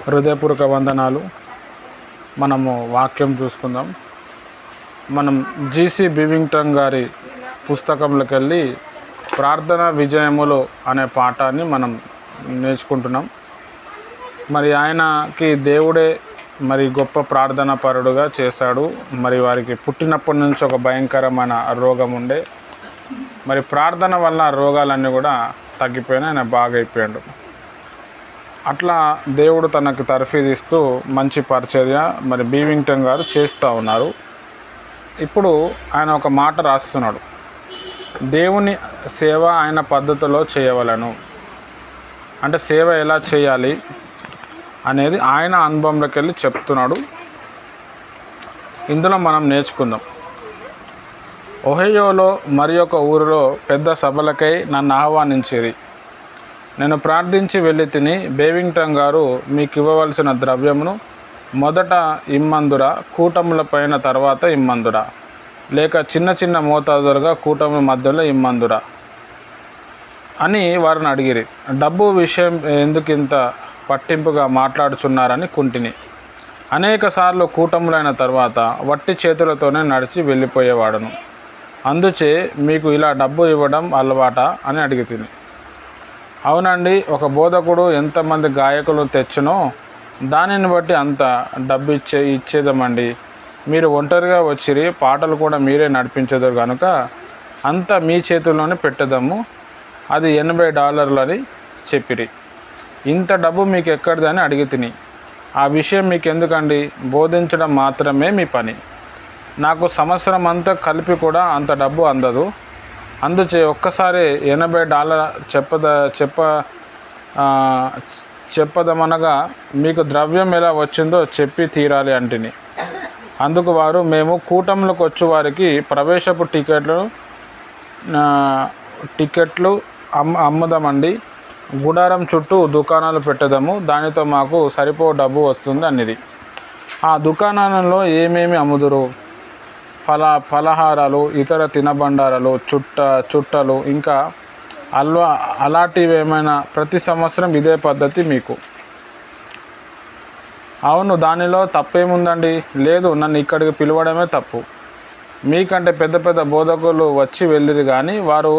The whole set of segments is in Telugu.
హృదయపూర్వక వందనాలు. మనము వాక్యం చూసుకుందాం. మనం జీసీ బివింగ్టన్ గారి పుస్తకంలోకి వెళ్ళి ప్రార్థన విజయములు అనే పాఠాన్ని మనం నేర్చుకుంటున్నాం. మరి ఆయనకి దేవుడే మరి గొప్ప ప్రార్థనా పరుడుగా చేశాడు. మరి వారికి పుట్టినప్పటి నుంచి ఒక భయంకరమైన రోగం ఉండే, మరి ప్రార్థన వల్ల రోగాలన్నీ కూడా తగ్గిపోయినా ఆయన బాగా అయిపోయాడు. అట్లా దేవుడు తనకు తర్ఫీదిస్తూ మంచి పరిచర్య మరి బివింగ్టన్ గారు చేస్తూ ఉన్నారు. ఇప్పుడు ఆయన ఒక మాట రాస్తున్నాడు, దేవుని సేవ ఆయన పద్ధతిలో చేయవలను. అంటే సేవ ఎలా చేయాలి అనేది ఆయన అనుభవంలోకి వెళ్ళి చెప్తున్నాడు. ఇందులో మనం నేర్చుకుందాం. ఒహియోలో మరి ఒక ఊరిలో పెద్ద సభలకై నన్ను ఆహ్వానించేది. నేను ప్రార్థించి వెళ్ళి తిని, బివింగ్టన్ గారు మీకు ఇవ్వవలసిన ద్రవ్యమును మొదట ఇమ్మందురా, కూటముల పైన తర్వాత ఇమ్మందురా, లేక చిన్న చిన్న మోతాదులుగా కూటముల మధ్యలో ఇమ్మందురా అని వారిని అడిగిరి. డబ్బు విషయం ఎందుకు ఇంత పట్టింపుగా మాట్లాడుచున్నారని కుంటిని. అనేక సార్లు కూటములైన తర్వాత వట్టి చేతులతోనే నడిచి వెళ్ళిపోయేవాడును. అందుచే మీకు ఇలా డబ్బు ఇవ్వడం అలవాటా అని అడిగితిని. అవునండి, ఒక బోధకుడు ఎంతమంది గాయకులు తెచ్చినో దానిని బట్టి అంత డబ్బు ఇచ్చేదమండి. మీరు ఒంటరిగా వచ్చిరి, పాటలు కూడా మీరే నడిపించదురు కనుక అంతా మీ చేతుల్లోనే పెట్టదాము, అది $80 అని చెప్పిరి. ఇంత డబ్బు మీకు ఎక్కడిదని అడిగి తిని. ఆ విషయం మీకు ఎందుకండి, బోధించడం మాత్రమే మీ పని. నాకు సంవత్సరం అంతా కలిపి కూడా అంత డబ్బు అందదు. అందుచే ఒక్కసారి $80 చెప్పదమనగా మీకు ద్రవ్యం ఎలా వచ్చిందో చెప్పి తీరాలి అంటిని. అందుకు వారు, మేము కూటములకు వచ్చు వారికి ప్రవేశపు టికెట్లు అమ్ముదామండి, గుడారం చుట్టూ దుకాణాలు పెట్టదాము, దానితో మాకు సరిపో డబ్బు వస్తుంది అన్నది. ఆ దుకాణాలలో ఏమేమి అమ్ముదురు? ఫలహారాలు, ఇతర తినబండారాలు, చుట్టలు, ఇంకా అలాంటివి ఏమైనా. ప్రతి సంవత్సరం ఇదే పద్ధతి మీకు. అవును, దానిలో తప్పేముందండి? లేదు, నన్ను ఇక్కడికి పిలవడమే తప్పు. మీకంటే పెద్ద పెద్ద బోధకులు వచ్చి వెళ్ళిరు కానీ వారు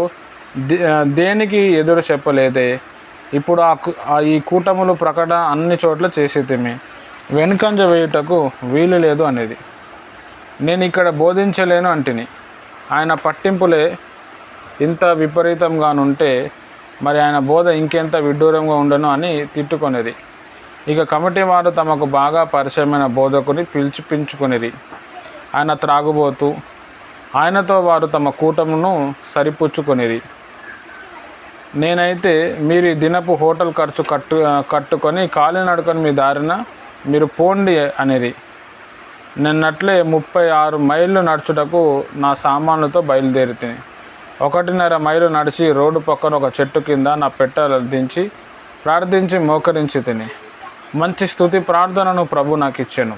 దేనికి ఎదురు చెప్పలేదే. ఇప్పుడు ఈ కూటములు ప్రకటన అన్ని చోట్ల చేసేదేమి, వెనుకంజ వేయుటకు వీలు లేదు అనేది. నేను ఇక్కడ బోధించలేను అంటిని. ఆయన పట్టింపులే ఇంత విపరీతంగానుంటే మరి ఆయన బోధ ఇంకెంత విడ్డూరంగా ఉండను అని తిట్టుకొనేది. ఇక కమిటీ వారు తమకు బాగా పరిచయమైన బోధకుని పిలుచుకునేది. ఆయన త్రాగుబోతు. ఆయనతో వారు తమ కూటమును సరిపుచ్చుకొనేది. నేనైతే మీరు ఈ దినపు హోటల్ ఖర్చు కట్టుకొని కాలినడకని మీ దారిన మీరు పోండి అనేది. నిన్నట్లే 36 మైళ్ళు నడుచుటకు నా సామాన్లతో బయలుదేరితిని. 1.5 మైలు నడిచి రోడ్డు పక్కన ఒక చెట్టు కింద నా పెట్టెలు దించి ప్రార్థించి మోకరించి తిని. మంచి స్తుతి ప్రార్థనను ప్రభు నాకు ఇచ్చాను.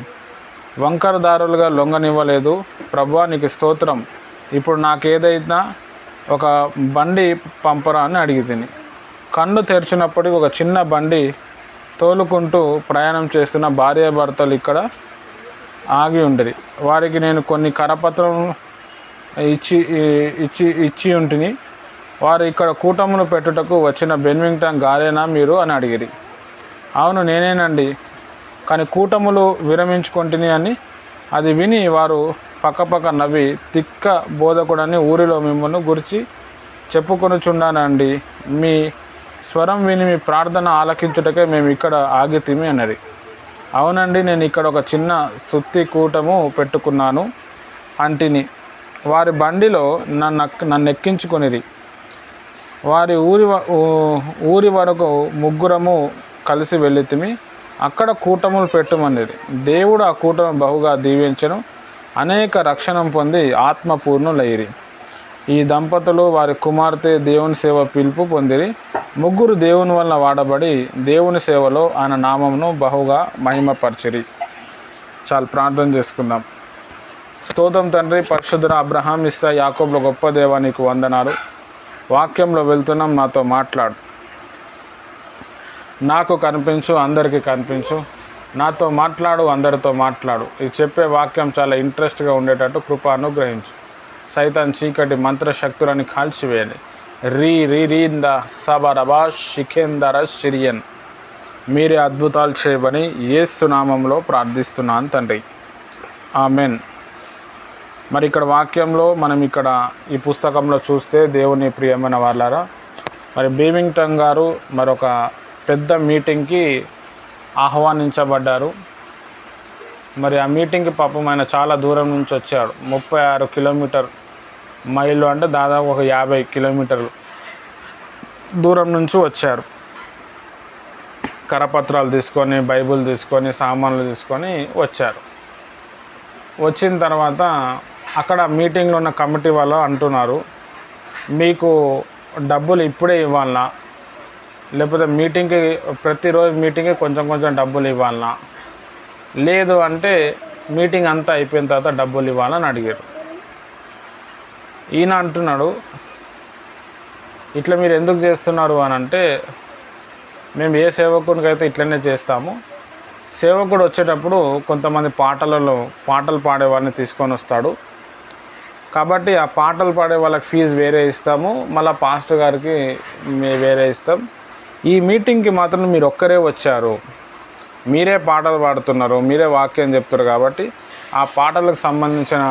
వంకరదారులుగా లొంగనివ్వలేదు. ప్రభువా నీకు స్తోత్రం. ఇప్పుడు నాకేదైనా ఒక బండి పంపరా అని అడిగి తిని. కన్ను తెరిచినప్పటికీ ఒక చిన్న బండి తోలుకుంటూ ప్రయాణం చేస్తున్న భార్యాభర్తలు ఇక్కడ ఆగి ఉండేది. వారికి నేను కొన్ని కరపత్రం ఇచ్చి ఉంటిని. వారు ఇక్కడ కూటమును పెట్టుటకు వచ్చిన బివింగ్టన్ గారేనా మీరు అని అడిగిరి. అవును, నేనేనండి, కానీ కూటములు విరమించుకొంటిని అని. అది విని వారు పక్కపక్క నవ్వి, తిక్క బోధకుడని ఊరిలో మిమ్మల్ని గురించి చెప్పుకొనుచున్నానండి. మీ స్వరం విని మీ ప్రార్థన ఆలకించుటకే మేము ఇక్కడ ఆగితిమి అన్నది. అవునండి, నేను ఇక్కడ ఒక చిన్న సుత్తి కూటము పెట్టుకున్నాను అంటిని. వారి బండిలో నన్ను ఎక్కించుకొనిరి. వారి ఊరి వరకు ముగ్గురము కలిసి వెళ్ళితిమి. అక్కడ కూటములు పెట్టుమన్నది. దేవుడు ఆ కూటము బహుగా దీవించెను. అనేక రక్షణ పొంది ఆత్మపూర్ణులైరి. ఈ దంపతులు వారి కుమార్తె దేవుని సేవ పిలుపు పొందిరి. ముగ్గురు దేవుని వల్ల వాడబడి దేవుని సేవలో ఆయన నామమును బహుగా మహిమపరిచిరి. చాలా ప్రార్థన చేసుకుందాం. స్తోత్రం తండ్రి, పరిశుద్ధుడ, అబ్రహాం, ఇస్సా, యాకోబుల గొప్ప దేవా నీకు వందనాలు. వాక్యంలో వెళ్తున్నాం, నాతో మాట్లాడు. నాకు కనిపించు, అందరికీ కనిపించు. నాతో మాట్లాడు, అందరితో మాట్లాడు. ఇది చెప్పే వాక్యం చాలా ఇంట్రెస్ట్గా ఉండేటట్టు కృప అనుగ్రహించు. సైతాన్ చీకటి మంత్రశక్తులని కాల్చివేయండి. రీంద సబరబా షిఖేందర సిరియన్. మీరే అద్భుతాలు చేయమని యేసు నామంలో ప్రార్థిస్తున్నాను తండ్రి. ఆమెన్. మరి ఇక్కడ వాక్యంలో మనం ఇక్కడ ఈ పుస్తకంలో చూస్తే దేవుని ప్రియమైన వాళ్ళారా, మరి బీవింగ్టన్ గారు మరొక పెద్ద మీటింగ్కి ఆహ్వానించబడ్డారు. మరి ఆ మీటింగ్కి పాపం ఆయన చాలా దూరం నుంచి వచ్చాడు. 36 కిలోమీటర్ మైళ్ళు అంటే దాదాపు ఒక 50 కిలోమీటర్లు దూరం నుంచి వచ్చారు. కరపత్రాలు తీసుకొని, బైబుల్ తీసుకొని, సామాన్లు తీసుకొని వచ్చారు. వచ్చిన తర్వాత అక్కడ మీటింగ్లో ఉన్న కమిటీ వాళ్ళు అంటున్నారు, మీకు డబ్బులు ఇప్పుడే ఇవ్వాలనా, లేకపోతే మీటింగ్కి ప్రతిరోజు మీటింగ్కి కొంచెం కొంచెం డబ్బులు ఇవ్వాలనా, లేదు అంటే మీటింగ్ అంతా అయిపోయిన తర్వాత డబ్బులు ఇవ్వాలని అడిగారు. ఈయన అంటున్నాడు, ఇట్లా మీరు ఎందుకు చేస్తున్నారు అని అంటే, మేము ఏ సేవకునికి అయితే ఇట్లనే చేస్తాము. సేవకుడు వచ్చేటప్పుడు కొంతమంది పాటలు పాడే వాళ్ళని తీసుకొని వస్తాడు. కాబట్టి ఆ పాటలు పాడే వాళ్ళకి ఫీజు వేరే ఇస్తాము, మళ్ళీ పాస్టర్ గారికి వేరే ఇస్తాం. ఈ మీటింగ్కి మాత్రం మీరు ఒక్కరే వచ్చారు, మీరే పాటలు పాడుతున్నారు, మీరే వాక్యం చెప్తారు, కాబట్టి ఆ పాటలకు సంబంధించిన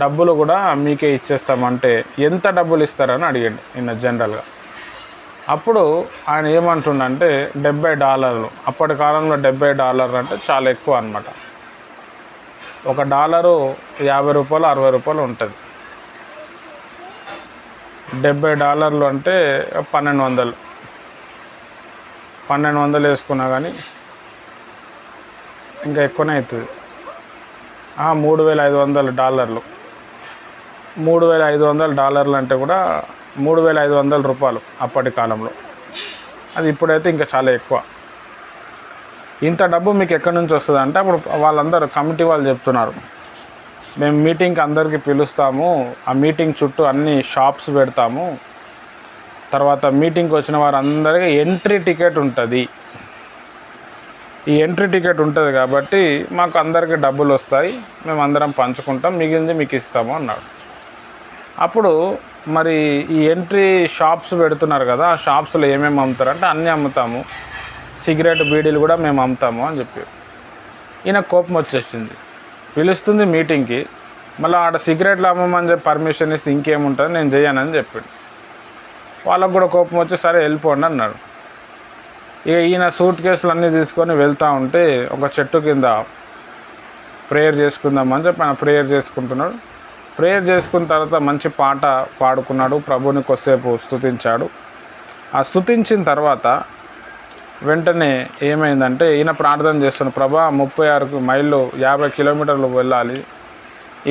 డబ్బులు కూడా మీకే ఇచ్చేస్తామంటే ఎంత డబ్బులు ఇస్తారని అడిగాడు నిన్న జనరల్గా. అప్పుడు ఆయన ఏమంటుండంటే $70. అప్పటి కాలంలో $70 అంటే చాలా ఎక్కువ అనమాట. $1 50 రూపాయలు 60 రూపాయలు ఉంటుంది. $70 అంటే 1200 వేసుకున్నా కానీ ఇంకా ఎక్కువనే అవుతుంది. $3,500. $3,500 అంటే కూడా 3,500 రూపాయలు అప్పటి కాలంలో. అది ఇప్పుడైతే ఇంకా చాలా ఎక్కువ. ఇంత డబ్బు మీకు ఎక్కడి నుంచి వస్తుంది అంటే, అప్పుడు వాళ్ళందరూ కమిటీ వాళ్ళు చెప్తున్నారు, మేము మీటింగ్కి అందరికీ పిలుస్తాము, ఆ మీటింగ్ చుట్టూ అన్ని షాప్స్ పెడతాము, తర్వాత మీటింగ్కి వచ్చిన వారందరికీ ఎంట్రీ టికెట్ ఉంటుంది. ఈ ఎంట్రీ టికెట్ ఉంటుంది కాబట్టి మాకు అందరికీ డబ్బులు వస్తాయి, మేము అందరం పంచుకుంటాం, మిగిలింది మీకు ఇస్తాము అన్నాడు. అప్పుడు మరి ఈ ఎంట్రీ షాప్స్ పెడుతున్నారు కదా, ఆ షాప్స్లో ఏమేమి అమ్ముతారంటే అన్నీ అమ్ముతాము, సిగరెట్ బీడీలు కూడా మేము అమ్ముతాము అని చెప్పి. ఈయన కోపం వచ్చేసింది. పిలుస్తుంది మీటింగ్కి, మళ్ళీ ఆడ సిగరెట్లు అమ్మమని చెప్పి పర్మిషన్ ఇస్తే ఇంకేముంటుంది, నేను చేయనని చెప్పాడు. వాళ్ళకు కూడా కోపం వచ్చి సరే వెళ్ళిపోండి అన్నాడు. ఇక ఈయన సూట్ కేసులు అన్నీ తీసుకొని వెళ్తూ ఉంటే ఒక చెట్టు కింద ప్రేయర్ చేసుకుందామని చెప్పి ఆయన ప్రేయర్ చేసుకుంటున్నాడు. ప్రేయర్ చేసుకున్న తర్వాత మంచి పాట పాడుకున్నాడు, ప్రభుని కొద్దిసేపు స్తుతించాడు. ఆ స్తుతించిన తర్వాత వెంటనే ఏమైందంటే ఈయన ప్రార్థన చేస్తున్నాడు, ప్రభా 36 మైళ్ళు 50 కిలోమీటర్లు వెళ్ళాలి,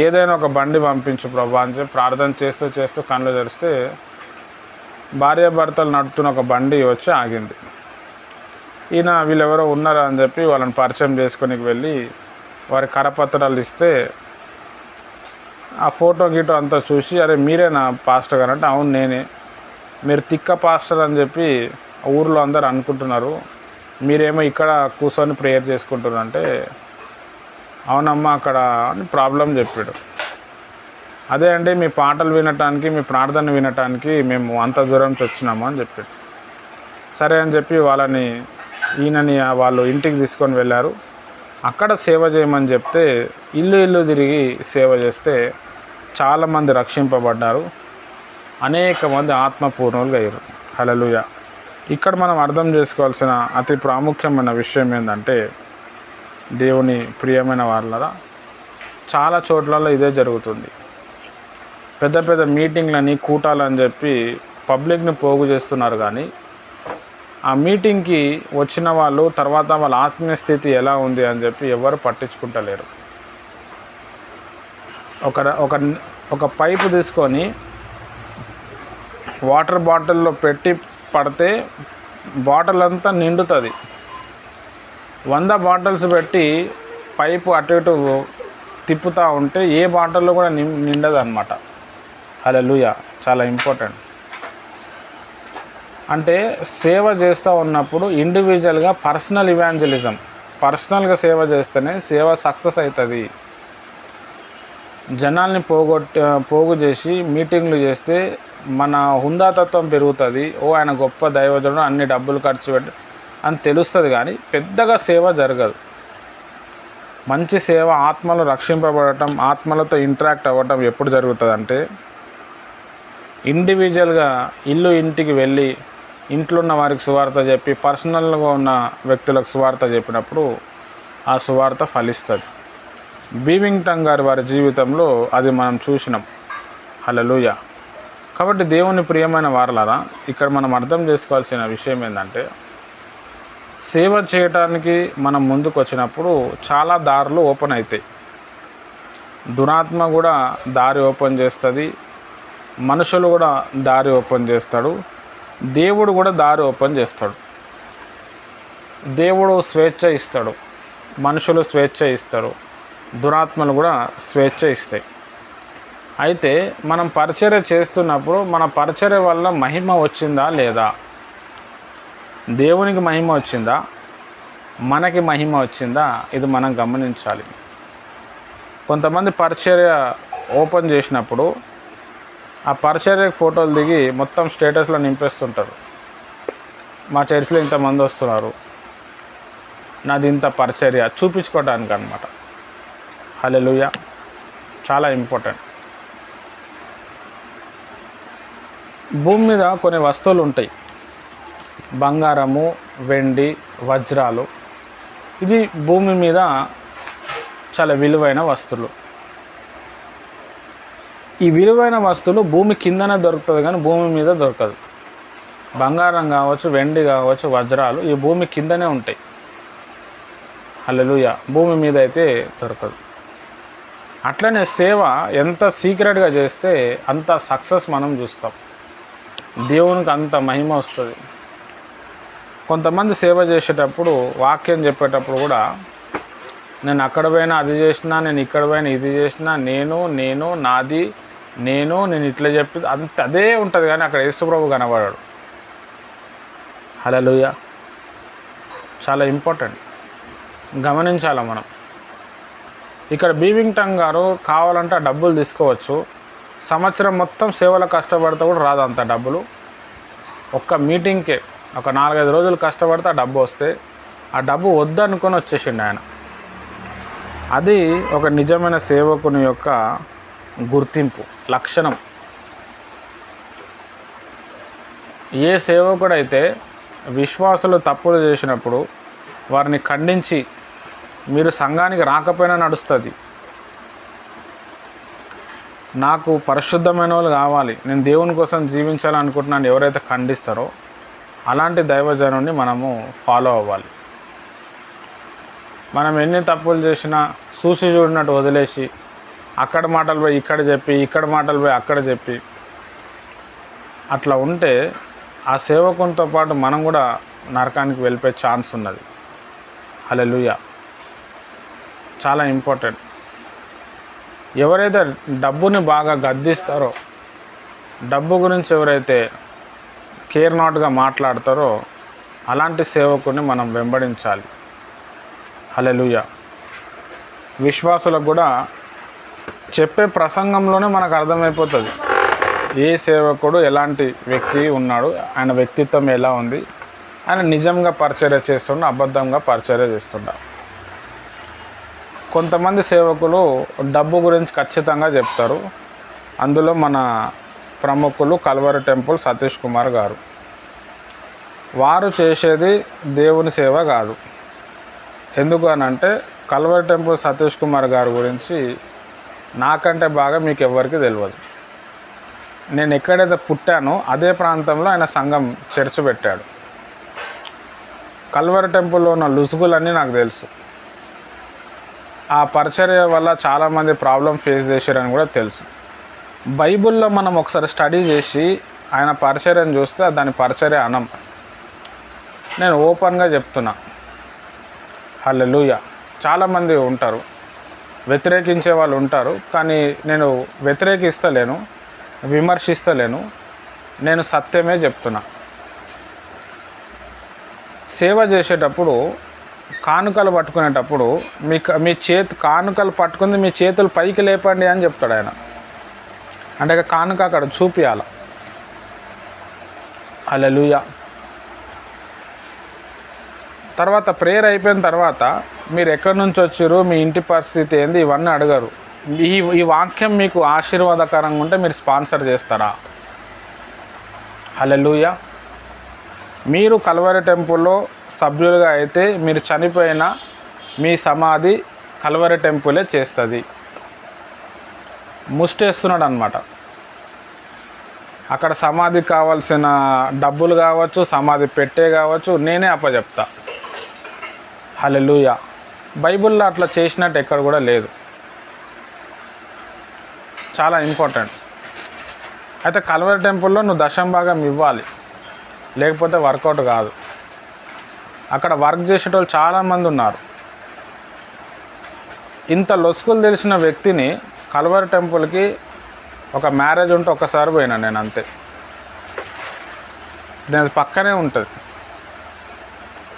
ఏదైనా ఒక బండి పంపించు ప్రభా అని చెప్పి ప్రార్థన చేస్తూ చేస్తూ కళ్ళు తెరిస్తే భార్యాభర్తలు నడుపుతున్న ఒక బండి వచ్చి ఆగింది. ఈయన వీళ్ళెవరో ఉన్నారా అని చెప్పి వాళ్ళని పరిచయం చేసుకొని వెళ్ళి వారి కరపత్రాలు ఇస్తే ఆ ఫోటో గీటో అంతా చూసి, అరే మీరేనా పాస్టర్ గారు అంటే, అవును నేనే, మీరు తిక్క పాస్టర్ అని చెప్పి ఊర్లో అందరు అనుకుంటున్నారు, మీరేమో ఇక్కడ కూర్చొని ప్రేయర్ చేసుకుంటున్నారు అంటే, అవునమ్మా అక్కడ అని ప్రాబ్లం చెప్పాడు. అదే అండి మీ పాటలు వినటానికి, మీ ప్రార్థన వినటానికి మేము అంత దూరం నుంచి వచ్చినాము అని చెప్పాడు. సరే అని చెప్పి ఈయనని వాళ్ళు ఇంటికి తీసుకొని వెళ్ళారు. అక్కడ సేవ చేయమని చెప్తే ఇల్లు తిరిగి సేవ చేస్తే చాలామంది రక్షింపబడ్డారు, అనేక మంది ఆత్మపూర్ణులుగా అయ్యారు. హల్లెలూయా. ఇక్కడ మనం అర్థం చేసుకోవాల్సిన అతి ప్రాముఖ్యమైన విషయం ఏంటంటే, దేవుని ప్రియమైన వాళ్ళరా, చాలా చోట్లలో ఇదే జరుగుతుంది. పెద్ద పెద్ద మీటింగ్లని కూటాలని చెప్పి పబ్లిక్ని పోగు చేస్తున్నారు, కానీ ఆ మీటింగ్కి వచ్చిన వాళ్ళు తర్వాత వాళ్ళ ఆత్మీయ స్థితి ఎలా ఉంది అని చెప్పి ఎవరు పట్టించుకుంటలేరు. ఒక పైపు తీసుకొని వాటర్ బాటిల్లో పెట్టి పడితే బాటిల్ అంతా నిండుతుంది. 100 బాటిల్స్ పెట్టి పైపు అటు ఇటు తిప్పుతూ ఉంటే ఏ బాటిల్లో కూడా నిండదు అన్నమాట. హల్లెలూయా. చాలా ఇంపార్టెంట్. అంటే సేవ చేస్తూ ఉన్నప్పుడు ఇండివిజువల్గా పర్సనల్ ఇవాంజలిజం, పర్సనల్గా సేవ చేస్తేనే సేవ సక్సెస్ అవుతుంది. జనాల్ని పోగు చేసి మీటింగ్లు చేస్తే మన హుందాతత్వం పెరుగుతుంది. ఆయన గొప్ప దైవజనుడు, అన్ని డబ్బులు ఖర్చు పెట్టి అని తెలుస్తుంది, కానీ పెద్దగా సేవ జరగదు. మంచి సేవ, ఆత్మలు రక్షింపబడటం, ఆత్మలతో ఇంటరాక్ట్ అవ్వటం ఎప్పుడు జరుగుతుంది అంటే ఇండివిజువల్గా ఇంటికి వెళ్ళి ఇంట్లో ఉన్న వారికి సువార్త చెప్పి, పర్సనల్గా ఉన్న వ్యక్తులకు సువార్త చెప్పినప్పుడు ఆ సువార్త ఫలిస్తుంది. బీవింగ్టన్ గారి వారి జీవితంలో అది మనం చూసినాం. హల్లెలూయా. కాబట్టి దేవుని ప్రియమైన వారలారా, ఇక్కడ మనం అర్థం చేసుకోవాల్సిన విషయం ఏంటంటే సేవ చేయటానికి మనం ముందుకు వచ్చినప్పుడు చాలా దారులు ఓపెన్ అవుతాయి. దురాత్మ కూడా దారి ఓపెన్ చేస్తుంది, మనుషులు కూడా దారి ఓపెన్ చేస్తాడు, దేవుడు కూడా దారి ఓపెన్ చేస్తాడు. దేవుడు స్వేచ్ఛ ఇస్తాడు, మనుషులు స్వేచ్ఛ ఇస్తారు, దురాత్మలు కూడా స్వేచ్ఛ ఇస్తాయి. అయితే మనం పరిచర్య చేస్తున్నప్పుడు మన పరిచర్య వల్ల మహిమ వచ్చిందా లేదా, దేవునికి మహిమ వచ్చిందా, మనకి మహిమ వచ్చిందా, ఇది మనం గమనించాలి. కొంతమంది పరిచర్య ఓపెన్ చేసినప్పుడు ఆ పరిచర్య ఫోటోలు దిగి మొత్తం స్టేటస్లో నింపేస్తుంటారు. మా చర్చిలో ఇంతమంది వస్తున్నారు, నాది ఇంత పరిచర్య చూపించుకోవడానికి అన్నమాట. హల్లెలూయా. చాలా ఇంపార్టెంట్. భూమి మీద కొన్ని వస్తువులు ఉంటాయి, బంగారము, వెండి, వజ్రాలు. ఇది భూమి మీద చాలా విలువైన వస్తువులు. ఈ విలువైన వస్తువులు భూమి కిందనే దొరుకుతుంది, కానీ భూమి మీద దొరకదు. బంగారం కావచ్చు, వెండి కావచ్చు, వజ్రాలు ఈ భూమి కిందనే ఉంటాయి. హల్లెలూయా. భూమి మీద అయితే దొరకదు. అట్లనే సేవ ఎంత సీక్రెట్గా చేస్తే అంత సక్సెస్ మనం చూస్తాం, దేవునికి అంత మహిమ వస్తుంది. కొంతమంది సేవ చేసేటప్పుడు, వాక్యం చెప్పేటప్పుడు కూడా నేను అక్కడ పోయినా అది చేసినా, నేను ఇక్కడ పోయినా ఇది చేసినా, నేను నాది, నేను ఇట్లా చెప్పి అదే ఉంటుంది, కానీ అక్కడ యేసుప్రభు కనబడాడు. హల్లెలూయా. చాలా ఇంపార్టెంట్, గమనించాలి మనం. ఇక్కడ బీవింగ్టన్ గారు కావాలంటే ఆ డబ్బులు తీసుకోవచ్చు, సంవత్సరం మొత్తం సేవలో కష్టపడితే కూడా రాదు అంత డబ్బులు. ఒక్క మీటింగ్కే ఒక 4-5 రోజులు కష్టపడితే ఆ డబ్బు వస్తే ఆ డబ్బు వద్దనుకొని వచ్చేసిండు ఆయన. అది ఒక నిజమైన సేవకుని యొక్క గుర్తింపు, లక్షణం. ఏ సేవకుడైతే విశ్వాసులు తప్పులు చేసినప్పుడు వారిని ఖండించి మీరు సంఘానికి రాకపోయినా నడుస్తుంది, నాకు పరిశుద్ధమైన వాళ్ళు కావాలి, నేను దేవుని కోసం జీవించాలనుకుంటున్నాను ఎవరైతే ఖండిస్తారో అలాంటి దైవజనుడిని మనము ఫాలో అవ్వాలి. మనం ఎన్ని తప్పులు చేసినా చూసి చూడినట్టు వదిలేసి అక్కడ మాటలు పోయి ఇక్కడ చెప్పి, ఇక్కడ మాటలు పోయి అక్కడ చెప్పి అట్లా ఉంటే ఆ సేవకునితో పాటు మనం కూడా నరకానికి వెళ్ళిపోయే ఛాన్స్ ఉన్నది. హల్లెలూయా. చాలా ఇంపార్టెంట్. ఎవరైతే డబ్బుని బాగా గద్దిస్తారో, డబ్బు గురించి ఎవరైతే కేర్ నాట్గా మాట్లాడతారో అలాంటి సేవకుని మనం వెంబడించాలి. హల్లెలూయా. విశ్వాసులకు కూడా చెప్పే ప్రసంగంలోనే మనకు అర్థమైపోతుంది ఏ సేవకుడు ఎలాంటి వ్యక్తి ఉన్నాడు, ఆయన వ్యక్తిత్వం ఎలా ఉంది, ఆయన నిజంగా పరిచర్య చేస్తుండ, అబద్ధంగా పరిచర్య చేస్తుండ. కొంతమంది సేవకులు డబ్బు గురించి ఖచ్చితంగా చెప్తారు. అందులో మన ప్రముఖులు కల్వరి టెంపుల్ సతీష్ కుమార్ గారు. వారు చేసేది దేవుని సేవ కాదు. ఎందుకు అని అంటే కల్వరి టెంపుల్ సతీష్ కుమార్ గారి గురించి నాకంటే బాగా మీకు ఎవరికి తెలియదు. నేను ఎక్కడైతే పుట్టానో అదే ప్రాంతంలో ఆయన సంఘం చర్చ్ పెట్టాడు. కల్వరి టెంపుల్లో ఉన్న లుసుగులన్నీ నాకు తెలుసు. ఆ పరిచర్య వల్ల చాలామంది ప్రాబ్లం ఫేస్ చేశారని కూడా తెలుసు. బైబిల్లో మనం ఒకసారి స్టడీ చేసి ఆయన పరిచర్యను చూస్తే దాని పరిచర్య అనం. నేను ఓపెన్గా చెప్తున్నా. హల్లెలూయా. చాలామంది ఉంటారు, వ్యతిరేకించే వాళ్ళు ఉంటారు, కానీ నేను వ్యతిరేకిస్తలేను, విమర్శిస్తలేను, నేను సత్యమే చెప్తున్నా. సేవ చేసేటప్పుడు కానుకలు పట్టుకునేటప్పుడు మీ కానుకలు పట్టుకుంది మీ చేతులు పైకి లేపండి అని చెప్తాడు ఆయన. అంటే కానుక అక్కడ చూపియాలి. హల్లెలూయా. తర్వాత ప్రేయర్ అయిపోయిన తర్వాత మీరు ఎక్కడి నుంచి వచ్చారు, మీ ఇంటి పరిస్థితి ఏంది, ఇవన్నీ అడగరు. ఈ వాక్యం మీకు ఆశీర్వాదకరంగా ఉంటే మీరు స్పాన్సర్ చేస్తారా? హల్లెలూయా. మీరు కల్వరి టెంపుల్లో సభ్యులుగా అయితే మీరు చనిపోయిన మీ సమాధి కల్వరి టెంపులే చేస్తుంది. ముష్టేస్తున్నాడు అనమాట. అక్కడ సమాధికి కావాల్సిన డబ్బులు కావచ్చు, సమాధి పెట్టే కావచ్చు, నేనే అప్పచెప్తా. హల్లెలూయా. బైబిల్లో అట్లా చేసినట్టు ఎక్కడ కూడా లేదు. చాలా ఇంపార్టెంట్. అయితే కల్వరి టెంపుల్లో నువ్వు దశంభాగం ఇవ్వాలి, లేకపోతే వర్కౌట్ కాదు. అక్కడ వర్క్ చేసేటోళ్ళు చాలామంది ఉన్నారు. ఇంత లొసుకులు తెలిసిన వ్యక్తిని కల్వరి టెంపుల్కి ఒక మ్యారేజ్ ఉంటే ఒక్కసారి పోయినా నేను, అంతే. నేను పక్కనే ఉంటుంది.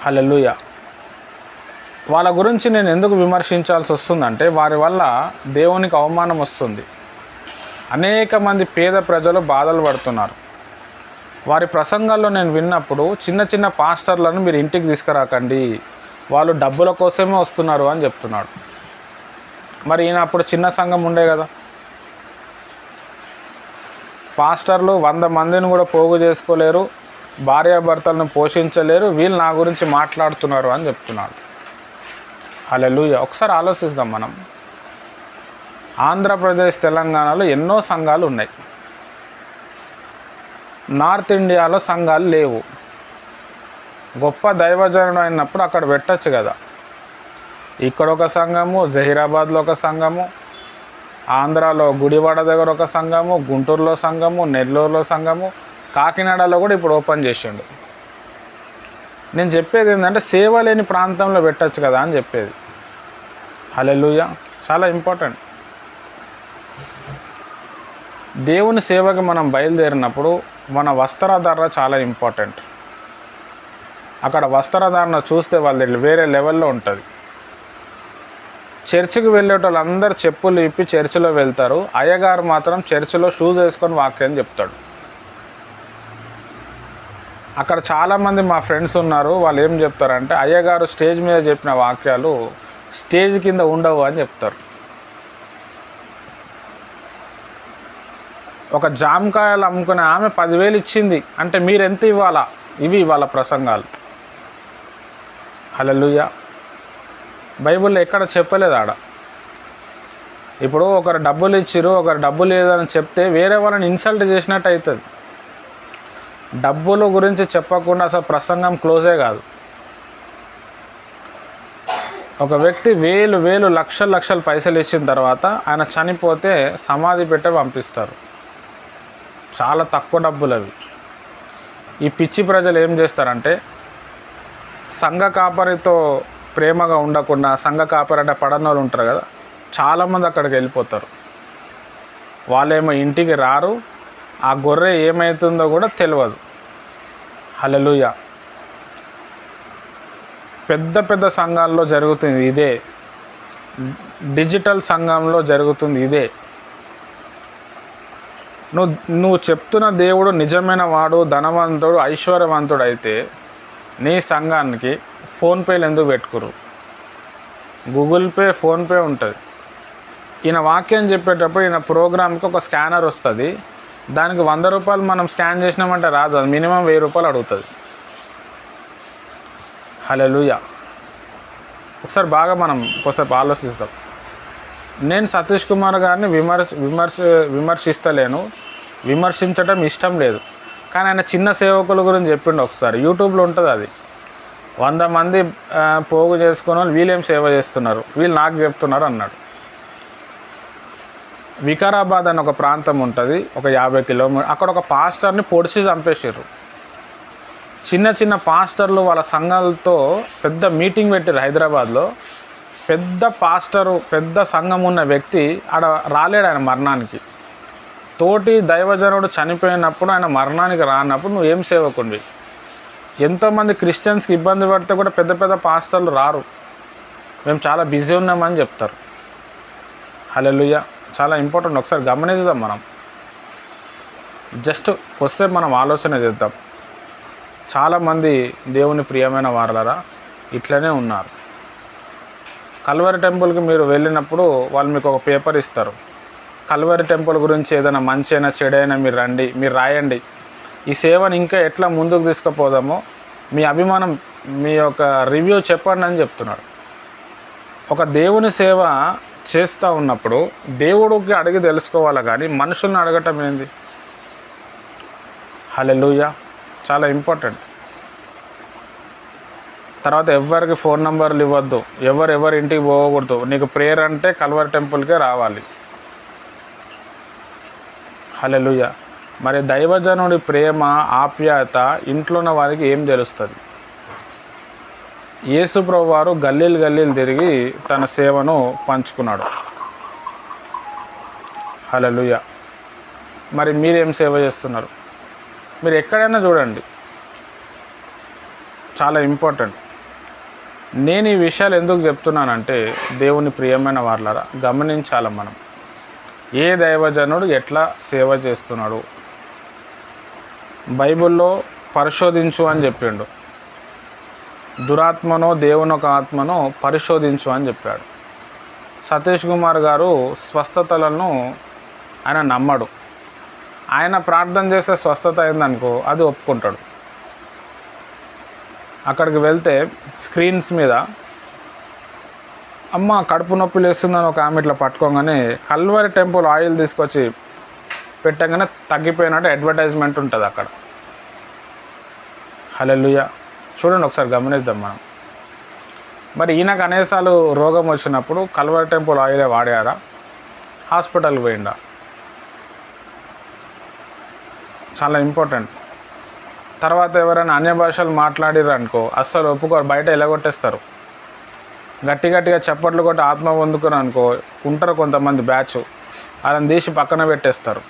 హల్లెలూయా. వాళ్ళ గురించి నేను ఎందుకు విమర్శించాల్సి వస్తుందంటే వారి వల్ల దేవునికి అవమానం వస్తుంది. అనేక మంది పేద ప్రజలు బాధలు పడుతున్నారు. వారి ప్రసంగాల్లో నేను విన్నప్పుడు చిన్న చిన్న పాస్టర్లను మీరు ఇంటికి తీసుకురాకండి, వాళ్ళు డబ్బుల కోసమే వస్తున్నారు అని చెప్తున్నాడు. మరి ఈయన అప్పుడు చిన్న సంఘం ఉండే కదా. పాస్టర్లు 100 మందిని కూడా పోగు చేసుకోలేరు, భార్యాభర్తలను పోషించలేరు, వీళ్ళు నా గురించి మాట్లాడుతున్నారు అని చెప్తున్నాడు. హల్లెలూయా. ఒకసారి ఆలోచిద్దాం మనం. ఆంధ్రప్రదేశ్, తెలంగాణలో ఎన్నో సంఘాలు ఉన్నాయి. నార్త్ ఇండియాలో సంఘాలు లేవు. గొప్ప దైవజనుడు అయినప్పుడు అక్కడ పెట్టచ్చు కదా. ఇక్కడ ఒక సంఘము, జహీరాబాద్లో ఒక సంఘము, ఆంధ్రాలో గుడివాడ దగ్గర ఒక సంఘము, గుంటూరులో సంఘము, నెల్లూరులో సంఘము, కాకినాడలో కూడా ఇప్పుడు ఓపెన్ చేసిండు. నేను చెప్పేది ఏంటంటే సేవ లేని ప్రాంతంలో పెట్టచ్చు కదా అని చెప్పేది. హల్లెలూయా. చాలా ఇంపార్టెంట్. దేవుని సేవకి మనం బయలుదేరినప్పుడు మన వస్త్రధారణ చాలా ఇంపార్టెంట్. అక్కడ వస్త్రధారణ చూస్తే వాళ్ళది వేరే లెవెల్లో ఉంటుంది. చర్చికి వెళ్ళేటోళ్ళందరూ చెప్పులు ఇప్పి చర్చిలో వెళ్తారు. అయ్యగారు మాత్రం చర్చిలో షూస్ వేసుకొని వాక్యం చెప్తాడు. అక్కడ చాలామంది మా ఫ్రెండ్స్ ఉన్నారు. వాళ్ళు ఏం చెప్తారంటే అయ్యగారు స్టేజ్ మీద చెప్పిన వాక్యాలు స్టేజ్ కింద ఉండవు అని చెప్తారు. ఒక జామకాయలు అమ్ముకునే ఆమె 10,000 ఇచ్చింది అంటే మీరు ఎంత ఇవ్వాలా? ఇవి ఇవాళ ప్రసంగాలు. హల్లెలూయా. బైబిల్లో ఎక్కడ చెప్పలేదు ఆడ. ఇప్పుడు ఒకరు డబ్బులు ఇచ్చిరు, ఒకరు డబ్బులు లేదని చెప్తే వేరే వాళ్ళని ఇన్సల్ట్ చేసినట్టు అవుతుంది. డబ్బుల గురించి చెప్పకుండా అసలు ప్రసంగం క్లోజే కాదు. ఒక వ్యక్తి వేలు లక్షలు పైసలు ఇచ్చిన తర్వాత ఆయన చనిపోతే సమాధి పెట్టే పంపిస్తారు. చాలా తక్కువ డబ్బులు అవి. ఈ పిచ్చి ప్రజలు ఏం చేస్తారంటే సంఘ కాపరితో ప్రేమగా ఉండకుండా, సంఘ కాపరి అంటే పడనోళ్ళు ఉంటారు కదా, చాలామంది అక్కడికి వెళ్ళిపోతారు. వాళ్ళేమో ఇంటికి రారు, ఆ గొర్రె ఏమవుతుందో కూడా తెలియదు. హల్లెలూయా. పెద్ద పెద్ద సంఘాల్లో జరుగుతుంది ఇదే. డిజిటల్ సంఘంలో జరుగుతుంది ఇదే. నువ్వు చెప్తున్న దేవుడు నిజమైన వాడు, ధనవంతుడు, ఐశ్వర్యవంతుడు అయితే నీ సంఘానికి ఫోన్పేలు ఎందుకు పెట్టుకోరు? గూగుల్ పే, ఫోన్పే ఉంటుంది. ఈయన వాక్యం చెప్పేటప్పుడు ఈయన ప్రోగ్రామ్కి ఒక స్కానర్ వస్తుంది. దానికి 100 రూపాయలు మనం స్కాన్ చేసినామంటే రాదు, అది మినిమం 1000 రూపాయలు అడుగుతుంది. హల్లెలూయా. ఒకసారి బాగా మనం ఒకసారి ఆలోచిస్తాం. నేను సతీష్ కుమార్ గారిని విమర్శిస్తలేను, విమర్శించడం ఇష్టం లేదు. కానీ ఆయన చిన్న సేవకుల గురించి చెప్పిండు ఒకసారి. యూట్యూబ్లో ఉంటుంది అది. 100 మంది పోగు చేసుకుని వాళ్ళు వీళ్ళేం సేవ చేస్తున్నారు, వీళ్ళు నాకు చెప్తున్నారు అన్నాడు. వికారాబాద్ అని ఒక ప్రాంతం ఉంటుంది, ఒక 50 కిలోమీటర్. అక్కడ ఒక పాస్టర్ని పొడిచి చంపేసారు. చిన్న చిన్న పాస్టర్లు వాళ్ళ సంఘాలతో పెద్ద మీటింగ్ పెట్టారు హైదరాబాద్లో. పెద్ద పాస్టరు, పెద్ద సంఘం ఉన్న వ్యక్తి ఆడ రాలేడు ఆయన మరణానికి. తోటి దైవజనుడు చనిపోయినప్పుడు ఆయన మరణానికి రానప్పుడు నువ్వు ఏం సేవకుండి? ఎంతోమంది క్రిస్టియన్స్కి ఇబ్బంది పడితే కూడా పెద్ద పెద్ద పాస్టర్లు రారు, మేము చాలా బిజీ ఉన్నామని చెప్తారు. హల్లెలూయా. చాలా ఇంపార్టెంట్. ఒకసారి గమనిద్దాం. మనం జస్ట్ వస్తే మనం ఆలోచన చేద్దాం. చాలామంది దేవుని ప్రియమైన వారలారా ఇట్లనే ఉన్నారు. కల్వరి టెంపుల్కి మీరు వెళ్ళినప్పుడు వాళ్ళు మీకు ఒక పేపర్ ఇస్తారు. కల్వరి టెంపుల్ గురించి ఏదైనా మంచి అయినా చెడైనా మీరు రండి, మీరు రాయండి, ఈ సేవను ఇంకా ఎట్లా ముందుకు తీసుకుపోదామో మీ అభిమానం, మీ యొక్క రివ్యూ చెప్పండి అని చెప్తున్నాడు. ఒక దేవుని సేవ చేస్తూ ఉన్నప్పుడు దేవుడికి అడిగి తెలుసుకోవాలి, కానీ మనుషుల్ని అడగటం ఏంది? హల్లెలూయా. చాలా ఇంపార్టెంట్. తర్వాత ఎవరికి ఫోన్ నెంబర్లు ఇవ్వద్దు, ఎవరి ఇంటికి పోకూడదు. నీకు ప్రేయర్ అంటే కల్వరి టెంపుల్కే రావాలి. హల్లెలూయా. మరి దైవజనుడి ప్రేమ, ఆప్యాయత ఇంట్లో ఉన్న వారికి ఏం తెలుస్తుంది? యేసు ప్రభువు వారు గల్లీలు తిరిగి తన సేవను పంచుకున్నాడు. హల్లెలూయా. మరి మీరేం సేవ చేస్తున్నారు? మీరు ఎక్కడైనా చూడండి, చాలా ఇంపార్టెంట్. నేను ఈ విషయాలు ఎందుకు చెప్తున్నానంటే, దేవుని ప్రియమైన వారలారా గమనించాలి. మనం ఏ దైవజనుడు ఎట్లా సేవ చేస్తున్నాడు. బైబిల్లో పరిశోధించు అని చెప్పిండు. దురాత్మనో దేవునొక ఆత్మనో పరిశోధించు అని చెప్పాడు. సతీష్ కుమార్ గారు స్వస్థతలను ఆయన నమ్మడు. ఆయన ప్రార్థన చేస్తే స్వస్థత అయిందనుకో అది ఒప్పుకుంటాడు. అక్కడికి వెళ్తే స్క్రీన్స్ మీద అమ్మ కడుపు నొప్పి లేస్తుందని ఒక ఆమె ఇట్లా పట్టుకోగానే కల్వరి టెంపుల్ ఆయిల్ తీసుకొచ్చి పెట్టగానే తగ్గిపోయినట్టు అడ్వర్టైజ్మెంట్ ఉంటుంది అక్కడ. హల్లెలూయా. చూడండి, ఒకసారి గమనిద్దాం మనం. మరి ఈయనకు అనేసాలు రోగం వచ్చినప్పుడు కల్వరి టెంపుల్ ఆయిలే వాడారా? హాస్పిటల్కి పోయిండా? చాలా ఇంపార్టెంట్. తర్వాత ఎవరైనా అన్య భాషలు మాట్లాడిర్రు అనుకో అస్సలు ఒప్పుకోరు, బయట ఎలగొట్టేస్తారు. గట్టిగా చప్పట్లు కొట్టి ఆత్మ పొందుకుని అనుకో ఉంటారు కొంతమంది బ్యాచ్, వాళ్ళని తీసి పక్కన పెట్టేస్తారు.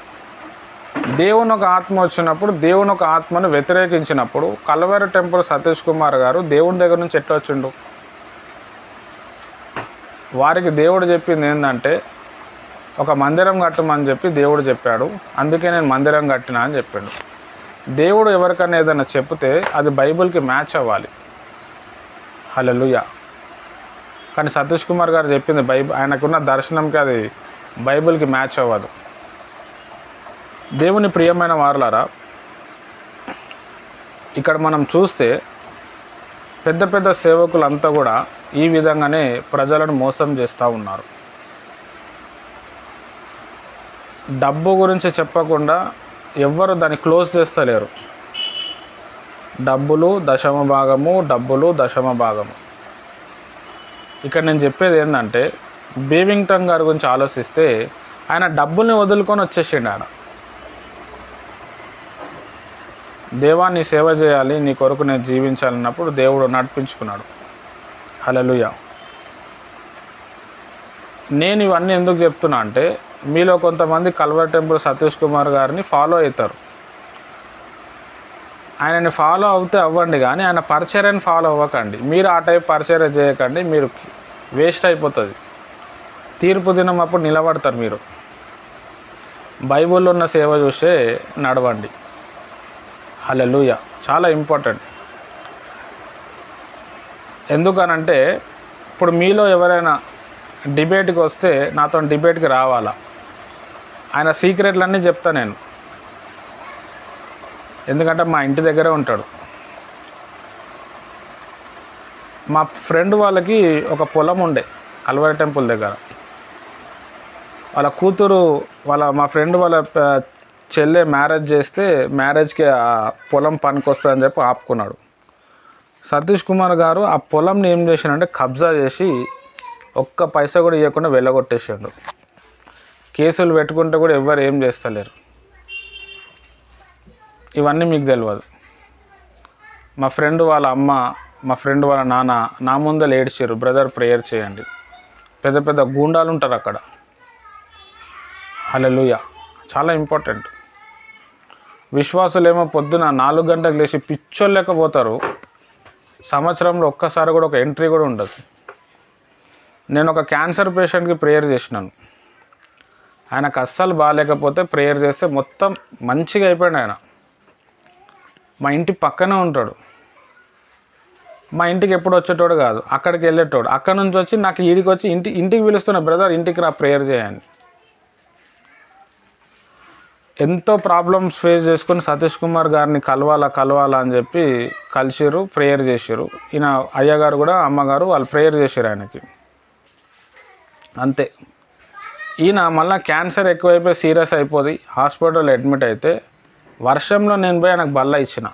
దేవుని ఒక ఆత్మ వచ్చినప్పుడు, దేవుని ఒక ఆత్మను వ్యతిరేకించినప్పుడు కల్వరి టెంపుల్ సతీష్ కుమార్ గారు దేవుని దగ్గర నుంచి ఎట్లా వచ్చిండు? వారికి దేవుడు చెప్పింది ఏంటంటే, ఒక మందిరం కట్టమని చెప్పి దేవుడు చెప్పాడు, అందుకే నేను మందిరం కట్టినా అని చెప్పిండు. దేవుడు ఎవరికైనా ఏదైనా చెప్తే అది బైబిల్కి మ్యాచ్ అవ్వాలి. హల్లెలూయా. కానీ సతీష్ కుమార్ గారు చెప్పింది ఆయనకున్న దర్శనంకి అది బైబిల్కి మ్యాచ్ అవ్వదు. దేవుని ప్రియమైన వారలారా, ఇక్కడ మనం చూస్తే పెద్ద పెద్ద సేవకులంతా కూడా ఈ విధంగానే ప్రజలను మోసం చేస్తూ ఉన్నారు. డబ్బు గురించి చెప్పకుండా ఎవ్వరు దాన్ని క్లోజ్ చేస్తలేరు. డబ్బులు దశమ భాగము. ఇక్కడ నేను చెప్పేది ఏంటంటే, బేవింగ్టన్ గారి గురించి ఆలోచిస్తే ఆయన డబ్బుల్ని వదులుకొని వచ్చేసిండు. ఆయన దేవాన్ని సేవ చేయాలి, నీ కొరకు నేను జీవించాలన్నప్పుడు దేవుడు నడిపించుకున్నాడు. హల్లెలూయా. నేను ఇవన్నీ ఎందుకు చెప్తున్నా అంటే, మీలో కొంతమంది కల్వరి టెంపుల్ సతీష్ కుమార్ గారిని ఫాలో అవుతారు. ఆయనని ఫాలో అవుతే అవ్వండి, కానీ ఆయన పరిచర్యని ఫాలో అవ్వకండి. మీరు ఆ టైప్ పరిచర్య చేయకండి, మీరు వేస్ట్ అయిపోతుంది. తీర్పు దినం అప్పుడు నిలబడతారు. మీరు బైబిల్లో ఉన్న సేవ చూసే నడవండి. హల్లెలూయా. చాలా ఇంపార్టెంట్. ఎందుకనంటే, ఇప్పుడు మీలో ఎవరైనా డిబేట్కి వస్తే నాతో డిబేట్కి రావాలా? ఆయన సీక్రెట్లన్నీ చెప్తా నేను, ఎందుకంటే మా ఇంటి దగ్గరే ఉంటాడు. మా ఫ్రెండ్ వాళ్ళకి ఒక పొలం ఉండే కల్వరి టెంపుల్ దగ్గర. వాళ్ళ కూతురు మా ఫ్రెండ్ వాళ్ళ చెల్లె మ్యారేజ్ చేస్తే మ్యారేజ్కి ఆ పొలం పనికొస్తుందని చెప్పి ఆపుకున్నాడు. సతీష్ కుమార్ గారు ఆ పొలంని ఏం చేశాడంటే కబ్జా చేసి ఒక్క పైసా కూడా ఇవ్వకుండా వెళ్ళగొట్టేసాడు. కేసులు పెట్టుకుంటే కూడా ఎవ్వరు ఏం చేస్తలేరు. ఇవన్నీ మీకు తెలియదు. మా ఫ్రెండ్ వాళ్ళ అమ్మ, మా ఫ్రెండ్ వాళ్ళ నాన్న నా ముందర ఏడ్చారు, బ్రదర్ ప్రేయర్ చేయండి. పెద్ద పెద్ద గూండాలు ఉంటారు అక్కడ. హల్లెలూయా. చాలా ఇంపార్టెంట్. విశ్వాసులేమో పొద్దున 4 గంటలకు లేచి పిచ్చోళ్ళకపోతారు. సంవత్సరంలో ఒక్కసారి కూడా ఒక ఎంట్రీ కూడా ఉండదు. నేను ఒక క్యాన్సర్ పేషెంట్కి ప్రేయర్ చేసినాను. ఆయనకు అస్సలు బాగాలేకపోతే ప్రేయర్ చేస్తే మొత్తం మంచిగా అయిపోయాడు ఆయన. మా ఇంటి పక్కనే ఉంటాడు. మా ఇంటికి ఎప్పుడు వచ్చేటోడు కాదు, అక్కడికి వెళ్ళేటోడు. అక్కడ నుంచి వచ్చి నాకు ఈడికి వచ్చి ఇంటికి పిలుస్తున్న, బ్రదర్ ఇంటికి రా ప్రేయర్ చేయని. ఎంతో ప్రాబ్లమ్స్ ఫేస్ చేసుకొని సతీష్ కుమార్ గారిని కలవాలా అని చెప్పి కలిసిరు, ప్రేయర్ చేసిరు. ఈయన అయ్యగారు కూడా అమ్మగారు వాళ్ళు ప్రేయర్ చేసిరు ఆయనకి. అంతే. ఈయన మళ్ళీ క్యాన్సర్ ఎక్కువైపోయి సీరియస్ అయిపోయి హాస్పిటల్లో అడ్మిట్ అయితే వర్షంలో నేను పోయి ఆయనకు బల్ల ఇచ్చిన.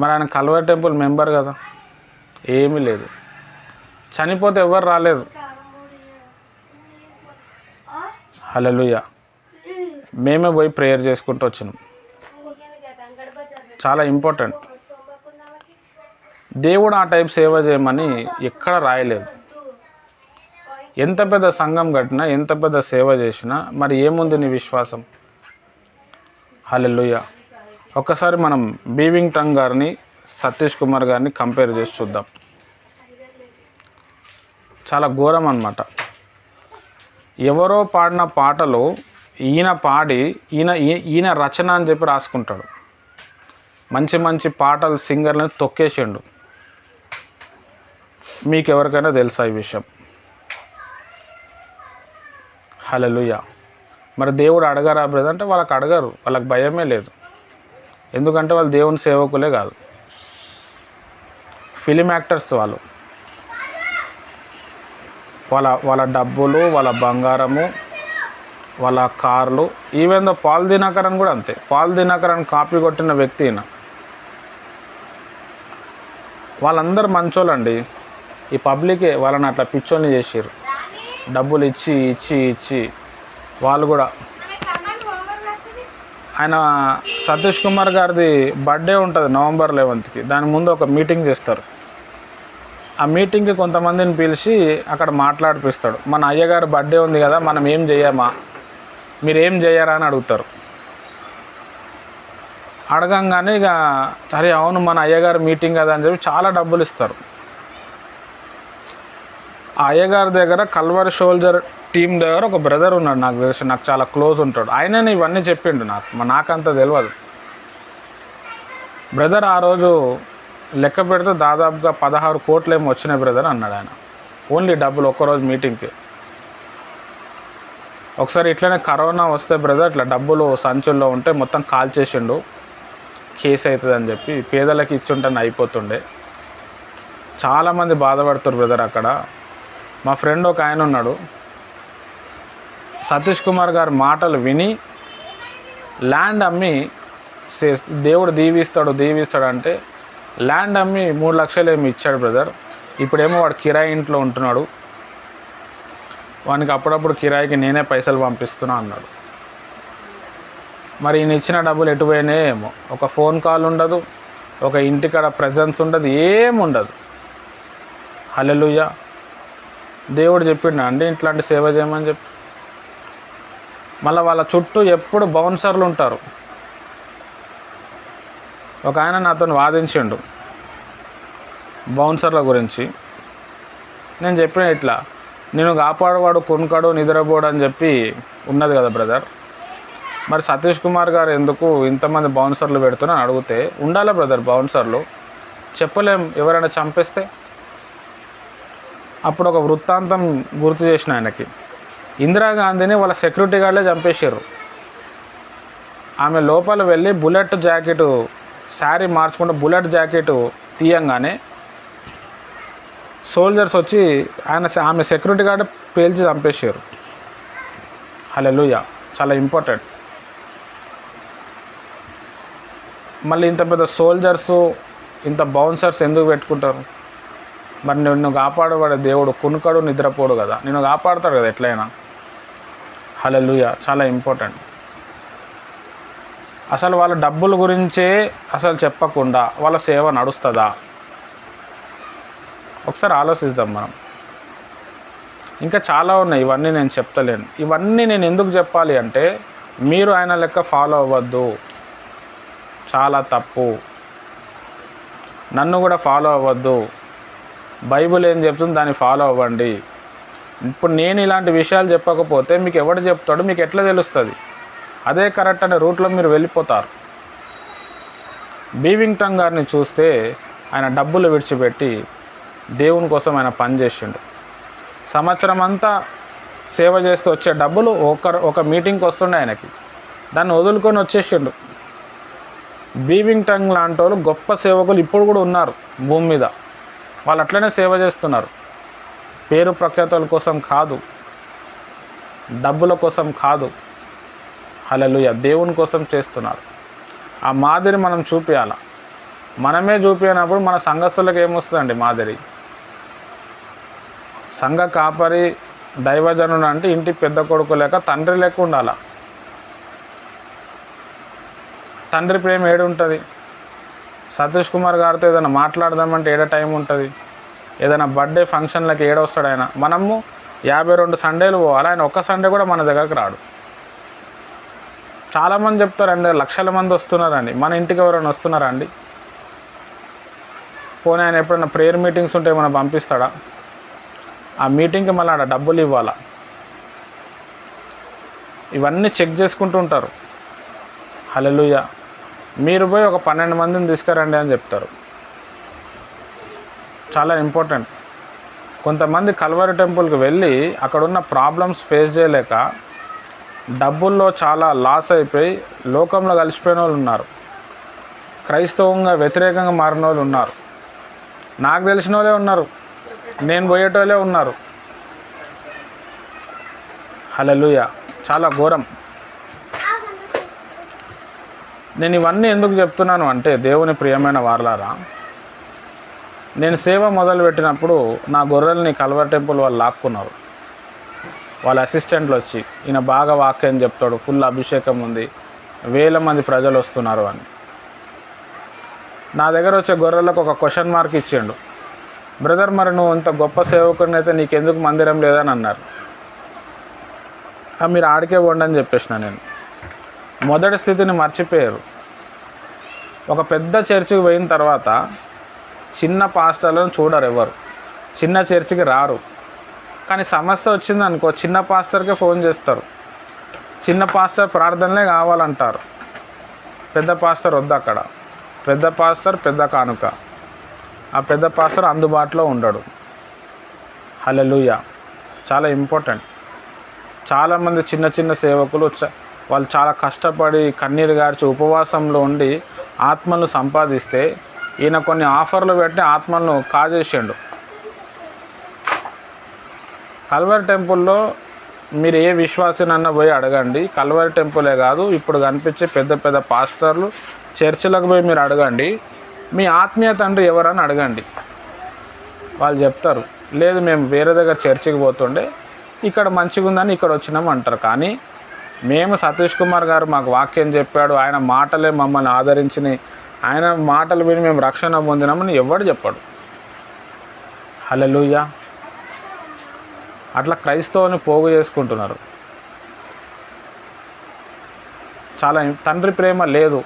మరి ఆయన కల్వర్ టెంపుల్ మెంబర్ కదా, ఏమీ లేదు. చనిపోతే ఎవరు రాలేదు. హల్లెలూయా. మేమే పోయి ప్రేయర్ చేసుకుంటూ వచ్చినాం. చాలా ఇంపార్టెంట్. దేవుడు ఆ టైప్ సేవ చేయమని ఎక్కడ రాయలేదు. ఎంత పెద్ద సంఘం కట్టినా, ఎంత పెద్ద సేవ చేసినా మరి ఏముంది నీ విశ్వాసం? హల్లెలూయా. ఒక్కసారి మనం బీవింగ్టన్ గారిని, సతీష్ కుమార్ గారిని కంపేర్ చేసి చూద్దాం. చాలా ఘోరం అన్నమాట. ఎవరో పాడిన పాటలు ఈయన పాడి ఈయన రచన అని చెప్పి రాసుకుంటాడు. మంచి మంచి పాటలు సింగర్లను తొక్కేసిండు. మీకు ఎవరికైనా తెలుసా ఈ విషయం? హల్లెలూయా. మరి దేవుడు అడగరా బ్రదర్ అంటే వాళ్ళకి అడగరు, వాళ్ళకి భయమే లేదు. ఎందుకంటే వాళ్ళు దేవుని సేవకులే కాదు, ఫిలిం యాక్టర్స్. వాళ్ళ డబ్బులు, వాళ్ళ బంగారము, వాళ్ళ కార్లు. ఈవెన్ దో పాల్ దినకరన్ కూడా అంతే. పాల్ దినకరన్ కాపీ కొట్టిన వ్యక్తి ఈయన. వాళ్ళందరూ మంచోళ్ళండి. ఈ పబ్లికే వాళ్ళని అట్లా పిచ్చోని చేసారు. డబ్బులు ఇచ్చి వాళ్ళు కూడా. ఆయన సతీష్ కుమార్ గారిది బర్త్డే ఉంటుంది November 11th. దాని ముందు ఒక మీటింగ్ చేస్తారు. ఆ మీటింగ్కి కొంతమందిని పిలిచి అక్కడ మాట్లాడిపిస్తాడు. మన అయ్యగారు బర్త్డే ఉంది కదా, మనం ఏం చేయమా, మీరు ఏం చేయరా అని అడుగుతారు. అడగంగానే ఇక సరే అవును మన అయ్యగారు మీటింగ్ కదా అని చెప్పి చాలా డబ్బులు ఇస్తారు. ఆ అయ్యగారి దగ్గర కల్వరి సోల్జర్ టీం దగ్గర ఒక బ్రదర్ ఉన్నాడు, నాకు తెలిసి, నాకు చాలా క్లోజ్ ఉంటాడు. ఆయననే ఇవన్నీ చెప్పిండు. నాకంత తెలియదు. బ్రదర్ ఆ రోజు లెక్క పెడితే దాదాపుగా 16 కోట్లు ఏమో వచ్చినాయి బ్రదర్ అన్నాడు ఆయన. ఓన్లీ డబ్బులు ఒక్కరోజు మీటింగ్కి. ఒకసారి ఇట్లనే కరోనా వస్తే బ్రదర్ ఇట్లా డబ్బులు సంచుల్లో ఉంటే మొత్తం కాల్ చేసిండు, కేసు అవుతుంది అని చెప్పి. పేదలకి ఇచ్చుంటే అయిపోతుండే. చాలామంది బాధపడుతారు బ్రదర్ అక్కడ. మా ఫ్రెండ్ ఒక ఆయన ఉన్నాడు, సతీష్ కుమార్ గారి మాటలు విని ల్యాండ్ అమ్మి దేవుడు దీవిస్తాడు అంటే ల్యాండ్ అమ్మి 3 లక్షలు ఏమి ఇచ్చాడు బ్రదర్. ఇప్పుడేమో వాడు కిరాయి ఇంట్లో ఉంటున్నాడు. వానికి అప్పుడప్పుడు కిరాయికి నేనే పైసలు పంపిస్తున్నా అన్నాడు. మరి ఈయన ఇచ్చిన డబ్బులు ఎటు పోయినాయో ఏమో. ఒక ఫోన్ కాల్ ఉండదు, ఒక ఇంటికాడ ప్రెజెన్స్ ఉండదు, ఏముండదు. హల్లెలూయా. దేవుడు చెప్పిండా అండి ఇట్లాంటి సేవ చేయమని చెప్పి? మళ్ళీ వాళ్ళ చుట్టూ ఎప్పుడు బౌన్సర్లు ఉంటారు. ఒక ఆయన నాతో వాదించిండు బౌన్సర్ల గురించి. నేను చెప్పిన ఇట్లా, నేను కాపాడువాడు కొనుకాడు నిద్రపోడు అని చెప్పి ఉన్నది కదా బ్రదర్. మరి సతీష్ కుమార్ గారు ఎందుకు ఇంతమంది బౌన్సర్లు పెడుతున్నా అడిగితే, ఉండాలి బ్రదర్ బౌన్సర్లు, చెప్పలేం ఎవరైనా చంపేస్తే. అప్పుడు ఒక వృత్తాంతం గుర్తు చేసిన ఆయనకి. ఇందిరాగాంధీని వాళ్ళ సెక్యూరిటీ గార్డులే చంపేశారు. ఆమె లోపల వెళ్ళి బుల్లెట్ జాకెట్ శారీ మార్చుకుంటూ బుల్లెట్ జాకెట్ తీయంగానే సోల్జర్స్ వచ్చి ఆమె సెక్యూరిటీ గార్డు పేల్చి చంపేశారు. హల్లెలూయా. చాలా ఇంపార్టెంట్. మళ్ళీ ఇంత పెద్ద సోల్జర్సు, ఇంత బౌన్సర్స్ ఎందుకు పెట్టుకుంటారు? మరి నిన్ను కాపాడబడే దేవుడు కునుకడు నిద్రపోడు కదా, నిన్ను కాపాడుతాడు కదా ఎట్లయినా. హల్లెలూయా. చాలా ఇంపార్టెంట్. అసలు వాళ్ళ డబ్బుల గురించే అసలు చెప్పకుండా వాళ్ళ సేవ నడుస్తుందా? ఒకసారి ఆలోచిద్దాం మనం. ఇంకా చాలా ఉన్నాయి, ఇవన్నీ నేను చెప్తలేను. ఇవన్నీ నేను ఎందుకు చెప్పాలి అంటే మీరు ఆయన లెక్క ఫాలో అవ్వద్దు, చాలా తప్పు. నన్ను కూడా ఫాలో అవ్వద్దు, బైబిల్ ఏం చెప్తుంది దాన్ని ఫాలో అవ్వండి. ఇప్పుడు నేను ఇలాంటి విషయాలు చెప్పకపోతే మీకు ఎవడు చెప్తాడు? మీకు ఎట్లా తెలుస్తుంది? అదే కరెక్ట్ అనే రూట్లో మీరు వెళ్ళిపోతారు. బీవింగ్టన్ గారిని చూస్తే ఆయన డబ్బులు విడిచిపెట్టి దేవుని కోసం ఆయన పనిచేసిండు. సంవత్సరం అంతా సేవ చేస్తూ వచ్చే డబ్బులు ఒక మీటింగ్కి వస్తుండే ఆయనకి, దాన్ని వదులుకొని వచ్చేసిండు. బీవింగ్టన్ లాంటి వాళ్ళు గొప్ప సేవకులు ఇప్పుడు కూడా ఉన్నారు భూమి మీద. వాళ్ళు అట్లనే సేవ చేస్తున్నారు. పేరు ప్రఖ్యాతుల కోసం కాదు, డబ్బుల కోసం కాదు, హల్లెలూయా, దేవుని కోసం చేస్తున్నారు. ఆ మాదిరి మనం చూపించాల. మనమే చూపించినప్పుడు మన సంఘస్థులకు ఏమొస్తుందండి మాదిరి? సంఘ కాపరి దైవజనుడు అంటే ఇంటి పెద్ద కొడుకు లేక తండ్రి లెక్క ఉండాల. తండ్రి ప్రేమ ఏడుంటుంది? సతీష్ కుమార్ గారితో ఏదైనా మాట్లాడదామంటే ఏడ టైం ఉంటుంది? ఏదైనా బర్త్డే ఫంక్షన్లకి ఏడొస్తాడు ఆయన. మనము 52 సండేలు పోవాలి, ఆయన ఒక్క సండే కూడా మన దగ్గరకు రాడు. చాలామంది చెప్తారండి, లక్షల మంది వస్తున్నారండి, మన ఇంటికి ఎవరైనా వస్తున్నారా అండి? పోనీ ఆయన ఎప్పుడైనా ప్రేయర్ మీటింగ్స్ ఉంటే ఏమైనా పంపిస్తాడా? ఆ మీటింగ్కి మళ్ళీ ఆడ డబ్బులు ఇవ్వాలా? ఇవన్నీ చెక్ చేసుకుంటూ ఉంటారు. హల్లెలూయా. మీరు పోయి ఒక 12 మందిని తీసుకురండి అని చెప్తారు. చాలా ఇంపార్టెంట్. కొంతమంది కల్వరి టెంపుల్కి వెళ్ళి అక్కడున్న ప్రాబ్లమ్స్ ఫేస్ చేయలేక డబ్బుల్లో చాలా లాస్ అయిపోయి లోకంలో కలిసిపోయిన వాళ్ళు ఉన్నారు. క్రైస్తవంగా వ్యతిరేకంగా మారిన వాళ్ళు ఉన్నారు. నాకు తెలిసిన వాళ్ళే ఉన్నారు, నేను పోయేటోళ్ళే ఉన్నారు. హల్లెలూయా. చాలా ఘోరం. నేను ఇవన్నీ ఎందుకు చెప్తున్నాను అంటే, దేవుని ప్రియమైన వారలారా, నేను సేవ మొదలుపెట్టినప్పుడు నా గొర్రెల్ని కల్వరి టెంపుల్ వాళ్ళు లాక్కున్నారు. వాళ్ళ అసిస్టెంట్లు వచ్చి, ఈయన బాగా వాక్యం చెప్తాడు, ఫుల్ అభిషేకం ఉంది, 1000 మంది ప్రజలు వస్తున్నారు అని. నా దగ్గర వచ్చే గొర్రెలకు ఒక క్వశ్చన్ మార్క్ ఇచ్చిండు. బ్రదర్, మరి నువ్వు ఇంత గొప్ప సేవకుడిని అయితే నీకెందుకు మందిరం లేదని అన్నారు. మీరు ఆడికే పోండి అని చెప్పేసిన నేను. మొదటి స్థితిని మర్చిపోయారు. ఒక పెద్ద చర్చికి పోయిన తర్వాత చిన్న పాస్టర్లను చూడరు ఎవరు, చిన్న చర్చికి రారు. కానీ సమస్య వచ్చిందనుకో చిన్న పాస్టర్కే ఫోన్ చేస్తారు. చిన్న పాస్టర్ ప్రార్థనలే కావాలంటారు. పెద్ద పాస్టర్ వద్దు అక్కడ. పెద్ద పాస్టర్ పెద్ద కానుక. ఆ పెద్ద పాస్టర్ అందుబాటులో ఉండడు. హల్లెలూయా. చాలా ఇంపార్టెంట్. చాలామంది చిన్న చిన్న సేవకులు వాళ్ళు చాలా కష్టపడి కన్నీరు గార్చి ఉపవాసంలో ఉండి ఆత్మలను సంపాదిస్తే ఈయన కొన్ని ఆఫర్లు పెట్టి ఆత్మలను కాజేసిండు. కల్వరి టెంపుల్లో మీరు ఏ విశ్వాసినన్నా పోయి అడగండి. కల్వరి టెంపులే కాదు, ఇప్పుడు కనిపించే పెద్ద పెద్ద పాస్టర్లు చర్చిలకు పోయి మీరు అడగండి, మీ ఆత్మీయ తండ్రి ఎవరని అడగండి. వాళ్ళు చెప్తారు, లేదు మేము వేరే దగ్గర చర్చికి పోతుండే ఇక్కడ మంచిగా ఉందని ఇక్కడ వచ్చినాం అంటారు. కానీ మేము సతీష్ కుమార్ గారు మాకు వాక్యం చెప్పాడు, ఆయన మాటలే మమ్మల్ని ఆదరించినాయి, ఆయన మాటలు విని మేము రక్షణ పొందినామని ఎవడు చెప్పాడు. హల్లెలూయా. అట్లా క్రైస్తవుని పోగు చేసుకుంటున్నారు. చాలా తండ్రి ప్రేమ లేదు,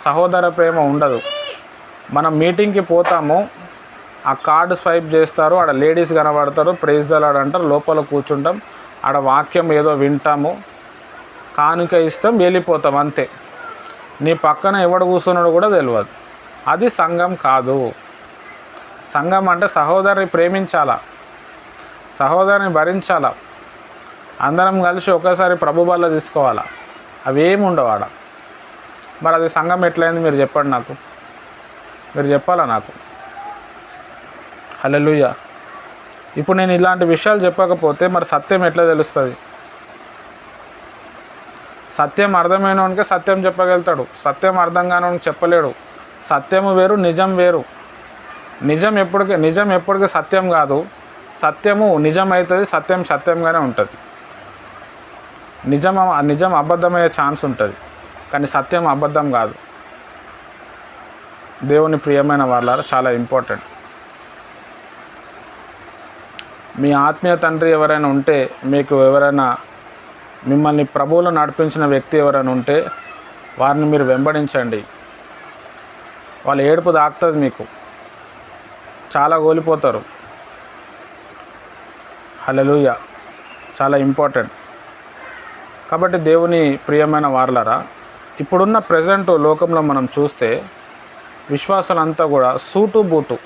సహోదర ప్రేమ ఉండదు. మనం మీటింగ్కి పోతాము, ఆ కార్డు స్వైప్ చేస్తారు, ఆడ లేడీస్ కనబడతారు, ప్రైజ్ ద లార్డ్ అంటారు, లోపల కూర్చుంటాం, ఆడ వాక్యం ఏదో వింటాము, కానుక ఇస్తాం, వెళ్ళిపోతాం, అంతే. నీ పక్కన ఎవడు కూర్చున్నాడు కూడా తెలియదు. అది సంఘం కాదు. సంఘం అంటే సహోదరిని ప్రేమించాలా, సహోదరిని భరించాలా, అందరం కలిసి ఒకేసారి ప్రభు బల్ల తీసుకోవాలా. అవేమి ఉండవు ఆడ. మరి అది సంఘం ఎట్లయింది మీరు చెప్పండి నాకు, మీరు చెప్పాలా నాకు. హల్లెలూయా. ఇప్పుడు నేను ఇలాంటి విషయాలు చెప్పకపోతే మరి సత్యం ఎట్లా తెలుస్తుంది? సత్యం అర్థమైనవానికే సత్యం చెప్పగలుగుతాడు, సత్యం అర్థం కానివానికి చెప్పలేడు. సత్యము వేరు, నిజం వేరు. నిజం ఎప్పటికీ సత్యం కాదు, సత్యము నిజం అవుతుంది, సత్యం సత్యంగానే ఉంటుంది. నిజం అబద్ధమయ్యే ఛాన్స్ ఉంటుంది, కానీ సత్యం అబద్ధం కాదు. దేవుని ప్రియమైన వాళ్ళారా, చాలా ఇంపార్టెంట్. మీ ఆత్మీయ తండ్రి ఎవరైనా ఉంటే, మీకు ఎవరైనా మిమ్మల్ని ప్రభువులో నడిపించిన వ్యక్తి ఎవరైనా ఉంటే వారిని మీరు వెంబడించండి. వాళ్ళ ఏడుపు తాకుతుంది, మీకు చాలా కోల్పోతారు. హల్లెలూయా, చాలా ఇంపార్టెంట్. కాబట్టి దేవుని ప్రియమైన వారలారా, ఇప్పుడున్న ప్రజెంట్ లోకంలో మనం చూస్తే విశ్వాసాలంతా కూడా సూటు బూటు.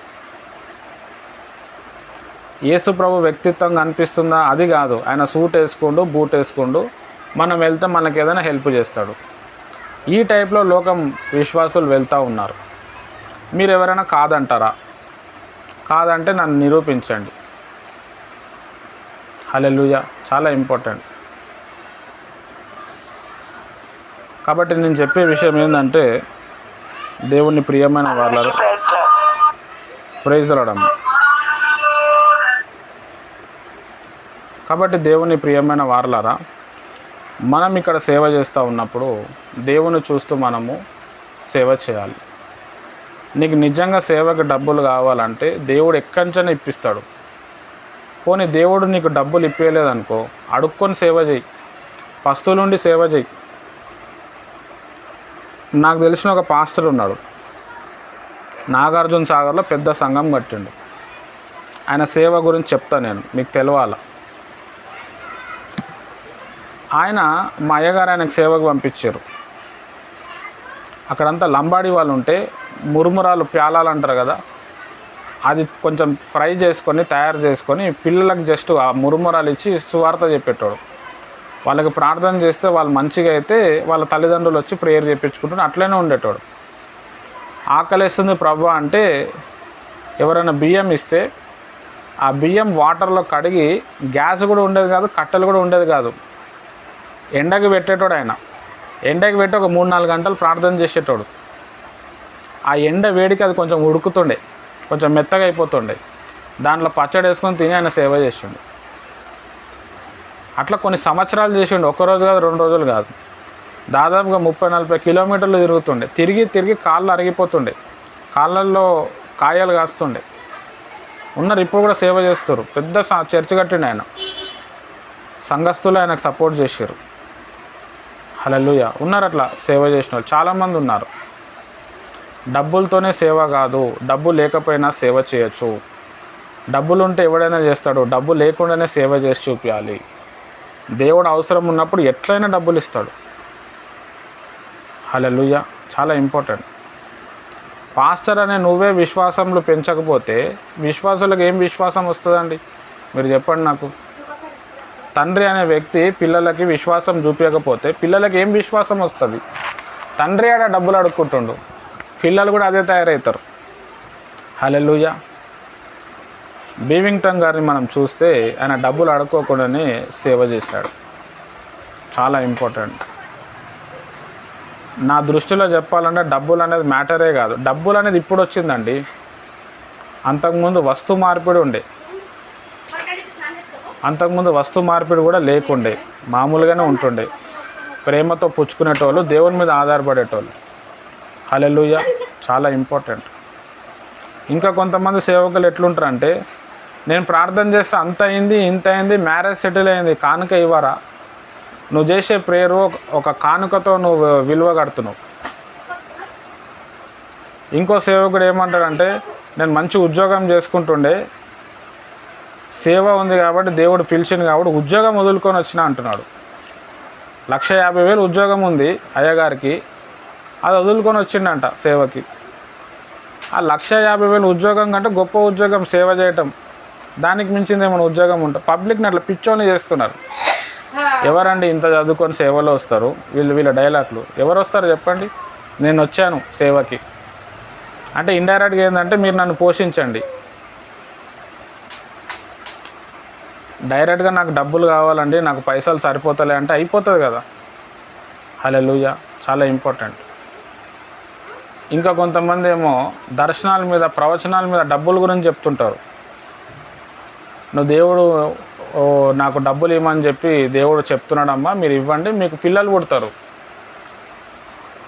యేసు ప్రభు వ్యక్తిత్వం కనిపిస్తుందా? అది కాదు. ఆయన సూట్ వేసుకోండు, బూట్ వేసుకోండు, మనం వెళ్తే మనకి ఏదైనా హెల్ప్ చేస్తాడు. ఈ టైప్లో లోకం విశ్వాసులు వెళ్తూ ఉన్నారు. మీరు ఎవరైనా కాదంటారా? కాదంటే నన్ను నిరూపించండి. హల్లెలూయా, చాలా ఇంపార్టెంట్. కాబట్టి నేను చెప్పే విషయం ఏంటంటే, దేవుని ప్రియమైన వారలారా, ప్రైజ్ లార్డ్. కాబట్టి దేవుని ప్రియమైన వారలారా, మనం ఇక్కడ సేవ చేస్తూ ఉన్నప్పుడు దేవుని చూస్తూ మనము సేవ చేయాలి. నీకు నిజంగా సేవకు డబ్బులు కావాలంటే దేవుడు ఎక్కడి నుంచైనా ఇప్పిస్తాడు. పోనీ దేవుడు నీకు డబ్బులు ఇప్పలేదనుకో, అడుక్కొని సేవ చేయి, పస్తులుండి సేవ చేయి. నాకు తెలిసిన ఒక పాస్టర్ ఉన్నాడు, నాగార్జున సాగర్లో పెద్ద సంఘం కట్టిండు. ఆయన సేవ గురించి చెప్తా నేను, మీకు తెలవాల. ఆయన మా అయ్యగారు ఆయనకు సేవకు పంపించారు. అక్కడంతా లంబాడి వాళ్ళు ఉంటే మురుమురాలు ప్యాలాలు అంటారు కదా, అది కొంచెం ఫ్రై చేసుకొని తయారు చేసుకొని పిల్లలకు జస్ట్ ఆ మురుమురాలు ఇచ్చి సువార్త చెప్పేటోడు. వాళ్ళకి ప్రార్థన చేస్తే వాళ్ళు మంచిగా అయితే వాళ్ళ తల్లిదండ్రులు వచ్చి ప్రేయర్ చేయించుకుంటుని అట్లనే ఉండేటోడు. ఆకలేస్తుంది ప్రభు అంటే ఎవరైనా బియ్యం ఇస్తే ఆ బియ్యం వాటర్లో కడిగి, గ్యాస్ కూడా ఉండేది కాదు, కట్టెలు కూడా ఉండేది కాదు, ఎండకి పెట్టేటోడు. ఆయన ఎండకి పెట్టి ఒక 3-4 గంటలు ప్రార్థన చేసేటోడు. ఆ ఎండ వేడికి అది కొంచెం ఉడుకుతుండే, కొంచెం మెత్తగా అయిపోతుండే, దాంట్లో పచ్చడి వేసుకొని తిని ఆయన సేవ చేసిండు. అట్లా కొన్ని సంవత్సరాలు చేసిండు. ఒక్కరోజు కాదు, 2 రోజులు కాదు, దాదాపుగా 30-40 కిలోమీటర్లు తిరుగుతుండే. తిరిగి కాళ్ళు అరిగిపోతుండే, కాళ్ళల్లో కాయలు కాస్తుండే. ఉన్నారు, ఇప్పుడు కూడా సేవ చేస్తారు. పెద్ద చర్చ్ కట్టిండు ఆయన. సంఘస్థులు ఆయనకు సపోర్ట్ చేశారు. హల్లెలూయా, ఉన్నారు అట్లా సేవ చేసిన వాళ్ళు చాలామంది ఉన్నారు. డబ్బులతోనే సేవ కాదు, డబ్బు లేకపోయినా సేవ చేయొచ్చు. డబ్బులు ఉంటే ఎవడైనా చేస్తాడు, డబ్బు లేకుండానే సేవ చేసి చూపించాలి. దేవుడు అవసరం ఉన్నప్పుడు ఎట్లయినా డబ్బులు ఇస్తాడు. హల్లెలూయా, చాలా ఇంపార్టెంట్. పాస్టర్ అనే నువ్వే విశ్వాసంలో పెంచకపోతే విశ్వాసులకు ఏం విశ్వాసం వస్తుందండి? మీరు చెప్పండి నాకు. తండ్రి అనే వ్యక్తి పిల్లలకి విశ్వాసం చూపించకపోతే పిల్లలకి ఏం విశ్వాసం వస్తుంది? తండ్రి ఆడ డబ్బులు అడుక్కుంటుండు, పిల్లలు కూడా అదే తయారవుతారు. హల్లెలూయా. బీవింగ్టన్ గారిని మనం చూస్తే ఆయన డబ్బులు అడుక్కోకుండానే సేవ చేశాడు. చాలా ఇంపార్టెంట్. నా దృష్టిలో చెప్పాలంటే డబ్బులు అనేది మ్యాటరే కాదు. డబ్బులు అనేది ఇప్పుడు వచ్చిందండి, అంతకుముందు వస్తు మార్పిడి ఉండే. అంతకుముందు వస్తు మార్పిడి కూడా లేకుండే, మామూలుగానే ఉంటుండే. ప్రేమతో పుచ్చుకునేటోళ్ళు, దేవుని మీద ఆధారపడేటోళ్ళు. హల్లెలూయా, చాలా ఇంపార్టెంట్. ఇంకా కొంతమంది సేవకులు ఎట్లుంటారంటే, నేను ప్రార్థన చేస్తే అంత అయింది, ఇంత అయింది, మ్యారేజ్ సెటిల్ అయింది, కానుక ఇవ్వరా? నువ్వు చేసే ప్రేయరు ఒక కానుకతో నువ్వు విలువ కడుతున్నావు. ఇంకో సేవకుడు ఏమంటాడంటే, నేను మంచి ఉద్యోగం చేసుకుంటుండే, సేవ ఉంది కాబట్టి దేవుడు పిలిచింది కాబట్టి ఉద్యోగం వదులుకొని వచ్చినా అంటున్నాడు. 1,50,000 ఉద్యోగం ఉంది అయ్యగారికి, అది వదులుకొని వచ్చిండంట సేవకి. ఆ 1,50,000 ఉద్యోగం కంటే గొప్ప ఉద్యోగం సేవ చేయటం. దానికి మించింది ఏమైనా ఉద్యోగం ఉంటుంది? పబ్లిక్ని అట్లా పిచ్చోని చేస్తున్నారు. ఎవరండి ఇంత చదువుకొని సేవలో వస్తారు? వీళ్ళ డైలాగులు ఎవరు వస్తారు చెప్పండి? నేను వచ్చాను సేవకి అంటే ఇండైరెక్ట్గా ఏంటంటే మీరు నన్ను పోషించండి. డైరెక్ట్గా నాకు డబ్బులు కావాలండి, నాకు పైసలు సరిపోతలే అంటే అయిపోతుంది కదా. హల్లెలూయా, చాలా ఇంపార్టెంట్. ఇంకా కొంతమంది ఏమో దర్శనాల మీద, ప్రవచనాల మీద డబ్బుల గురించి చెప్తుంటారు. నువ్వు దేవుడు నాకు డబ్బులు ఇవ్వమని చెప్పి దేవుడు చెప్తున్నాడమ్మా, మీరు ఇవ్వండి, మీకు పిల్లలు పుడతారు,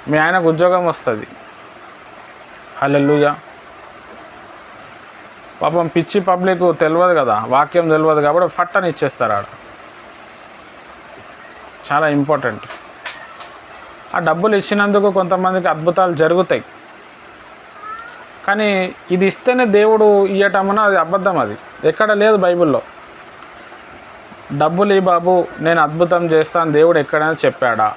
మీ ఆయనకు ఉద్యోగం వస్తుంది. హల్లెలూయా. పాపం పిచ్చి పబ్లిక్ తెలియదు కదా, వాక్యం తెలియదు కాబట్టి ఫట్టని ఇచ్చేస్తారు ఆడ. చాలా ఇంపార్టెంట్. ఆ డబ్బులు ఇచ్చినందుకు కొంతమందికి అద్భుతాలు జరుగుతాయి, కానీ ఇది ఇస్తేనే దేవుడు ఇవ్వటమన్నా అది అబద్ధం. అది ఎక్కడ లేదు బైబిల్లో. డబ్బులు ఈ బాబు నేను అద్భుతం చేస్తాను దేవుడు ఎక్కడైనా చెప్పాడా?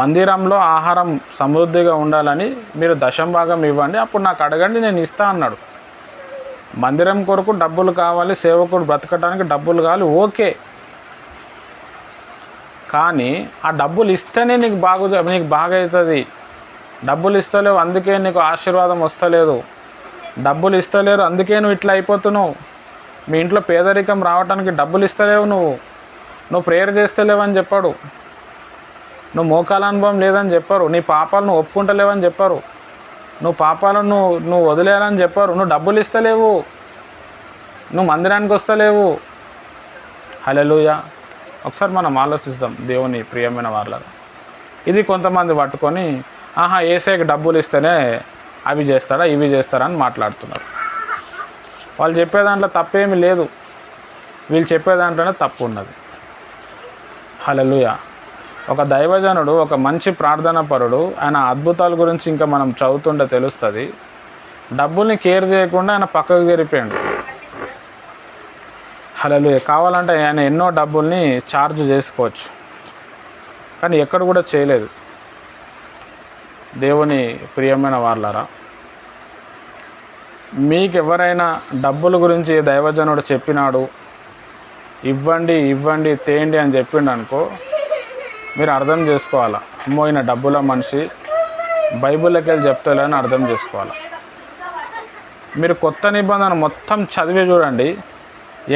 మందిరంలో ఆహారం సమృద్ధిగా ఉండాలని మీరు దశంభాగం ఇవ్వండి, అప్పుడు నాకు అడగండి నేను ఇస్తా అన్నాడు. మందిరం కొరకు డబ్బులు కావాలి, సేవకుడు బ్రతకడానికి డబ్బులు కావాలి, ఓకే. కానీ ఆ డబ్బులు ఇస్తేనే నీకు బాగా అవుతుంది. డబ్బులు ఇస్తలేవు అందుకే నీకు ఆశీర్వాదం వస్తలేదు. డబ్బులు ఇస్తలేరు అందుకే నువ్వు ఇట్లా అయిపోతున్నావు. మీ ఇంట్లో పేదరికం రావడానికి డబ్బులు ఇస్తలేవు, నువ్వు ప్రేయర్ చేస్తలేవు అని చెప్పాడు. నువ్వు మోకాల అనుభవం లేదని చెప్పారు. నీ పాపాలను ఒప్పుకుంటలేవని చెప్పారు. నువ్వు పాపాలను నువ్వు వదిలేయాలని చెప్పారు. నువ్వు డబ్బులు ఇస్తలేవు, నువ్వు మందిరానికి వస్తలేవు. హల్లెలూయా. ఒకసారి మనం ఆలోచిస్తాం దేవుని ప్రియమైన వాళ్ళని. ఇది కొంతమంది పట్టుకొని యేసేకి డబ్బులు ఇస్తేనే అవి చేస్తాడా ఇవి చేస్తారా అని మాట్లాడుతున్నారు. వాళ్ళు చెప్పే దాంట్లో తప్పేమీ లేదు, వీళ్ళు చెప్పే దాంట్లోనే తప్పు ఉన్నది. హల్లెలూయా. ఒక దైవజనుడు, ఒక మంచి ప్రార్థనా పరుడు, ఆయన అద్భుతాల గురించి ఇంకా మనం చదువుతుంటే తెలుస్తుంది. డబ్బుల్ని కేర్ చేయకుండా ఆయన పక్కకు జరిపాడు. హల్లెలూయా. కావాలంటే ఆయన ఎన్నో డబ్బుల్ని ఛార్జ్ చేసుకోవచ్చు, కానీ ఎక్కడ కూడా చేయలేదు. దేవుని ప్రియమైన వాళ్ళారా, మీకు ఎవరైనా డబ్బుల గురించి దైవజనుడు చెప్పినాడు, ఇవ్వండి ఇవ్వండి తేండి అని చెప్పిండు అనుకో, మీరు అర్థం చేసుకోవాలా, అమ్మో ఈయన డబ్బుల మనిషి, బైబిల్లోకి వెళ్ళి చెప్తలేని అర్థం చేసుకోవాలా. మీరు కొత్త నిబంధన మొత్తం చదివి చూడండి,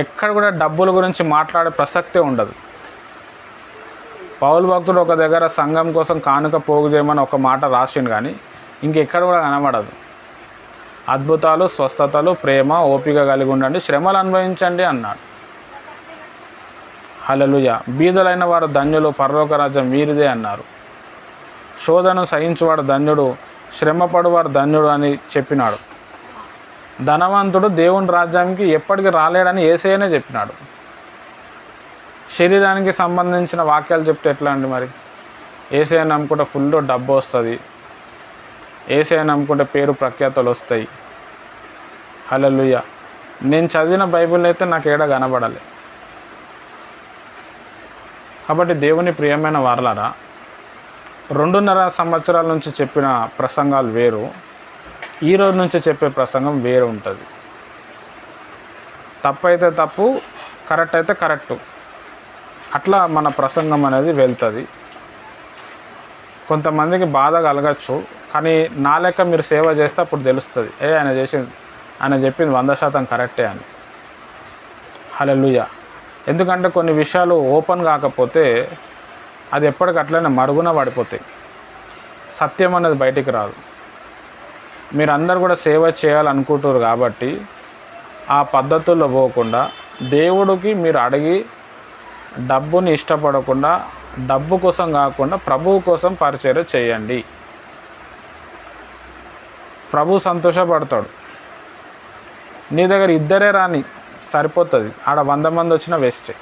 ఎక్కడ కూడా డబ్బుల గురించి మాట్లాడే ప్రసక్తే ఉండదు. పౌలు భక్తుడు ఒక దగ్గర సంఘం కోసం కానుక పోగు చేయమని ఒక మాట రాసిండు, కానీ ఇంకెక్కడ కూడా కనబడదు. అద్భుతాలు, స్వస్థతలు, ప్రేమ, ఓపిక కలిగి ఉండండి, శ్రమలు అనుభవించండి అన్నాడు. హల్లెలూయా. బీదలైన వారు ధన్యులు, పరలోక రాజ్యం వీరిదే అన్నారు. శోధను సహించువాడు ధన్యుడు, శ్రమపడువాడు ధన్యుడు అని చెప్పినాడు. ధనవంతుడు దేవుని రాజ్యానికి ఎప్పటికీ రాలేడని యేసయ్యనే చెప్పినాడు. శరీరానికి సంబంధించిన వాక్యాలు చెప్తే ఎట్లా అండి మరి? యేసయ్యని నమ్ముకుంటే ఫుల్ డబ్బు వస్తుంది, యేసయ్యని నమ్ముకుంటే పేరు ప్రఖ్యాతలు వస్తాయి. హల్లెలూయా. నేను చదివిన బైబిల్ అయితే నాకు ఏడ కనబడాలి. కాబట్టి దేవుని ప్రియమైన వారలారా, 2.5 సంవత్సరాల నుంచి చెప్పిన ప్రసంగాలు వేరు, ఈ రోజు నుంచి చెప్పే ప్రసంగం వేరు ఉంటుంది. తప్పు అయితే తప్పు, కరెక్ట్ అయితే కరెక్టు, అట్లా మన ప్రసంగం అనేది వెళ్తుంది. కొంతమందికి బాధ కలగచ్చు, కానీ నా లెక్క మీరు సేవ చేస్తే అప్పుడు తెలుస్తుంది, ఆయన చెప్పింది 100% కరెక్టే అని. హల్లెలూయా. ఎందుకంటే కొన్ని విషయాలు ఓపెన్ కాకపోతే అది ఎప్పటికట్లనే మరుగున పడిపోతాయి, సత్యం అనేది బయటికి రాదు. మీరందరూ కూడా సేవ చేయాలనుకుంటారు కాబట్టి ఆ పద్ధతుల్లో పోకుండా, దేవుడికి మీరు అడిగి డబ్బుని ఇష్టపడకుండా, డబ్బు కోసం కాకుండా ప్రభువు కోసం పరిచర్య చేయండి. ప్రభు సంతోషపడతాడు. నీ దగ్గర ఇద్దరే రాని సరిపోతుంది, ఆడ 100 మంది వచ్చినా వేస్టే.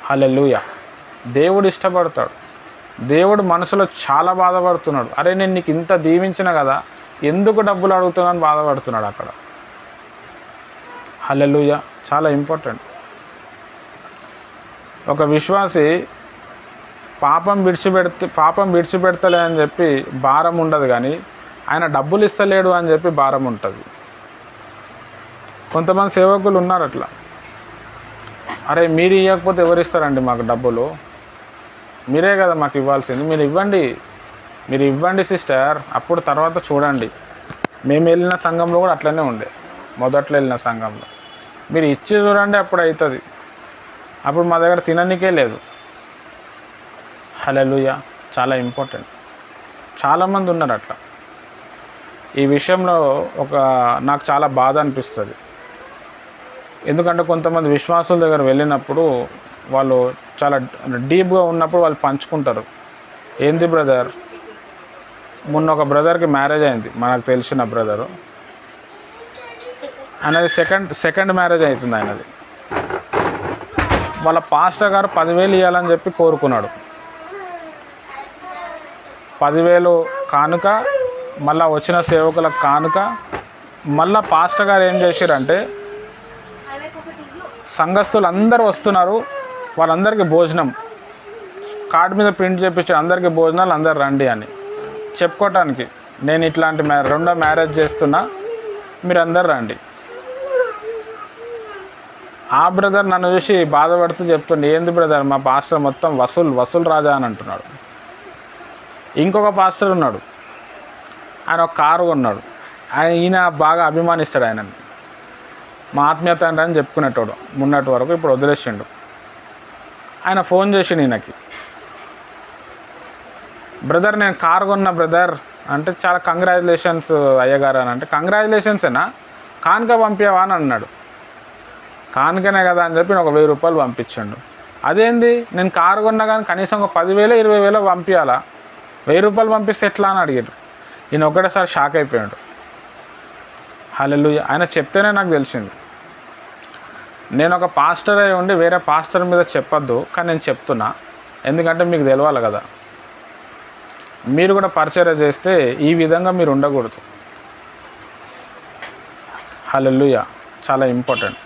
హల్లెలూయా. దేవుడు ఇష్టపడతాడు. దేవుడు మనసులో చాలా బాధపడుతున్నాడు. అరే నేను నీకు ఇంత దీవించిన కదా, ఎందుకు డబ్బులు అడుగుతున్నాను బాధపడుతున్నాడు అక్కడ. హల్లెలూయా. చాలా ఇంపార్టెంట్. ఒక విశ్వాసి పాపం విడిచిపెడతలే అని చెప్పి భారం ఉండదు, కానీ ఆయన డబ్బులు ఇస్తలేడు అని చెప్పి భారం ఉంటుంది. కొంతమంది సేవకులు ఉన్నారు అట్లా. అరే మీరు ఇవ్వకపోతే ఎవరు ఇస్తారండి మాకు డబ్బులు, మీరే కదా మాకు ఇవ్వాల్సింది, మీరు ఇవ్వండి సిస్టర్, అప్పుడు తర్వాత చూడండి. మేము వెళ్ళిన సంఘంలో కూడా అట్లనే ఉండే, మొదట్లో వెళ్ళిన సంఘంలో మీరు ఇచ్చి చూడండి అప్పుడు అవుతుంది, అప్పుడు మా దగ్గర తిననీకే లేదు. హల్లెలూయా. చాలా ఇంపార్టెంట్. చాలామంది ఉన్నారు అట్లా. ఈ విషయంలో నాకు చాలా బాధ అనిపిస్తుంది. ఎందుకంటే కొంతమంది విశ్వాసుల దగ్గర వెళ్ళినప్పుడు వాళ్ళు చాలా డీప్గా ఉన్నప్పుడు వాళ్ళు పంచుకుంటారు. ఏంది బ్రదర్, మొన్న ఒక బ్రదర్కి మ్యారేజ్ అయింది, మనకు తెలిసిన బ్రదరు, ఆయనది సెకండ్ మ్యారేజ్ అవుతుంది ఆయనది. వాళ్ళ పాస్టర్ గారు 10,000 ఇవ్వాలని చెప్పి కోరుకున్నాడు. 10,000 కానుక, మళ్ళీ వచ్చిన సేవకులకు కానుక. మళ్ళీ పాస్టర్ గారు ఏం చేశారంటే, సంఘస్థులు అందరూ వస్తున్నారు, వాళ్ళందరికీ భోజనం కార్డు మీద ప్రింట్ చేయించాడు, అందరికీ భోజనాలు, అందరు రండి అని చెప్పుకోవటానికి. నేను ఇట్లాంటి రెండో మ్యారేజ్ చేస్తున్నా, మీరు అందరు రండి. ఆ బ్రదర్ నన్ను చూసి బాధపడుతూ చెప్తుండే, ఏంది బ్రదర్ మా పాస్టర్ మొత్తం వసూలు రాజా అని అంటున్నాడు. ఇంకొక పాస్టర్ ఉన్నాడు, ఆయన ఒక కారు కొన్నాడు. ఈయన బాగా అభిమానిస్తాడు ఆయనని, మా ఆత్మీయ తండ్రి అని చెప్పుకునేటోడు మొన్నటి వరకు, ఇప్పుడు వదిలేసిండు. ఆయన ఫోన్ చేసిండు ఈయనకి, బ్రదర్ నేను కారు కొన్నా బ్రదర్ అంటే, చాలా కంగ్రాచులేషన్స్ అయ్యగారు అని అంటే, కంగ్రాచులేషన్సేనా, కానుక పంపించవా అని అన్నాడు. కానుకనే కదా అని చెప్పి ఒక 1000 రూపాయలు పంపించండు. అదేంది, నేను కారు కొన్నా కానీ కనీసం ఒక 10,000 20,000 పంపించాలా, 1000 రూపాయలు పంపిస్తే ఎట్లా అని అడిగాడు. ఈయన ఒకటేసారి షాక్ అయిపోయాడు. హల్లెలూయా. ఆయన చెప్తేనే నాకు తెలిసింది. నేను ఒక పాస్టర్ అయి ఉండి వేరే పాస్టర్ మీద చెప్పొద్దు, కానీ నేను చెప్తున్నా, ఎందుకంటే మీకు తెలవాలి కదా. మీరు కూడా పరిచర్య చేస్తే ఈ విధంగా మీరు ఉండకూడదు. హల్లెలూయా. చాలా ఇంపార్టెంట్.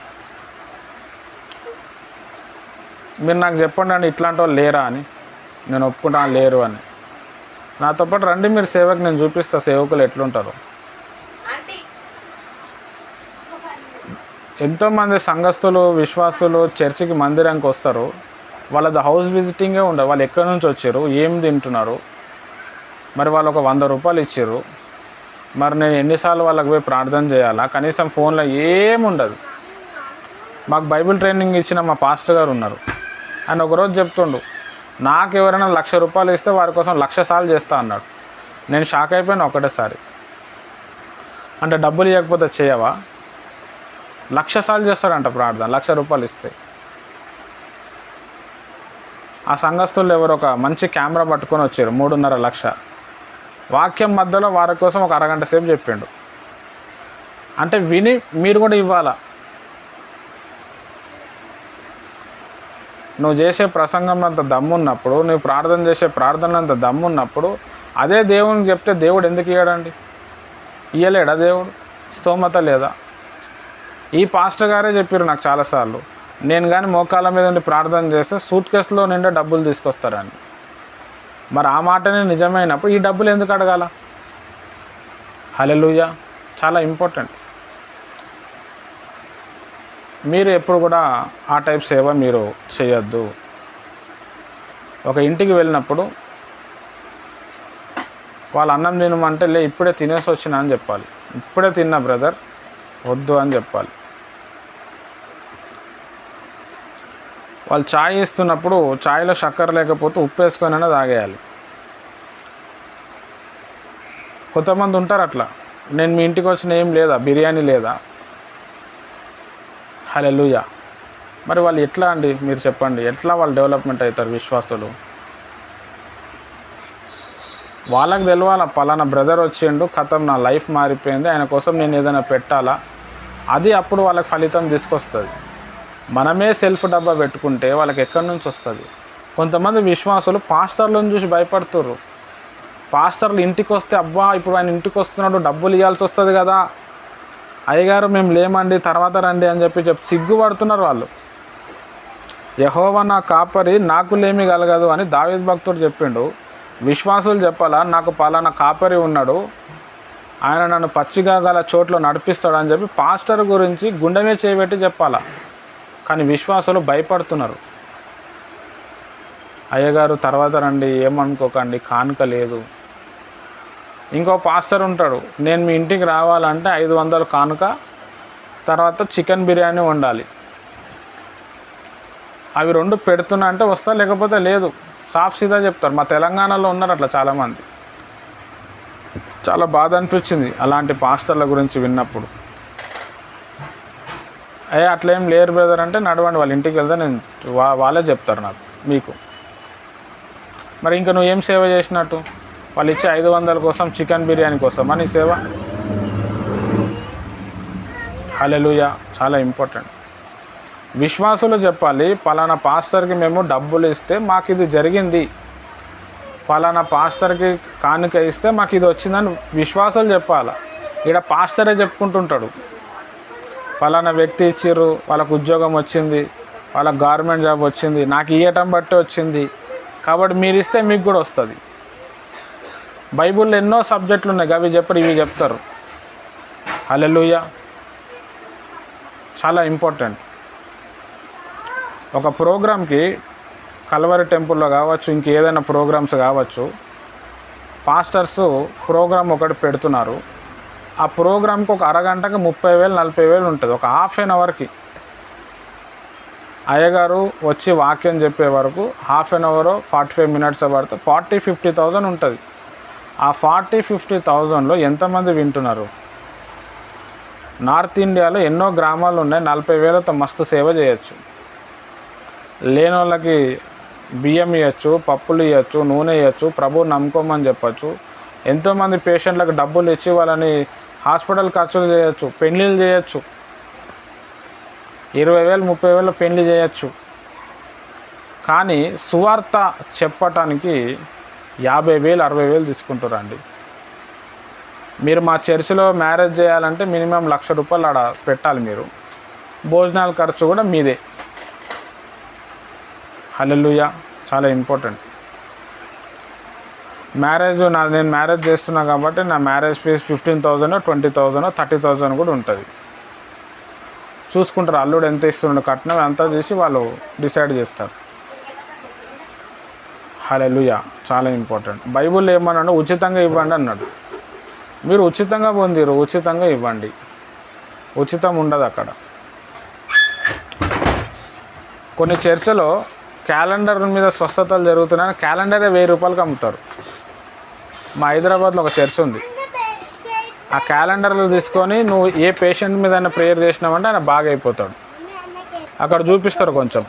మీరు నాకు చెప్పండి అండి, ఇట్లాంటి వాళ్ళు లేరా అని. నేను ఒప్పుకుంటాను లేరు అని. నాతో పాటు రండి మీరు సేవకు, నేను చూపిస్తా సేవకులు ఎట్లుంటారు. ఎంతోమంది సంఘస్థులు విశ్వాసులు చర్చికి మందిరానికి వస్తారు, వాళ్ళది హౌస్ విజిటింగే ఉండదు. వాళ్ళు ఎక్కడి నుంచి వచ్చారు, ఏం తింటున్నారు, మరి వాళ్ళు ఒక 100 రూపాయలు ఇచ్చారు, మరి నేను ఎన్నిసార్లు వాళ్ళకి పోయి ప్రార్థన చేయాలా, కనీసం ఫోన్లో ఏముండదు. మాకు బైబిల్ ట్రైనింగ్ ఇచ్చిన మా పాస్టర్ గారు ఉన్నారు, ఆయన ఒకరోజు చెప్తుండు, నాకు ఎవరైనా 1,00,000 రూపాయలు ఇస్తే వారి కోసం 1,00,000 సార్లు చేస్తా అన్నాడు. నేను షాక్ అయిపోయాను ఒకటేసారి. అంటే డబ్బులు ఇవ్వకపోతే చేయవా, 1,00,000 సార్లు చేస్తాడంట ప్రార్థన, 1,00,000 రూపాయలు ఇస్తే. ఆ సంఘస్థులు ఎవరు ఒక మంచి కెమెరా పట్టుకొని వచ్చారు, 3.5 లక్ష. వాక్యం మధ్యలో వారి కోసం ఒక అరగంట సేపు చెప్పిండు. అంటే విని మీరు కూడా ఇవ్వాలా. నువ్వు చేసే ప్రసంగంలో అంత దమ్మున్నప్పుడు, నువ్వు ప్రార్థన చేసే ప్రార్థనలో అంత దమ్మున్నప్పుడు, అదే దేవునికి చెప్తే దేవుడు ఎందుకు ఇవ్వడండి? ఇవ్వలేడా దేవుడు? స్తోమత లేదా? ఈ పాస్టర్ గారే చెప్పారు నాకు చాలాసార్లు, నేను కానీ మోకాళ్ళ మీద ఉండి ప్రార్థన చేస్తే సూట్ కేసులో నిండా డబ్బులు తీసుకొస్తారని. మరి ఆ మాటనే నిజమైనప్పుడు ఈ డబ్బులు ఎందుకు అడగాల? హల్లెలూయా. చాలా ఇంపార్టెంట్. మీరు ఎప్పుడు కూడా ఆ టైప్ సేవ మీరు చేయొద్దు. ఒక ఇంటికి వెళ్ళినప్పుడు వాళ్ళు అన్నం తినమంటే లే ఇప్పుడే తినేసి వచ్చినా అని చెప్పాలి. ఇప్పుడే తిన్నా బ్రదర్ వద్దు అని చెప్పాలి. వాళ్ళు ఛాయ్ ఇస్తున్నప్పుడు ఛాయ్లో చక్కెర లేకపోతే ఉప్పు వేసుకొనైనా తాగేయాలి. కొంతమంది ఉంటారు అట్లా, నేను మీ ఇంటికి వచ్చిన ఏం లేదా, బిర్యానీ లేదా. హల్లెలూయా. మరి వాళ్ళు ఎట్లా అండి మీరు చెప్పండి, ఎట్లా వాళ్ళు డెవలప్మెంట్ అవుతారు విశ్వాసులు? వాళ్ళకి తెలవాలా, పలానా బ్రదర్ వచ్చిండు, కథం నా లైఫ్ మారిపోయింది, ఆయన కోసం నేను ఏదైనా పెట్టాలా, అది అప్పుడు వాళ్ళకి ఫలితం తీసుకొస్తుంది. మనమే సెల్ఫ్ డబ్బా పెట్టుకుంటే వాళ్ళకి ఎక్కడి నుంచి వస్తుంది? కొంతమంది విశ్వాసులు పాస్టర్లను చూసి భయపడుతుర్రు. పాస్టర్లు ఇంటికి వస్తే అబ్బా ఇప్పుడు ఆయన ఇంటికి వస్తున్నాడు డబ్బులు ఇవ్వాల్సి వస్తుంది కదా, అయ్యగారు మేము లేమండి తర్వాత రండి అని చెప్పి సిగ్గుపడుతున్నారు వాళ్ళు. యెహోవా నా కాపరి నాకు లేమి కలగదు అని దావీదు భక్తుడు చెప్పిండు. విశ్వాసులు చెప్పాలా, నాకు పలానా కాపరి ఉన్నాడు, ఆయన నన్ను పచ్చిగా గల చోట్ల నడిపిస్తాడు అని చెప్పి పాస్టర్ గురించి గుండె మీద చేయబెట్టి చెప్పాలా. కానీ విశ్వాసులు భయపడుతున్నారు. అయ్యగారు తర్వాత రండి ఏమనుకోకండి కానుక లేదు. ఇంకో పాస్టర్ ఉంటాడు, నేను మీ ఇంటికి రావాలంటే 500 కానుక, తర్వాత చికెన్ బిర్యానీ వండాలి. అవి 2 పెడుతున్నా అంటే వస్తా, లేకపోతే లేదు. సాఫ్ సీదా చెప్తారు. మా తెలంగాణలో ఉన్నారు అట్లా చాలామంది. చాలా బాధ అనిపించింది అలాంటి పాస్టర్ల గురించి విన్నప్పుడు. అట్లేం లేరు బ్రదర్ అంటే నడవండి వాళ్ళ ఇంటికి వెళ్తే నేను వాళ్ళే చెప్తారు నాకు మీకు. మరి ఇంకా నువ్వు ఏం సేవ చేసినట్టు? వాళ్ళు ఇచ్చే 500 కోసం చికెన్ బిర్యానీ కోసం అని సేవ? హల్లెలూయా. చాలా ఇంపార్టెంట్. విశ్వాసులు చెప్పాలి, పలానా పాస్టర్కి మేము డబ్బులు ఇస్తే మాకు ఇది జరిగింది, పలానా పాస్టర్కి కానుక ఇస్తే మాకు ఇది వచ్చిందని విశ్వాసులు చెప్పాలి. ఇక్కడ పాస్టరే చెప్పుకుంటుంటాడు, పలానా వ్యక్తి ఇచ్చిర్రు, వాళ్ళకు ఉద్యోగం వచ్చింది, వాళ్ళకి గవర్నమెంట్ జాబ్ వచ్చింది, నాకు ఇవ్వటం బట్టి వచ్చింది, కాబట్టి మీరు ఇస్తే మీకు కూడా వస్తుంది. బైబిల్లో ఎన్నో సబ్జెక్టులు ఉన్నాయి, అవి చెప్పరు, ఇవి చెప్తారు. హల్లెలూయా. చాలా ఇంపార్టెంట్. ఒక ప్రోగ్రామ్కి కల్వరి టెంపుల్లో కావచ్చు, ఇంకేదైనా ప్రోగ్రామ్స్ కావచ్చు, పాస్టర్స్ ప్రోగ్రామ్ ఒకటి పెడుతున్నారు. ఆ ప్రోగ్రామ్కి ఒక అరగంటకి 30,000 40,000 ఉంటుంది. ఒక హాఫ్ అన్ అవర్కి అయ్యగారు వచ్చి వాక్యం చెప్పే వరకు హాఫ్ అన్ అవర్ 45 మినిట్స్ పడితే 40,000-50,000 ఉంటుంది. ఆ 40,000-50,000లో ఎంతమంది వింటున్నారు? నార్త్ ఇండియాలో ఎన్నో గ్రామాలు ఉన్నాయి, 40,000తో మస్తు సేవ చేయొచ్చు. లేని వాళ్ళకి బియ్యం ఇవ్వచ్చు, పప్పులు ఇవ్వచ్చు, నూనె ఇవ్వచ్చు, ప్రభువు నమ్ముకోమని చెప్పచ్చు. ఎంతోమంది పేషెంట్లకు డబ్బులు ఇచ్చి వాళ్ళని హాస్పిటల్ ఖర్చులు చేయొచ్చు, పెళ్ళిళ్ళు చేయొచ్చు, 20,000-30,000 పెళ్లి చేయొచ్చు. కానీ సువార్త చెప్పటానికి 50,000-60,000 తీసుకుంటారండి. మీరు మా చర్చిలో మ్యారేజ్ చేయాలంటే మినిమం ₹1,00,000 ఆడ పెట్టాలి. మీరు భోజనాల ఖర్చు కూడా మీదే. హల్లెలూయా. చాలా ఇంపార్టెంట్. నేను మ్యారేజ్ చేస్తున్నా కాబట్టి నా మ్యారేజ్ ఫీజు 15,000, 20,000, 30,000 కూడా ఉంటుంది. చూసుకుంటారు, అల్లుడు ఎంత ఇస్తున్నాడు కట్నం అంతా చేసి వాళ్ళు డిసైడ్ చేస్తారు. హల్లెలూయా. చాలా ఇంపార్టెంట్. బైబిల్ ఏమన్నాడు? ఉచితంగా ఇవ్వండి అన్నాడు. మీరు ఉచితంగా పొందిరు, ఉచితంగా ఇవ్వండి. ఉచితం ఉండదు అక్కడ. కొన్ని చర్చలో క్యాలెండర్ మీద స్వస్థతలు జరుగుతున్నాయని క్యాలెండరే ₹1,000 అమ్ముతారు. మా హైదరాబాద్లో ఒక చర్చ్ ఉంది. ఆ క్యాలెండర్లు తీసుకొని నువ్వు ఏ పేషెంట్ మీద ప్రేయర్ చేసినావంటే ఆయన బాగా అయిపోతాడు. అక్కడ చూపిస్తారు కొంచెం.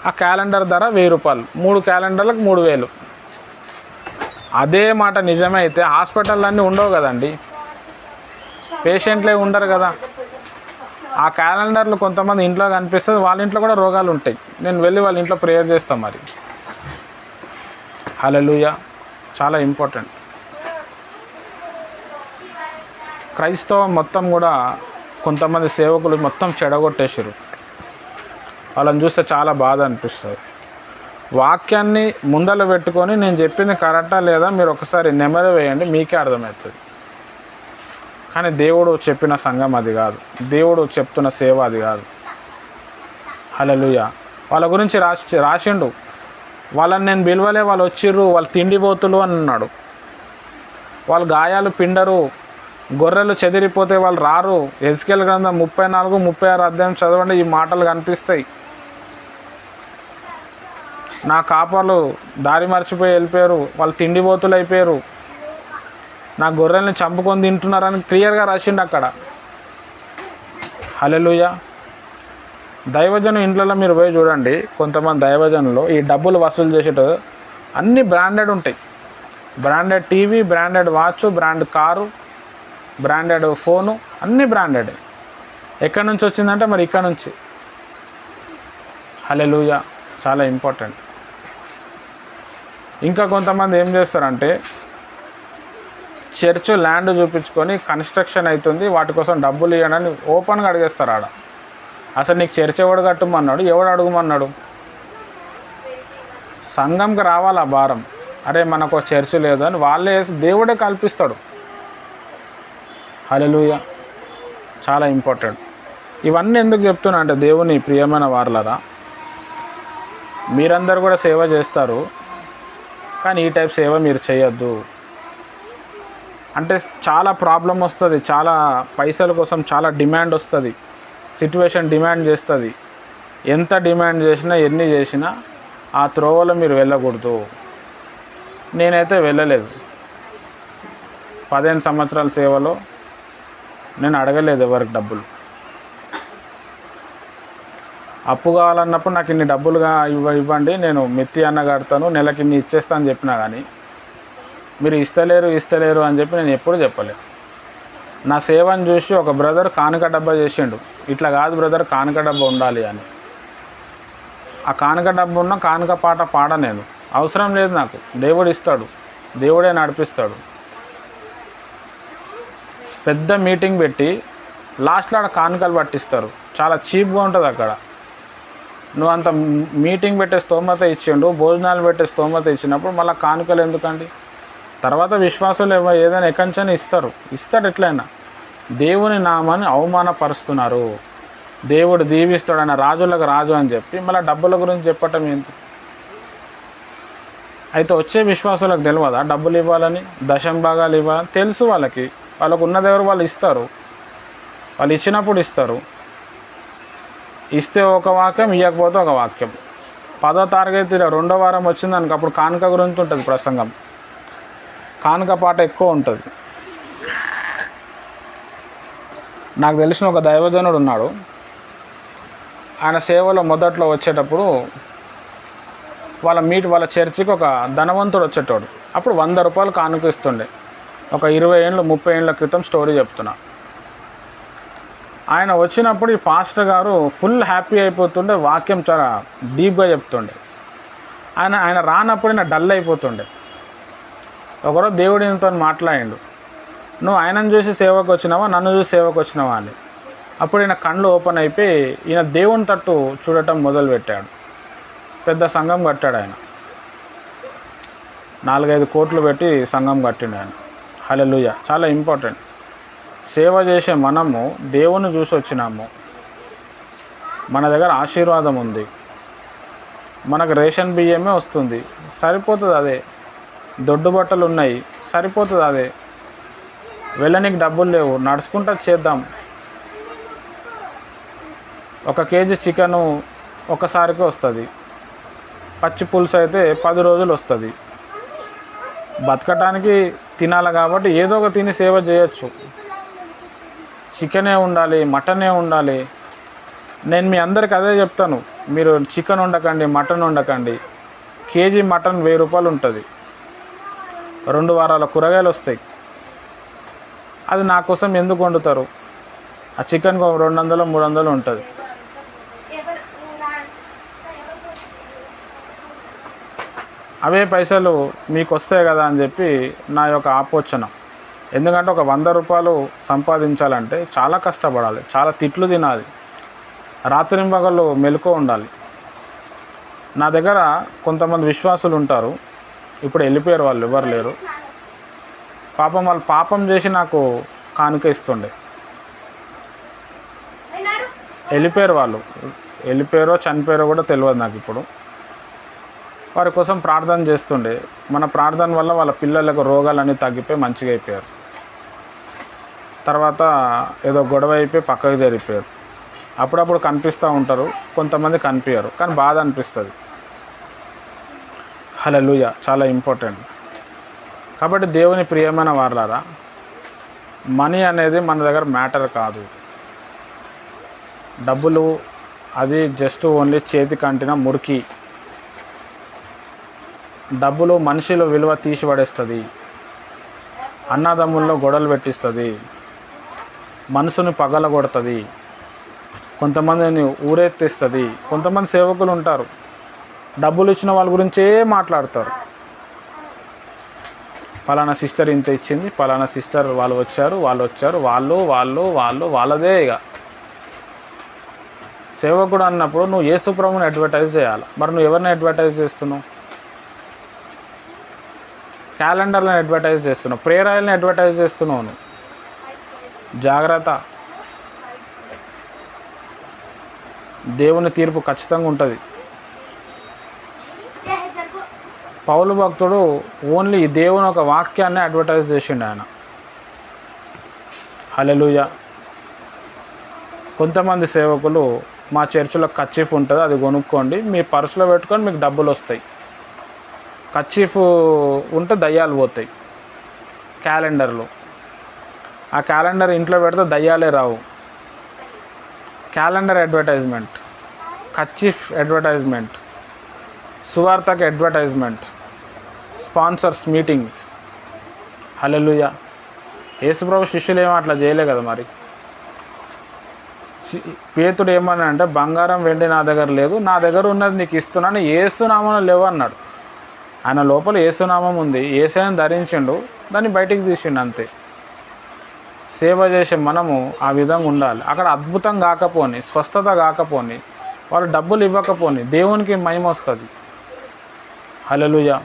ఆ క్యాలెండర్ ధర ₹1,000, 3 క్యాలెండర్లకు 3,000. అదే మాట నిజమే అయితే హాస్పిటల్లన్నీ ఉండవు కదండి, పేషెంట్లే ఉండరు కదా. ఆ క్యాలెండర్లు కొంతమంది ఇంట్లో కనిపిస్తుంది, వాళ్ళ ఇంట్లో కూడా రోగాలు ఉంటాయి. నేను వెళ్ళి వాళ్ళ ఇంట్లో ప్రేయర్ చేస్తాను మరి. హల్లెలూయా. చాలా ఇంపార్టెంట్. క్రైస్తవం మొత్తం కూడా కొంతమంది సేవకులు మొత్తం చెడగొట్టేసారు. వాళ్ళని చూస్తే చాలా బాధ అనిపిస్తుంది. వాక్యాన్ని ముందర పెట్టుకొని నేను చెప్పింది కరెక్టా లేదా మీరు ఒకసారి నెమరు వేయండి, మీకే అర్థమవుతుంది. కానీ దేవుడు చెప్పిన సంఘం అది కాదు, దేవుడు చెప్తున్న సేవ అది కాదు. హల్లెలూయా. వాళ్ళ గురించి రాసిండు, వాళ్ళని నేను పిలవలే, వాళ్ళు వచ్చిర్రు, వాళ్ళు తిండిపోతులు అని అన్నాడు. వాళ్ళు గాయాలు పిండరు, గొర్రెలు చెదిరిపోతే వాళ్ళు రారు. ఎజ్కేల్ గ్రంథం 34-36 అధ్యాయం చదవండి, ఈ మాటలు కనిపిస్తాయి. నా కాపర్లు దారి మర్చిపోయి వెళ్ళిపోయారు, వాళ్ళు తిండిపోతులు అయిపోయారు, నా గొర్రెల్ని చంపుకొని తింటున్నారని క్లియర్గా రాసిండు అక్కడ. హల్లెలూయా. దైవజనం ఇంట్లో మీరు పోయి చూడండి, కొంతమంది దైవజనులు ఈ డబ్బులు వసూలు చేసేట అన్నీ బ్రాండెడ్ ఉంటాయి. Branded TV, branded watch, brand car, branded phone, అన్నీ బ్రాండెడ్. ఎక్కడి నుంచి వచ్చిందంటే మరి ఇక్కడ నుంచి. హల్లెలూయా. చాలా ఇంపార్టెంట్. ఇంకా కొంతమంది ఏం చేస్తారంటే చర్చ్ ల్యాండ్ చూపించుకొని కన్స్ట్రక్షన్ అవుతుంది, వాటి కోసం డబ్బులు ఇవ్వడానికి ఓపెన్గా అడిగేస్తారు ఆడ. అసలు నీకు చర్చ్ ఎవడు కట్టమన్నాడు, ఎవడు అడుగుమన్నాడు? సంఘంకి రావాలి ఆ భారం. అరే మనకు చర్చ్ లేదు అని వాళ్ళే దేవుడే కల్పిస్తాడు. హల్లెలూయా. చాలా ఇంపార్టెంట్. ఇవన్నీ ఎందుకు చెప్తున్నా అంటే దేవుని ప్రియమైన వారలారా, మీరందరూ కూడా సేవ చేస్తారు, కానీ ఈ టైప్ సేవ మీరు చేయొద్దు. అంటే చాలా ప్రాబ్లం వస్తుంది, చాలా పైసల కోసం చాలా డిమాండ్ వస్తుంది, సిట్యువేషన్ డిమాండ్ చేస్తుంది. ఎంత డిమాండ్ చేసినా ఎన్ని చేసినా ఆ త్రోవలో మీరు వెళ్ళకూడదు. నేనైతే వెళ్ళలేదు. 15 సంవత్సరాల సేవలో నేను అడగలేదు ఎవరికి డబ్బులు. అప్పు కావాలన్నప్పుడు నాకు ఇన్ని డబ్బులుగా ఇవ్వండి, నేను మెత్తి అన్న కడతాను, నెలకి ఇన్ని ఇచ్చేస్తా అని చెప్పినా కానీ మీరు ఇస్తలేరు అని చెప్పి నేను ఎప్పుడు చెప్పలేదు. నా సేవను చూసి ఒక బ్రదర్ కానుక డబ్బా చేసిండు. ఇట్లా కాదు బ్రదర్, కానుక డబ్బా ఉండాలి అని. ఆ కానుక డబ్బా ఉన్న కానుక పాట పాడ నేను, అవసరం లేదు నాకు. దేవుడు ఇస్తాడు, దేవుడే నడిపిస్తాడు. పెద్ద మీటింగ్ పెట్టి లాస్ట్లో ఆడ కానుకలు పట్టిస్తారు. చాలా చీప్గా ఉంటుంది అక్కడ. నువ్వు అంత మీటింగ్ పెట్టే స్తోమత ఇచ్చిండు, భోజనాలు పెట్టే స్తోమత ఇచ్చినప్పుడు మళ్ళీ కానుకలు ఎందుకండి? తర్వాత విశ్వాసులు ఏదైనా ఎకంచని ఇస్తాడు ఎట్లయినా. దేవుని నామాన్ని అవమానపరుస్తున్నారు. దేవుడు దీవిస్తాడు, ఆయన రాజులకు రాజు అని చెప్పి మళ్ళీ డబ్బుల గురించి చెప్పటం ఏంటి? అయితే వచ్చే విశ్వాసులకు తెలియదా డబ్బులు ఇవ్వాలని, దశం భాగాలు ఇవ్వాలని? తెలుసు వాళ్ళకి ఉన్న దగ్గర వాళ్ళు ఇస్తారు. వాళ్ళు ఇచ్చినప్పుడు ఇస్తారు. ఇస్తే ఒక వాక్యం, ఇవ్వకపోతే ఒక వాక్యం. 10వ తారీఖు 2వ వారం వచ్చిందనుకో, అప్పుడు కానుక గురించి ఉంటుంది ప్రసంగం. కానుక పాట ఎక్కువ ఉంటుంది. నాకు తెలిసిన ఒక దైవజనుడు ఉన్నాడు. ఆయన సేవలో మొదట్లో వచ్చేటప్పుడు వాళ్ళ చర్చికి ఒక ధనవంతుడు వచ్చేటోడు. అప్పుడు 100 రూపాయలు కానుక ఇస్తుండే. ఒక 20 ఏళ్ళు 30 ఏళ్ళ క్రితం స్టోరీ చెప్తున్నా. ఆయన వచ్చినప్పుడు ఈ పాస్టర్ గారు ఫుల్ హ్యాపీ అయిపోతుండే, వాక్యం చాలా డీప్గా చెప్తుండే. ఆయన రానప్పుడు ఈయన డల్ అయిపోతుండే. ఒకరోజు దేవుడు ఈయనతో మాట్లాడిండు, నువ్వు ఆయనను చూసి సేవకు వచ్చినావా, నన్ను చూసి సేవకు వచ్చినావా అని. అప్పుడు ఈయన కళ్ళు ఓపెన్ అయిపోయి ఈయన దేవుని తట్టు చూడటం మొదలుపెట్టాడు. పెద్ద సంఘం కట్టాడు ఆయన. 4-5 కోట్లు పెట్టి సంఘం కట్టిండు ఆయన. హల్లెలూయా. చాలా ఇంపార్టెంట్. సేవ చేసే మనము దేవుని చూసి వచ్చినాము. మన దగ్గర ఆశీర్వాదం ఉంది. మనకు రేషన్ బియ్యమే వస్తుంది, సరిపోతుంది. అదే దొడ్డు బట్టలు ఉన్నాయి, సరిపోతుంది. అదే వెళ్ళనికి డబ్బులు లేవు, నడుచుకుంటా చేద్దాం. 1 కేజీ చికెను ఒకసారికి వస్తుంది. పచ్చి పులుసు అయితే 10 రోజులు వస్తుంది. బతకటానికి తినాలి కాబట్టి ఏదో ఒక తిని సేవ చేయొచ్చు. చికెనే ఉండాలి, మటనే ఉండాలి. నేను మీ అందరికి అదే చెప్తాను, మీరు చికెన్ వండకండి, మటన్ వండకండి. కేజీ మటన్ 1000 రూపాయలు ఉంటుంది. 2 వారాల కూరగాయలు వస్తాయి. అది నా కోసం ఎందుకు వండుతారు? ఆ చికెన్కి 200-300 ఉంటుంది. అవే పైసలు మీకు వస్తాయి కదా అని చెప్పి నా యొక్క ఆపోచన. ఎందుకంటే ఒక 100 రూపాయలు సంపాదించాలంటే చాలా కష్టపడాలి, చాలా తిట్లు తినాలి, రాత్రింబగళ్ళు మెలకువ ఉండాలి. నా దగ్గర కొంతమంది విశ్వాసులు ఉంటారు, ఇప్పుడు వెళ్ళిపోయారు, వాళ్ళు ఎవరు లేరు. వాళ్ళు పాపం చేసి నాకు కానుక ఇస్తుండే. వాళ్ళు వెళ్ళిపోయారో చనిపోయారో కూడా తెలియదు నాకు ఇప్పుడు. వారి కోసం ప్రార్థన చేస్తుండే. మన ప్రార్థన వల్ల వాళ్ళ పిల్లలకు రోగాలన్నీ తగ్గిపోయి మంచిగా అయిపోయారు. తర్వాత ఏదో గొడవ అయిపోయి పక్కకు జరిగిపోయారు. అప్పుడప్పుడు కనిపిస్తూ ఉంటారు, కొంతమంది కనిపించరు, కానీ బాధ అనిపిస్తుంది. హల్లెలూయా. చాలా ఇంపార్టెంట్. కాబట్టి దేవుని ప్రియమైన వారలారా, మనీ అనేది మన దగ్గర మ్యాటర్ కాదు. డబ్బులు అది జస్ట్ ఓన్లీ చేతికి అంటిన మురికి. డబ్బులు మనిషిలో విలువ తీసిపడేస్తుంది, అన్నదమ్ముల్లో గొడవలు పెట్టిస్తుంది, మనసుని పగలగొడుతుంది, కొంతమందిని ఊరెత్తిస్తుంది. కొంతమంది సేవకులు ఉంటారు, డబ్బులు ఇచ్చిన వాళ్ళ గురించే మాట్లాడతారు. పలానా సిస్టర్ ఇంత ఇచ్చింది, పలానా సిస్టర్ వాళ్ళు వచ్చారు, వాళ్ళదే. ఇక సేవకుడు అన్నప్పుడు నువ్వు యేసు ప్రభువుని అడ్వర్టైజ్ చేయాలి. మరి నువ్వు ఎవరిని అడ్వర్టైజ్ చేస్తున్నావు? క్యాలెండర్లను అడ్వర్టైజ్ చేస్తున్నావు, ప్రేయర్ ఆయిల్ని అడ్వర్టైజ్ చేస్తున్నావు. నువ్వు జాగ్రత్త. దేవుని తీర్పు ఖచ్చితంగా ఉంటుంది. పౌలు భక్తుడు ఓన్లీ దేవుని ఒక వాక్యాన్ని అడ్వర్టైజ్ చేసిండు ఆయన. హల్లెలూయా. కొంతమంది సేవకులు మా చర్చిలో కర్చీఫ్ ఉంటుంది, అది కొనుక్కోండి, మీ పర్సులో పెట్టుకొని మీకు డబ్బులు వస్తాయి. కర్చీఫ్ ఉంటే దయ్యాలు పోతాయి. క్యాలెండర్లు, ఆ క్యాలెండర్ ఇంట్లో పెడితే దయ్యాలే రావు. క్యాలెండర్ అడ్వర్టైజ్మెంట్, కర్చీఫ్ అడ్వర్టైజ్మెంట్, సువార్తకి అడ్వర్టైజ్మెంట్, స్పాన్సర్స్ మీటింగ్స్. హల్లెలూయా. యేసుప్రభు శిష్యులు ఏమో అట్లా చేయలే కదా మరి. పేతుడు ఏమన్నా అంటే బంగారం వెండి నా దగ్గర లేదు, నా దగ్గర ఉన్నది నీకు ఇస్తున్నాను, యేసునామం లేవు అన్నాడు. ఆయన లోపల యేసునామం ఉంది, యేసుని ధరించిండు, దాన్ని బయటికి తీసిండు అంతే. సేవ చేసే మనము ఆ విధంగా ఉండాలి. అక్కడ అద్భుతం కాకపోని, స్వస్థత కాకపోని, వాళ్ళు డబ్బులు ఇవ్వకపోని దేవునికి మహిమ వస్తుంది. హల్లెలూయా.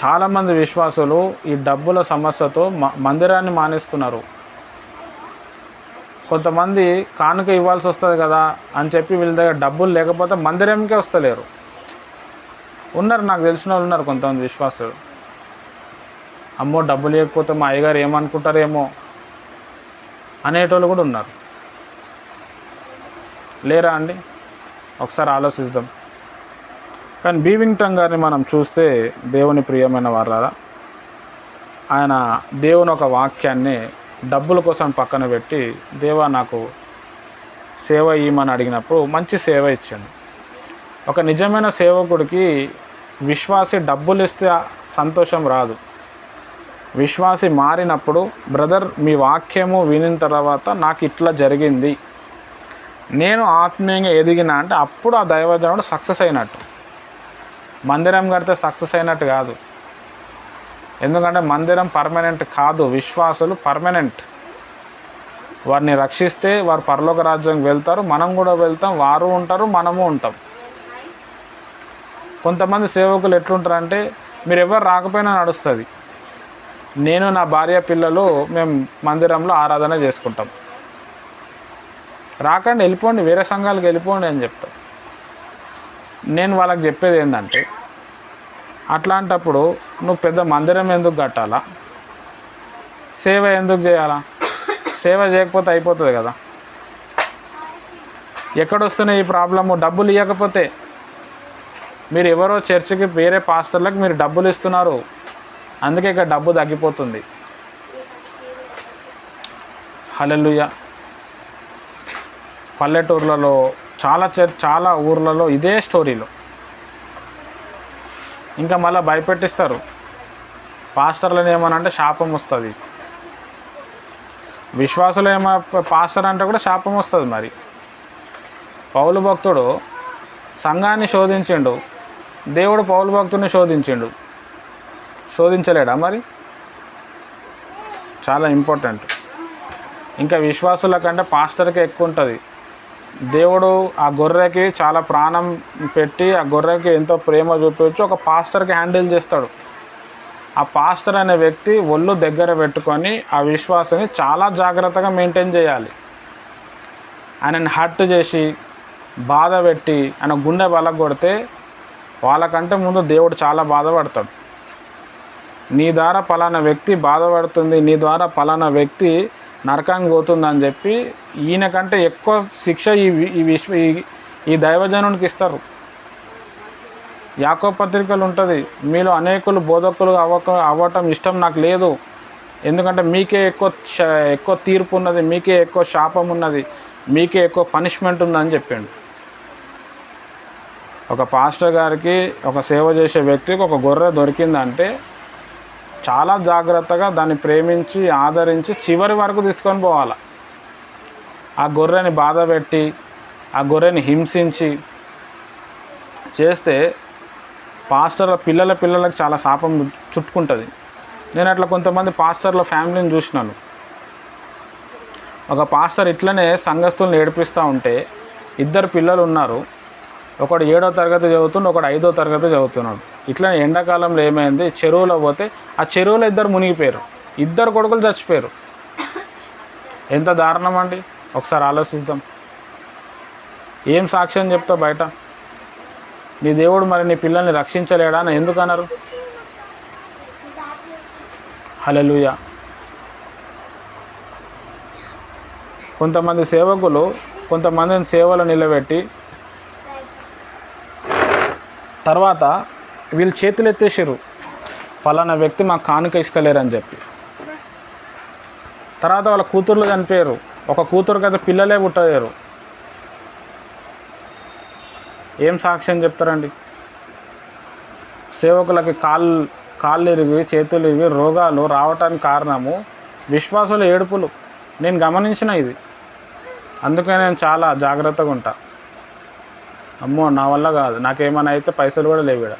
చాలామంది విశ్వాసులు ఈ డబ్బుల సమస్యతో మందిరాన్ని మానేస్తున్నారు. కొంతమంది కానుక ఇవ్వాల్సి వస్తుంది కదా అని చెప్పి వీళ్ళ దగ్గర డబ్బులు లేకపోతే మందిరంకే వస్తలేరు. ఉన్నారు, నాకు తెలిసిన వాళ్ళు ఉన్నారు కొంతమంది విశ్వాసులు. అమ్మో డబ్బులు లేకపోతే మా అయ్యగారు ఏమనుకుంటారేమో అనేటోళ్ళు కూడా ఉన్నారు. లేరా అండి? ఒకసారి ఆలోచిద్దాం. కానీ బీవింగ్టన్ గారిని మనం చూస్తే దేవుని ప్రియమైన వారారా, ఆయన దేవుని ఒక వాక్యాన్ని డబ్బుల కోసం పక్కన పెట్టి దేవా నాకు సేవ ఇవ్వమని అడిగినప్పుడు మంచి సేవ ఇచ్చాడు. ఒక నిజమైన సేవకుడికి విశ్వాసి డబ్బులు ఇస్తే సంతోషం రాదు. విశ్వాసి మారినప్పుడు, బ్రదర్ మీ వాక్యము వినిన తర్వాత నాకు ఇట్లా జరిగింది, నేను ఆత్మీయంగా ఎదిగినా అంటే అప్పుడు ఆ దైవజనుడు సక్సెస్ అయినట్టు. మందిరం కడితే సక్సెస్ అయినట్టు కాదు. ఎందుకంటే మందిరం పర్మనెంట్ కాదు, విశ్వాసులు పర్మనెంట్. వారిని రక్షిస్తే వారు పరలోక రాజ్యానికి వెళ్తారు, మనం కూడా వెళ్తాం, వారు ఉంటారు, మనము ఉంటాం. కొంతమంది సేవకులు ఎట్లుంటారంటే మీరు ఎవరు రాకపోయినా నడుస్తుంది, నేను నా భార్య పిల్లలు మేము మందిరంలో ఆరాధన చేసుకుంటాం, రాకండి వెళ్ళిపోండి, వేరే సంఘాలకు వెళ్ళిపోండి అని చెప్తాం. నేను వాళ్ళకి చెప్పేది ఏంటంటే అట్లాంటప్పుడు నువ్వు పెద్ద మందిరం ఎందుకు కట్టాలా, సేవ ఎందుకు చేయాలా? సేవ చేయకపోతే అయిపోతుంది కదా. ఎక్కడొస్తున్నాయి ఈ ప్రాబ్లము? డబ్బులు ఇవ్వకపోతే. మీరు ఎవరో చర్చికి వేరే పాస్టర్లకు మీరు డబ్బులు ఇస్తున్నారు, అందుకే ఇక్కడ డబ్బు తగ్గిపోతుంది. హల్లెలూయా. పల్లెటూర్లలో చాలా ఊర్లలో ఇదే స్టోరీలో ఇంకా మళ్ళీ భయపెట్టిస్తారు. పాస్టర్లను ఏమనంటే శాపం వస్తుంది, విశ్వాసులు ఏమో పాస్టర్ అంటే కూడా శాపం వస్తుంది. మరి పౌలు భక్తుడు సంఘాన్ని శోధించిండు, దేవుడు పౌలు భక్తుడిని శోధించలేడా? మరి చాలా ఇంపార్టెంట్. ఇంకా విశ్వాసుల కంటే పాస్టర్కి ఎక్కువ ఉంటుంది. దేవుడు ఆ గొర్రెకి చాలా ప్రాణం పెట్టి ఆ గొర్రెకి ఎంతో ప్రేమ చూపించి ఒక పాస్టర్కి హ్యాండిల్ చేస్తాడు. ఆ పాస్టర్ అనే వ్యక్తి ఒళ్ళు దగ్గర పెట్టుకొని ఆ విశ్వాసాన్ని చాలా జాగ్రత్తగా మెయింటైన్ చేయాలి. ఆయనని హర్ట్ చేసి బాధ పెట్టి ఆయన గుండె బలగొడితే వాళ్ళకంటే ముందు దేవుడు చాలా బాధపడతాడు. నీ ద్వారా పలానా వ్యక్తి బాధపడుతుంది, నీ ద్వారా పలానా వ్యక్తి నరకానికి పోతుందని చెప్పి ఈయన కంటే ఎక్కువ శిక్ష ఈ దైవజనునికి ఇస్తారు. యాకోబు పత్రికలు ఉంటుంది, మీలో అనేకులు బోధకులు అవ్వటం ఇష్టం నాకు లేదు, ఎందుకంటే మీకే ఎక్కువ తీర్పు ఉన్నది, మీకే ఎక్కువ శాపం ఉన్నది, మీకే ఎక్కువ పనిష్మెంట్ ఉందని చెప్పాడు. ఒక పాస్టర్ గారికి, ఒక సేవ చేసే వ్యక్తికి ఒక గొర్రె దొరికిందంటే చాలా జాగ్రత్తగా దాన్ని ప్రేమించి ఆదరించి చివరి వరకు తీసుకొని పోవాలి. ఆ గొర్రెని బాధ పెట్టి ఆ గొర్రెని హింసించి చేస్తే పాస్టర్ల పిల్లలకు చాలా శాపం చుట్టుకుంటుంది. నేను అట్లా కొంతమంది పాస్టర్ల ఫ్యామిలీని చూసినాను. ఒక పాస్టర్ ఇట్లనే సంఘస్థులను ఏడిపిస్తూ ఉంటే ఇద్దరు పిల్లలు ఉన్నారు, ఒకడు 7వ తరగతి చదువుతున్నాడు, ఒకడు 5వ తరగతి చదువుతున్నాడు. ఇట్లా ఎండాకాలంలో ఏమైంది, చెరువులో పోతే ఆ చెరువులో ఇద్దరు మునిగిపోయారు, ఇద్దరు కొడుకులు చచ్చిపోయారు. ఎంత దారుణం అండి, ఒకసారి ఆలోచిద్దాం. ఏం సాక్ష్యం చెప్తావు బయట? నీ దేవుడు మరి నీ పిల్లల్ని రక్షించలేడా అని ఎందుకు అన్నారు? హల్లెలూయా. కొంతమంది సేవకులు కొంతమందిని సేవలు నిలబెట్టి తర్వాత వీళ్ళు చేతులు ఎత్తేసారు, పలానా వ్యక్తి మాకు కానుక ఇస్తలేరని చెప్పి. తర్వాత వాళ్ళ కూతుర్లు చనిపోయారు, ఒక కూతురుకి అయితే పిల్లలే పుట్టలేరు. ఏం సాక్ష్యం చెప్తారండి? సేవకులకి కాళ్ళు ఇరిగి చేతులు ఇరిగి రోగాలు రావటానికి కారణము విశ్వాసుల ఏడుపులు. నేను గమనించిన ఇది, అందుకే నేను చాలా జాగ్రత్తగా ఉంటా. అమ్మో నా వల్ల కాదు, నాకేమైనా అయితే పైసలు కూడా లేవు ఈడ.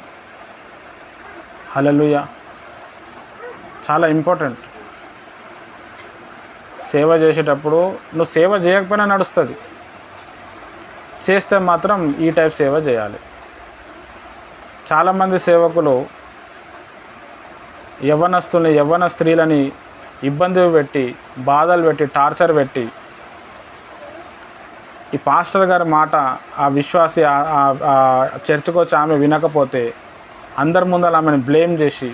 హల్లెలూయా. చాలా ఇంపార్టెంట్. సేవ చేసేటప్పుడు నువ్వు సేవ చేయకపోయినా నడుస్తుంది, చేస్తే మాత్రం ఈ టైప్ సేవ చేయాలి. చాలామంది సేవకులు యవ్వన స్త్రీలని ఇబ్బంది పెట్టి, బాధలు పెట్టి, టార్చర్ పెట్టి, ఈ పాస్టర్ గారి మాట ఆ విశ్వాసి చర్చికి వచ్చి ఆమె వినకపోతే అందరి ముందర ఆమెను బ్లేమ్ చేసి,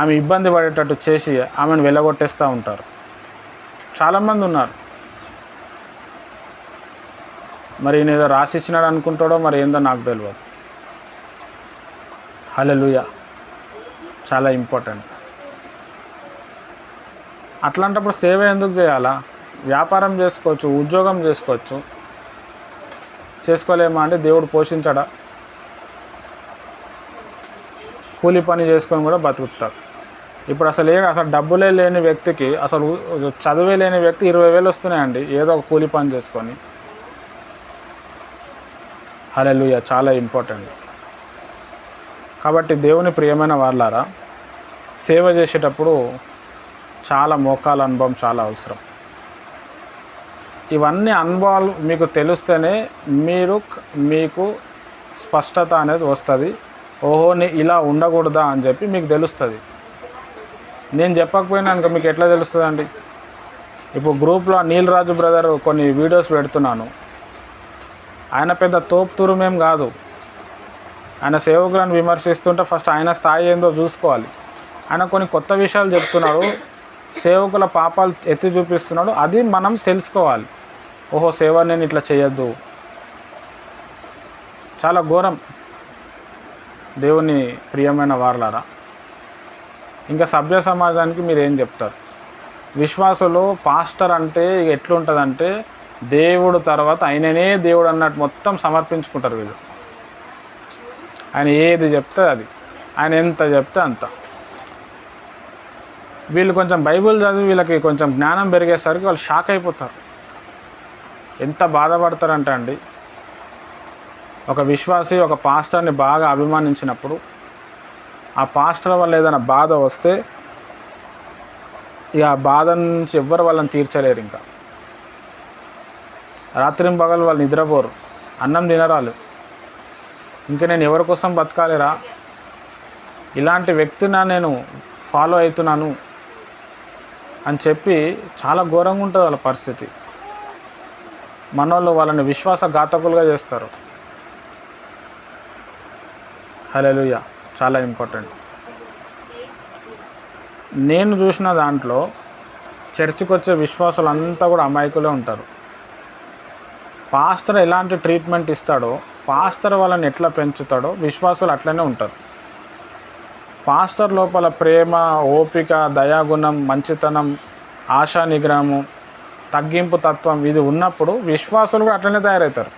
ఆమె ఇబ్బంది పడేటట్టు చేసి ఆమెను వెళ్ళగొట్టేస్తూ ఉంటారు. చాలామంది ఉన్నారు. మరి ఈయన ఏదో రాసిచ్చినాడు అనుకుంటాడో మరి ఏందో నాకు తెలియదు. హల్లెలూయా. చాలా ఇంపార్టెంట్. అట్లాంటప్పుడు సేవ ఎందుకు చేయాలా? వ్యాపారం చేసుకోవచ్చు, ఉద్యోగం చేసుకోవచ్చు. చేసుకోలేమా అంటే దేవుడు పోషించడా? కూలి పని చేసుకొని కూడా బతుకుతారు. ఇప్పుడు అసలు డబ్బులే లేని వ్యక్తికి, అసలు చదువే లేని వ్యక్తి 20,000 వస్తున్నాయండి ఏదో ఒక కూలి పని చేసుకొని. హల్లెలూయా. చాలా ఇంపార్టెంట్. కాబట్టి దేవుని ప్రియమైన వాళ్ళారా, సేవ చేసేటప్పుడు చాలా మోకాల అనుభవం చాలా అవసరం. ఇవన్నీ అనుభవాలు మీకు తెలిస్తేనే మీకు స్పష్టత అనేది వస్తుంది. ఓహో ఇలా ఉండకూడదా అని చెప్పి మీకు తెలుస్తుంది. నేను చెప్పకపోయినా ఇంకా మీకు ఎట్లా తెలుస్తుంది అండి? ఇప్పుడు గ్రూప్లో నీలరాజు బ్రదర్ కొన్ని వీడియోస్ పెడుతున్నాను. ఆయన పెద్ద తోపుతురుమేం కాదు. ఆయన సేవకులను విమర్శిస్తుంటే ఫస్ట్ ఆయన స్థాయి ఏందో చూసుకోవాలి. ఆయన కొన్ని కొత్త విషయాలు చెప్తున్నాడు, సేవకుల పాపాలు ఎత్తి చూపిస్తున్నాడు, అది మనం తెలుసుకోవాలి. ఓహో సేవ నేను ఇట్లా చేయొద్దు. చాలా ఘోరం. దేవుని ప్రియమైన వారలారా, ఇంకా సభ్య సమాజానికి మీరు ఏం చెప్తారు? విశ్వాసులు పాస్టర్ అంటే ఎట్లుంటుందంటే దేవుడు తర్వాత ఆయననే దేవుడు అన్నట్టు మొత్తం సమర్పించుకుంటారు వీళ్ళు. ఆయన ఏది చెప్తే అది, ఆయన ఎంత చెప్తే అంత. వీళ్ళు కొంచెం బైబిల్ చదివి వీళ్ళకి కొంచెం జ్ఞానం పెరిగేసరికి వాళ్ళు షాక్ అయిపోతారు. ఎంత బాధపడతారంటే అండి, ఒక విశ్వాసి ఒక పాస్టర్ని బాగా అభిమానించినప్పుడు ఆ పాస్టర్ వల్ల ఏదైనా బాధ వస్తే ఇక ఆ బాధ నుంచి ఎవ్వరు వాళ్ళని తీర్చలేరు. ఇంకా రాత్రింబగలు వాళ్ళు నిద్రపోరు, అన్నం తినరాలు. ఇంకా నేను ఎవరి కోసం బతకాలిరా, ఇలాంటి వ్యక్తిని నేను ఫాలో అవుతున్నాను అని చెప్పి చాలా ఘోరంగా ఉంటుంది వాళ్ళ పరిస్థితి. మనోళ్ళు వాళ్ళని విశ్వాసఘాతకులుగా చేస్తారు. హల్లెలూయా. చాలా ఇంపార్టెంట్. నేను చూసిన దాంట్లో చర్చికి వచ్చే విశ్వాసులు అంతా కూడా అమాయకులే ఉంటారు. పాస్టర్ ఎలాంటి ట్రీట్మెంట్ ఇస్తాడో, పాస్టర్ వాళ్ళని ఎట్లా పెంచుతాడో విశ్వాసులు అట్లనే ఉంటారు. పాస్టర్ లోపల ప్రేమ, ఓపిక, దయాగుణం, మంచితనం, ఆశా నిగ్రహము, తగ్గింపు తత్వం ఇది ఉన్నప్పుడు విశ్వాసులు కూడా అట్లనే తయారవుతారు.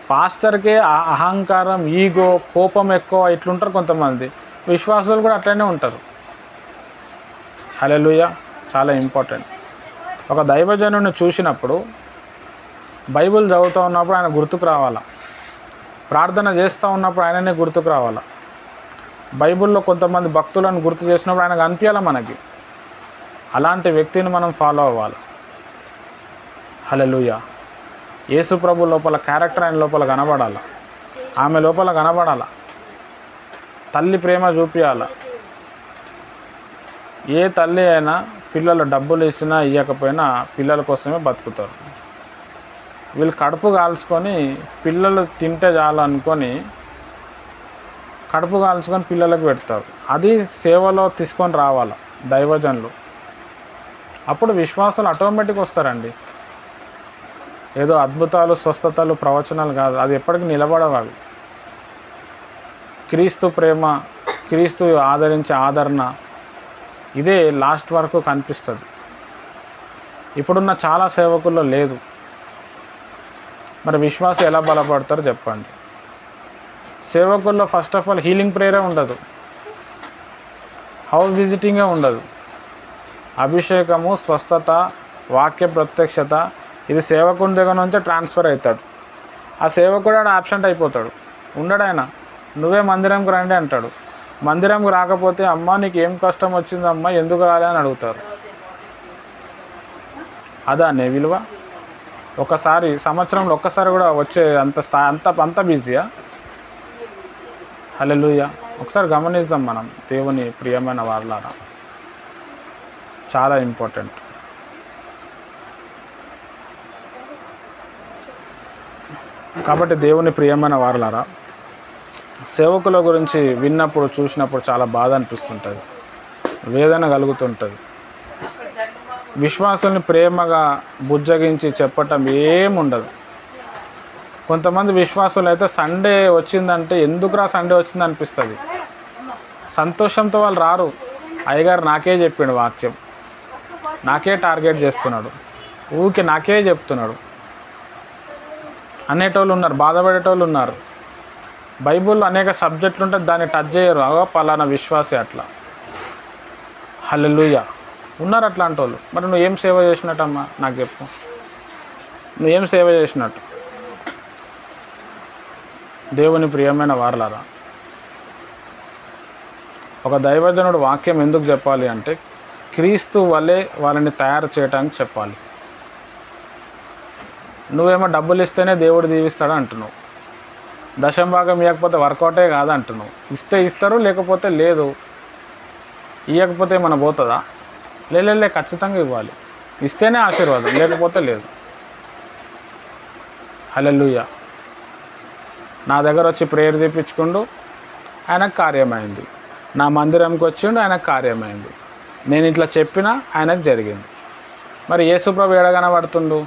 పాస్టర్కే అహంకారం, ఈగో, కోపం ఎక్కువ ఇట్లుంటారు కొంతమంది. విశ్వాసులు కూడా అట్లనే ఉంటారు. హల్లెలూయా. చాలా ఇంపార్టెంట్. ఒక దైవజనుడిని చూసినప్పుడు బైబిల్ చదువుతూ ఉన్నప్పుడు ఆయన గుర్తుకు రావాలా, ప్రార్థన చేస్తూ ఉన్నప్పుడు ఆయననే గుర్తుకు రావాలా. బైబిల్లో కొంతమంది భక్తులను గుర్తు చేసినప్పుడు ఆయనకు అనిపించాలి మనకి. అలాంటి వ్యక్తిని మనం ఫాలో అవ్వాలి. హల్లెలూయా. యేసు ప్రభు లోపల క్యారెక్టర్ ఆయన లోపల కనబడాలి, ఆమె లోపల కనబడాలి. తల్లి ప్రేమ చూపించాలి. ఏ తల్లి అయినా పిల్లలు డబ్బులు ఇచ్చినా ఇవ్వకపోయినా పిల్లల కోసమే బతుకుతారు. వీళ్ళు కడుపు కాల్చుకొని పిల్లలు తింటే చాలు అనుకొని కడుపు కాల్చుకొని పిల్లలకు పెడతారు. అది సేవలో తీసుకొని రావాలి దైవజనులు. అప్పుడు విశ్వాసాలు ఆటోమేటిక్ వస్తారండి. ఏదో అద్భుతాలు, స్వస్థతలు, ప్రవచనాలు కాదు, అది ఎప్పటికీ నిలబడవాలి. క్రీస్తు ప్రేమ, క్రీస్తు ఆదరించే ఆదరణ, ఇదే లాస్ట్ వరకు కనిపిస్తుంది. ఇప్పుడున్న చాలా సేవకుల్లో లేదు. మరి విశ్వాసం ఎలా బలపడతారో చెప్పండి. సేవకుల్లో ఫస్ట్ ఆఫ్ ఆల్ హీలింగ్ ప్రేయరే ఉండదు, హౌస్ విజిటింగే ఉండదు. అభిషేకము, స్వస్థత, వాక్య ప్రత్యక్షత ఇది సేవకుని దగ్గర నుంచే ట్రాన్స్ఫర్ అవుతాడు. ఆ సేవకుడు ఆడ ఆబ్సెంట్ అయిపోతాడు, ఉండడు ఆయన. నువ్వే మందిరంకి రండి అంటాడు. మందిరంకి రాకపోతే అమ్మ నీకు ఏం కష్టం వచ్చిందమ్మా, ఎందుకు రాలే అని అడుగుతారు. అదా నే విలువ? ఒకసారి సంవత్సరంలో ఒక్కసారి కూడా వచ్చే అంత బిజీయా? హల్లెలూయా. ఒకసారి గమనిద్దాం మనం, దేవుని ప్రియమైన వారలారా, చాలా ఇంపార్టెంట్. కాబట్టి దేవుని ప్రియమైన వారలారా, సేవకుల గురించి విన్నప్పుడు చూసినప్పుడు చాలా బాధ అనిపిస్తుంటుంది, వేదన కలుగుతుంటుంది. విశ్వాసుల్ని ప్రేమగా బుజ్జగించి చెప్పటం ఏముండదు. కొంతమంది విశ్వాసులు అయితే సండే వచ్చిందంటే ఎందుకురా సండే వచ్చింది అనిపిస్తుంది. సంతోషంతో వాళ్ళు రారు. అయ్యగారు నాకే చెప్పిండు వాక్యం, నాకే టార్గెట్ చేస్తున్నాడు, ఊరికి నాకే చెప్తున్నాడు అనేటోళ్ళు ఉన్నారు, బాధపడేటోళ్ళు ఉన్నారు. బైబిల్లో అనేక సబ్జెక్టులు ఉంటే దాన్ని టచ్ చేయరు. అగో పలానా విశ్వాసే అట్లా. హల్లెలూయా. ఉన్నారు అట్లాంటి వాళ్ళు. మరి నువ్వు ఏం సేవ చేసినట్టమ్మా నాకు చెప్పు, నువ్వేం సేవ చేసినట్టు? దేవుని ప్రియమైన వారలారా, ఒక దైవజనుడు వాక్యం ఎందుకు చెప్పాలి అంటే క్రీస్తు వలె వాళ్ళని తయారు చేయడానికి చెప్పాలి. నువ్వేమో డబ్బులు ఇస్తేనే దేవుడు దీవిస్తాడు అంటున్నావు, దశం భాగం ఇవ్వకపోతే వర్కౌటే కాదు అంటున్నావు. ఇస్తే ఇస్తారు, లేకపోతే లేదు. ఇవ్వకపోతే ఏమైనా పోతుందా? లే ఖచ్చితంగా ఇవ్వాలి. ఇస్తేనే ఆశీర్వాదం, లేకపోతే లేదు. హల్లెలూయా. నా దగ్గర వచ్చి ప్రేయర్ చేయించుకుండు, ఆయనకు కార్యమైంది. నా మందిరంకి వచ్చిండు, ఆయనకు కార్యమైంది. నేను ఇట్లా చెప్పినా ఆయనకు జరిగింది. మరి యేసు ప్రభు ఎడగనబడుతుండు?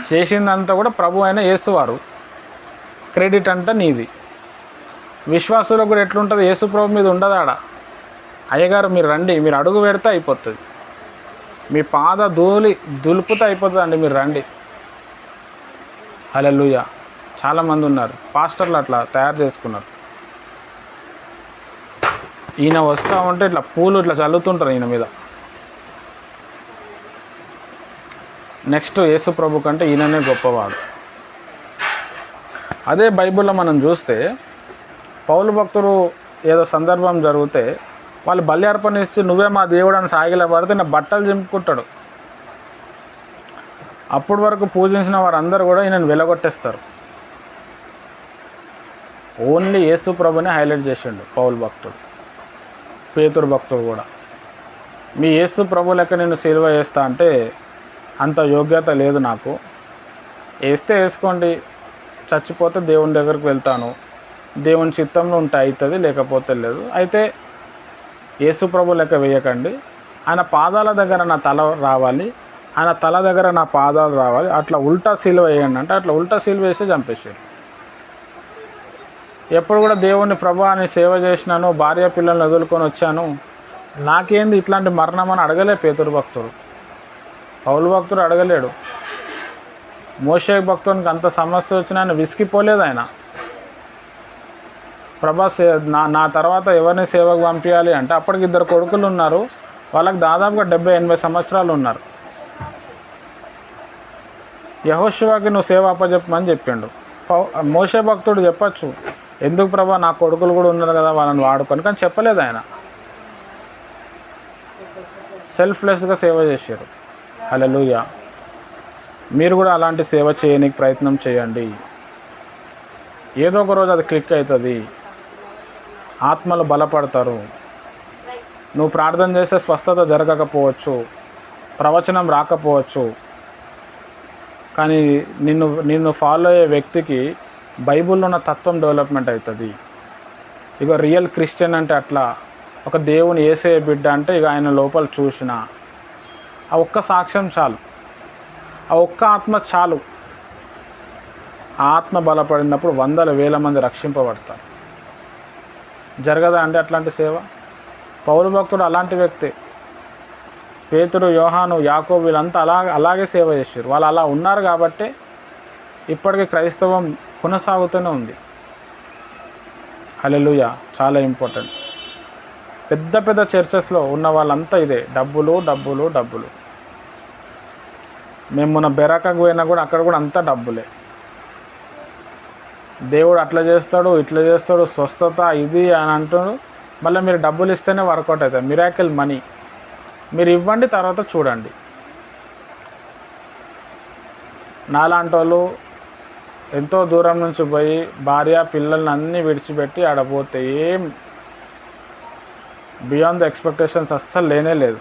చేసిందంతా కూడా ప్రభు అయిన యేసువారు, క్రెడిట్ అంతా నీది. విశ్వాసులకు కూడా ఎట్లుంటుంది? యేసు ప్రభు మీద ఉండదు ఆడ. అయ్యగారు మీరు రండి, మీరు అడుగు పెడితే అయిపోతుంది, మీ పాద దులుపుతే అయిపోతుంది అండి, మీరు రండి. హల్లెలూయా. చాలామంది ఉన్నారు పాస్టర్లు అట్లా తయారు చేసుకున్నారు. ఈయన వస్తూ ఉంటే ఇట్లా పూలు ఇట్లా చల్లుతుంటారు ఈయన మీద. నెక్స్ట్ యేసు ప్రభు కంటే ఈయననే గొప్పవాడు. అదే బైబిల్లో మనం చూస్తే పౌలు భక్తుడు ఏదో సందర్భం జరిగితే వాళ్ళు బలి అర్పణ ఇచ్చి నువ్వే మా దేవుడు అని సాగిలపడితే నా బట్టలు చింపుకుంటాడు. అప్పటి వరకు పూజించిన వారందరూ కూడా ఈయనను వెలగొట్టేస్తారు. ఓన్లీ యేసు ప్రభుని హైలైట్ చేసిండు పౌలు భక్తుడు. పేతురు భక్తుడు కూడా మీ యేసు ప్రభు లెక్క నేను సిలువ వేస్తా అంటే అంత యోగ్యత లేదు నాకు, వేస్తే వేసుకోండి, చచ్చిపోతే దేవుని దగ్గరికి వెళ్తాను, దేవుని చిత్తంలో ఉంటే అవుతుంది, లేకపోతే లేదు. అయితే యేసు ప్రభు లెక్క వేయకండి, ఆయన పాదాల దగ్గర నా తల రావాలి, ఆయన తల దగ్గర నా పాదాలు రావాలి, అట్లా ఉల్టా సిలువ వేయండి అంటే అట్లా ఉల్టా సిలువ వేసి చంపేసారు. ఎప్పుడు కూడా దేవుని ప్రభు అని సేవ చేసినాను, భార్య పిల్లల్ని వదులుకొని వచ్చాను, నాకేంది ఇట్లాంటి మరణం అని అడగలే పేతురు భక్తుడు. పౌలు భక్తుడు అడగలేడు. మోషే భక్తునికి అంత సమస్య వచ్చినా ఆయన విసిగిపోలేదు. ఆయన ప్రభా నా తర్వాత ఎవరిని సేవకు పంపించాలి అంటే అప్పటికి 2 కొడుకులు ఉన్నారు, వాళ్ళకి దాదాపుగా 70-80 సంవత్సరాలు ఉన్నారు. యెహోషువకి నువ్వు సేవ అప్పచెప్పమని చెప్పిండు. మోషే భక్తుడు చెప్పచ్చు, ఎందుకు ప్రభా నా కొడుకులు కూడా ఉన్నారు కదా వాళ్ళని వాడుకొని, కానీ చెప్పలేదు. ఆయన సెల్ఫ్లెస్గా సేవ చేశారు. హల్లెలూయా. మీరు కూడా అలాంటి సేవ చేయడానికి ప్రయత్నం చేయండి. ఏదో ఒక రోజు అది క్లిక్ అవుతుంది, ఆత్మలు బలపడతారు. నువ్వు ప్రార్థన చేస్తే స్వస్థత జరగకపోవచ్చు, ప్రవచనం రాకపోవచ్చు, కానీ నిన్ను ఫాలో అయ్యే వ్యక్తికి బైబిల్లో ఉన్న తత్వం డెవలప్మెంట్ అవుతుంది. ఇక రియల్ క్రిస్టియన్ అంటే అట్లా, ఒక దేవుని యేసయ్య బిడ్డ అంటే ఇక ఆయన లోపల చూసిన ఆ ఒక్క సాక్ష్యం చాలు, ఆ ఒక్క ఆత్మ చాలు. ఆ ఆత్మ బలపడినప్పుడు 100,000 మంది రక్షింపబడతారు. జరగదా అంటే అట్లాంటి సేవ? పౌలు భక్తుడు అలాంటి వ్యక్తి. పేతురు, యోహాను, యాకోబు వీళ్ళంతా అలాగే సేవ చేశారు. వాళ్ళు అలా ఉన్నారు కాబట్టి ఇప్పటికీ క్రైస్తవం కొనసాగుతూనే ఉంది. హల్లెలూయా. చాలా ఇంపార్టెంట్. పెద్ద పెద్ద చర్చెస్లో ఉన్న వాళ్ళంతా ఇదే, డబ్బులు డబ్బులు డబ్బులు. మేము మొన్న బెరాకకు పోయినా కూడా అక్కడ కూడా అంతా డబ్బులే. దేవుడు అట్లా చేస్తాడు, ఇట్లా చేస్తాడు, స్వస్థత ఇది అని అంటాడు. మళ్ళీ మీరు డబ్బులు ఇస్తేనే వర్కౌట్ అవుతుంది. మిరాకిల్ మనీ మీరు ఇవ్వండి, తర్వాత చూడండి. నాలాంటి వాళ్ళు ఎంతో దూరం నుంచి పోయి భార్య పిల్లల్ని అన్నీ విడిచిపెట్టి ఆడపోతే ఏం బియాండ్ ద ఎక్స్పెక్టేషన్స్ అస్సలు లేనే లేదు.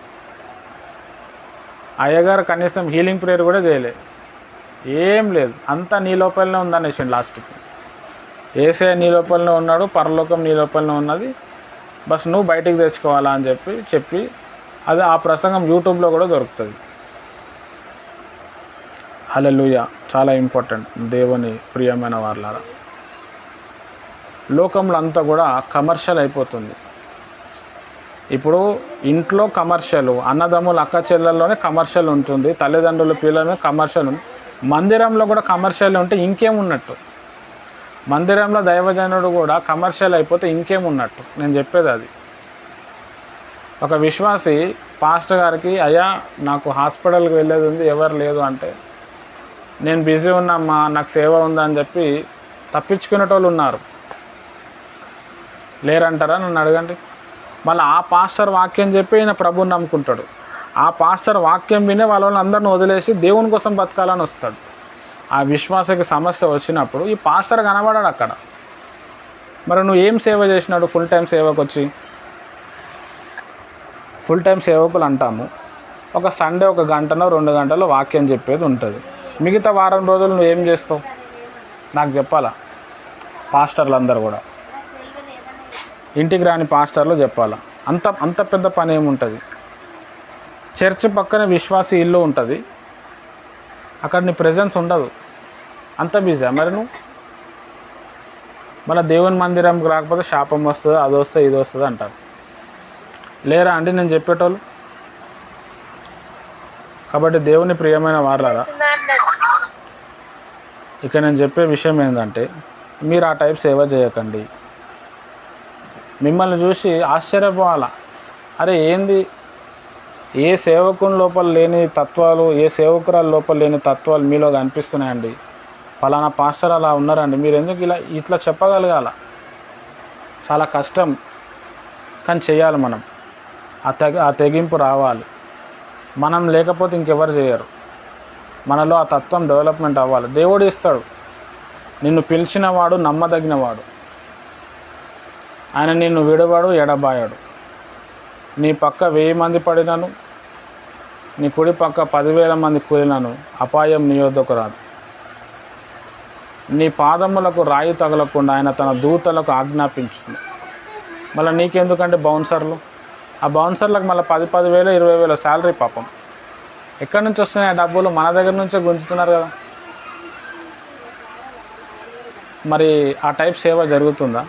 అయ్యగారు కనీసం హీలింగ్ ప్రేయర్ కూడా చేయలేదు, ఏం లేదు. అంతా నీ లోపలనే ఉందనేసి లాస్ట్కి. ఏసే నీ లోపలనే ఉన్నాడు, పరలోకం నీ లోపలనే ఉన్నది, బస్ నువ్వు బయటికి తెచ్చుకోవాలా అని చెప్పి అది ఆ ప్రసంగం యూట్యూబ్లో కూడా దొరుకుతుంది. హల్లెలూయా. చాలా ఇంపార్టెంట్. దేవుని ప్రియమైన వారలారా, లోకంలో అంతా కూడా కమర్షియల్ అయిపోతుంది. ఇప్పుడు ఇంట్లో కమర్షియల్, అన్నదమ్ములు అక్క చెల్లెల్లోనే కమర్షియల్ ఉంటుంది, తల్లిదండ్రుల పిల్లలనే కమర్షియల్ ఉంది. మందిరంలో కూడా కమర్షియల్ ఉంటే ఇంకేమున్నట్టు? మందిరంలో దైవజనుడు కూడా కమర్షియల్ అయిపోతే ఇంకేమున్నట్టు? నేను చెప్పేది అది. ఒక విశ్వాసి పాస్టర్ గారికి, అయ్యా నాకు హాస్పిటల్కి వెళ్ళేది ఉంది, ఎవరు లేదు అంటే, నేను బిజీ ఉన్నామ్మా, నాకు సేవ ఉందని చెప్పి తప్పించుకునేటోళ్ళు ఉన్నారు. లేరంటారా? నన్ను అడగండి. మళ్ళీ ఆ పాస్టర్ వాక్యం చెప్పి ఈయన ప్రభుని నమ్ముకుంటాడు. ఆ పాస్టర్ వాక్యం వినే వాళ్ళందరిని వదిలేసి దేవుని కోసం బతకాలని వస్తాడు. ఆ విశ్వాసకి సమస్య వచ్చినప్పుడు ఈ పాస్టర్ కనబడాడు అక్కడ. మరి నువ్వు ఏం సేవ చేసినాడు? ఫుల్ టైం సేవకు వచ్చి, ఫుల్ టైం సేవకులు అంటాము, ఒక సండే 1 గంటనో 2 గంటలో వాక్యం చెప్పేది ఉంటుంది. మిగతా వారం రోజులు నువ్వు ఏం చేస్తావు? నాకు చెప్పాలా? పాస్టర్లు అందరు కూడా, ఇంటికి రాని పాస్టర్లు చెప్పాలా? అంత పెద్ద పని ఏముంటుంది? చర్చ్ పక్కన విశ్వాసి ఇల్లు ఉంటుంది, అక్కడ నీ ప్రెజెన్స్ ఉండదు, అంత బిజీ. మరి నువ్వు మళ్ళీ దేవుని మందిరంకి రాకపోతే శాపం వస్తుంది, అది వస్తుంది, ఇది వస్తుంది అంటారు. లేరా అండి నేను చెప్పేటోళ్ళు? కాబట్టి దేవుని ప్రియమైన వారలారా, ఇక నేను చెప్పే విషయం ఏంటంటే, మీరు ఆ టైప్ సేవ చేయకండి. మిమ్మల్ని చూసి ఆశ్చర్యపోవాలా, అరే ఏంది, ఏ సేవకుని లోపల లేని తత్వాలు, ఏ సేవకురాల లోపల లేని తత్వాలు మీలో కనిపిస్తున్నాయండి. ఫలానా పాస్టర్ అలా ఉన్నారండి, మీరు ఎందుకు ఇట్లా చెప్పగలగాల? చాలా కష్టం, కానీ చేయాలి మనం. ఆ తెగింపు రావాలి. మనం లేకపోతే ఇంకెవరు చేయరు. మనలో ఆ తత్వం డెవలప్మెంట్ అవ్వాలి. దేవుడు ఇస్తాడు. నిన్ను పిలిచినవాడు నమ్మదగినవాడు. ఆయన నిన్ను విడవాడు, ఎడబాయాడు. నీ పక్క 1000 మంది పడినను, నీ కుడి పక్క 10,000 మంది కూలినను అపాయం నీ యొద్దకు రాదు. నీ పాదములకు రాయి తగలకుండా ఆయన తన దూతలకు ఆజ్ఞాపించును. మళ్ళీ నీకెందుకంటే బౌన్సర్లు, ఆ బౌన్సర్లకు మళ్ళీ 10,000 20,000 శాలరీ. పాపం ఎక్కడి నుంచి వస్తున్నాయి ఆ డబ్బులు? మన దగ్గర నుంచే గుంజుతున్నారు కదా. మరి ఆ టైప్ సేవ జరుగుతుందా?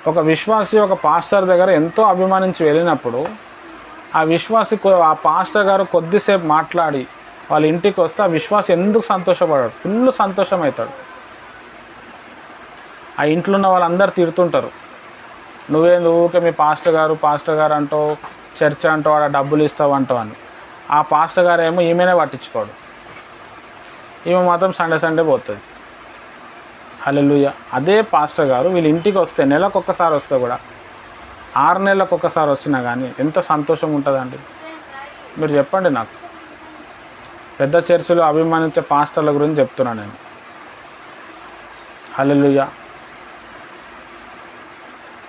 ఒక విశ్వాసి ఒక పాస్టర్ దగ్గర ఎంతో అభిమానించి వెళ్ళినప్పుడు ఆ విశ్వాసి ఆ పాస్టర్ గారు కొద్దిసేపు మాట్లాడి వాళ్ళ ఇంటికి వస్తే ఆ విశ్వాసి ఎందుకు సంతోషపడాడు? ఫుల్ సంతోషం అవుతాడు. ఆ ఇంట్లో ఉన్న వాళ్ళందరూ తిడుతుంటారు, ఊరికే మీ పాస్టర్ గారు అంటావు, చర్చ్ అంటావు, ఆడ డబ్బులు ఇస్తావు అంటావు అని. ఆ పాస్టర్ గారు ఏమో ఈమెనే పట్టించుకోడు, ఈమె మాత్రం సండే పోతుంది. హల్లెలూయా. అదే పాస్టర్ గారు వీళ్ళ ఇంటికి వస్తే, నెలకు ఒక్కసారి వస్తే కూడా, 6 నెలలకు ఒక్కసారి వచ్చినా కానీ ఎంత సంతోషం ఉంటుందండి? మీరు చెప్పండి నాకు. పెద్ద చర్చిలో అభిమానించే పాస్టర్ల గురించి చెప్తున్నాను నేను. హల్లెలూయా.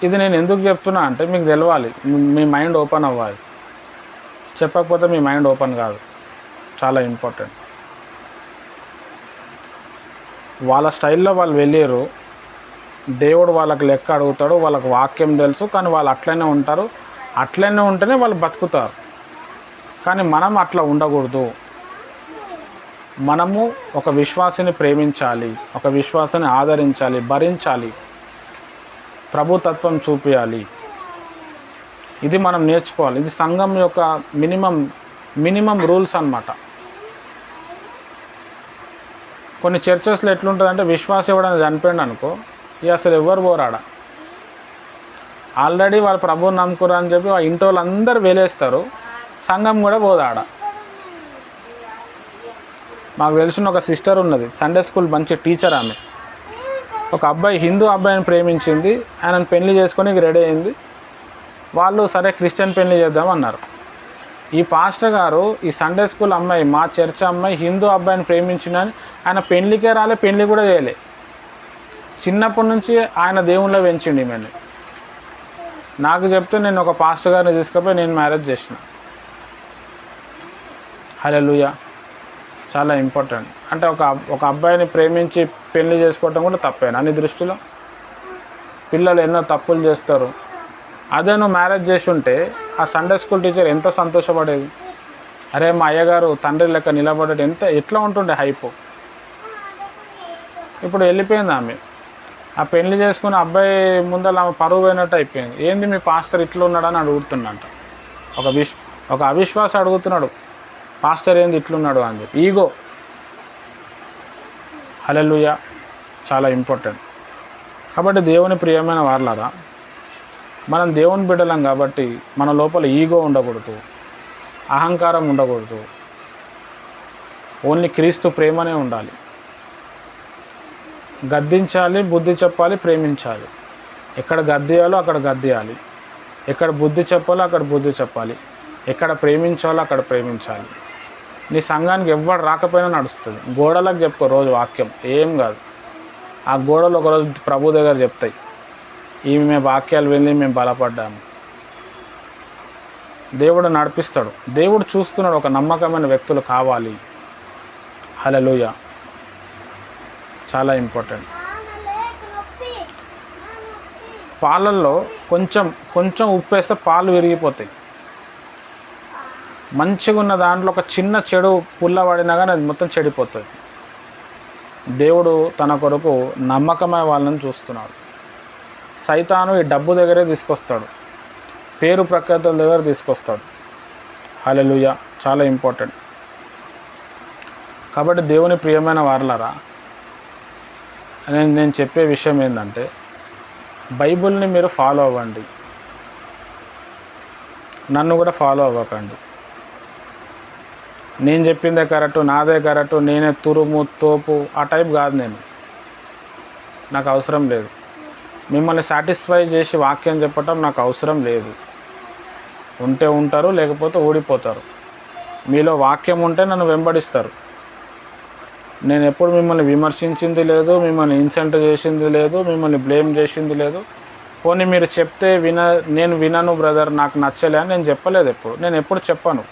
ఇది నేను ఎందుకు చెప్తున్నా అంటే మీకు తెలవాలి, మీ మైండ్ ఓపెన్ అవ్వాలి. చెప్పకపోతే మీ మైండ్ ఓపెన్ కాదు. చాలా ఇంపార్టెంట్. వాళ్ళ స్టైల్లో వాళ్ళు వెళ్ళారు, దేవుడు వాళ్ళకి లెక్క అడుగుతాడు, వాళ్ళకి వాక్యం తెలుసు, కానీ వాళ్ళు అట్లనే ఉంటారు. అట్లనే ఉంటేనే వాళ్ళు బతుకుతారు. కానీ మనం అట్లా ఉండకూడదు. మనము ఒక విశ్వాసిని ప్రేమించాలి, ఒక విశ్వాసిని ఆదరించాలి, భరించాలి, ప్రభుతత్వం చూపించాలి. ఇది మనం నేర్చుకోవాలి. ఇది సంఘం యొక్క మినిమం రూల్స్ అన్నమాట. కొన్ని చర్చెస్లో ఎట్లుంటుందంటే, విశ్వాసం ఎవడైనా చనిపోయాడు అనుకో, ఇక అసలు ఎవ్వరు పోరాడ. ఆల్రెడీ వాళ్ళ ప్రభువుని నమ్ముకురా అని చెప్పి ఆ ఇంటి వాళ్ళందరూ వేలేస్తారు, సంఘం కూడా పోదాడ. మాకు తెలిసిన ఒక సిస్టర్ ఉన్నది, సండే స్కూల్ మంచి టీచర్. ఆమె ఒక అబ్బాయి, హిందూ అబ్బాయిని ప్రేమించింది, ఆయనను పెళ్లి చేసుకొని రెడీ అయింది. వాళ్ళు సరే క్రిస్టియన్ పెళ్లి చేద్దాం అన్నారు. ఈ పాస్టర్ గారు ఈ సండే స్కూల్ అమ్మాయి, మా చర్చ్ అమ్మాయి హిందూ అబ్బాయిని ప్రేమించిందని ఆయన పెళ్లికే రాలే, పెళ్లి కూడా చేయలే. చిన్నప్పటి నుంచి ఆయన దేవుళ్ళో పెంచిండి ఈమెని. నాకు చెప్తే నేను ఒక పాస్టర్ గారిని తీసుకుపోయి నేను మ్యారేజ్ చేసిన. హల్లెలూయా. చాలా ఇంపార్టెంట్. అంటే ఒక అబ్బాయిని ప్రేమించి పెళ్లి చేసుకోవటం కూడా తప్పేనా నీ దృష్టిలో? పిల్లలు ఎన్నో తప్పులు చేస్తారు. అదే నువ్వు మ్యారేజ్ చేసి ఉంటే ఆ సండే స్కూల్ టీచర్ ఎంత సంతోషపడేది. అరే మా అయ్యగారు తండ్రి లెక్క నిలబడేది, ఎట్లా ఉంటుండే హైపు. ఇప్పుడు వెళ్ళిపోయింది ఆమె. ఆ పెళ్లి చేసుకుని అబ్బాయి ముందర ఆమె పరువు పోయినట్టు అయిపోయింది. ఏంది మీ పాస్టర్ ఇట్లా ఉన్నాడని అడుగుతున్నాడంట. ఒక అవిశ్వాస అడుగుతున్నాడు, పాస్టర్ ఏంది ఇట్లున్నాడు అని చెప్పి. ఈగో. హల్లెలూయా. చాలా ఇంపార్టెంట్. కాబట్టి దేవుని ప్రియమైన వారలారా, మనం దేవుని బిడ్డలం కాబట్టి మన లోపల ఈగో ఉండకూడదు, అహంకారం ఉండకూడదు. ఓన్లీ క్రీస్తు ప్రేమనే ఉండాలి. గద్దించాలి, బుద్ధి చెప్పాలి, ప్రేమించాలి. ఎక్కడ గద్దియాలో అక్కడ గద్దియాలి, ఎక్కడ బుద్ధి చెప్పాలో అక్కడ బుద్ధి చెప్పాలి, ఎక్కడ ప్రేమించాలో అక్కడ ప్రేమించాలి. నీ సంఘానికి ఎవ్వడు రాకపోయినా నడుస్తుంది. గోడలకు చెప్పుకో రోజు వాక్యం, ఏం కాదు. ఆ గోడలు ఒకరోజు ప్రభు దగ్గర చెప్తాయి, ఈమె వాక్యాలు వెళ్ళి మేము బలపడ్డాము. దేవుడు నడిపిస్తాడు. దేవుడు చూస్తున్నాడు, ఒక నమ్మకమైన వ్యక్తులు కావాలి. హల్లెలూయా. చాలా ఇంపార్టెంట్. పాలల్లో కొంచెం ఉప్పు వేస్తే పాలు విరిగిపోతాయి. మంచిగా ఉన్న దాంట్లో ఒక చిన్న చెడు పుల్ల పడినా కానీ అది మొత్తం చెడిపోతుంది. దేవుడు తన కొరకు నమ్మకమైన వాళ్ళని చూస్తున్నాడు. సైతాను ఈ డబ్బు దగ్గరే తీసుకొస్తాడు, పేరు ప్రఖ్యాతుల దగ్గర తీసుకొస్తాడు. హల్లెలూయా. చాలా ఇంపార్టెంట్. కాబట్టి దేవుని ప్రియమైన వారలారా, నేను చెప్పే విషయం ఏంటంటే, బైబిల్ని మీరు ఫాలో అవ్వండి, నన్ను కూడా ఫాలో అవ్వకండి. నేను చెప్పిందే కరెక్టు, నాదే కరెక్టు, నేనే తురుము తోపు ఆ టైప్ కాదు. నాకు అవసరం లేదు. మిమ్మల్ని సాటిస్ఫై చేసి వాక్యం చెప్పటం నాకు అవసరం లేదు. ఉంటే ఉంటారు, లేకపోతే ఓడిపోతారు. మీలో వాక్యం ఉంటే నన్ను వెంబడిస్తారు. నేను ఎప్పుడు మిమ్మల్ని విమర్శించింది లేదు, మిమ్మల్ని ఇన్సల్ట్ చేసింది లేదు, మిమ్మల్ని బ్లేమ్ చేసింది లేదు. పోనీ మీరు చెప్తే నేను వినను బ్రదర్, నాకు నచ్చలే అని నేను చెప్పలేదు. నేను ఎప్పుడు చెప్పను.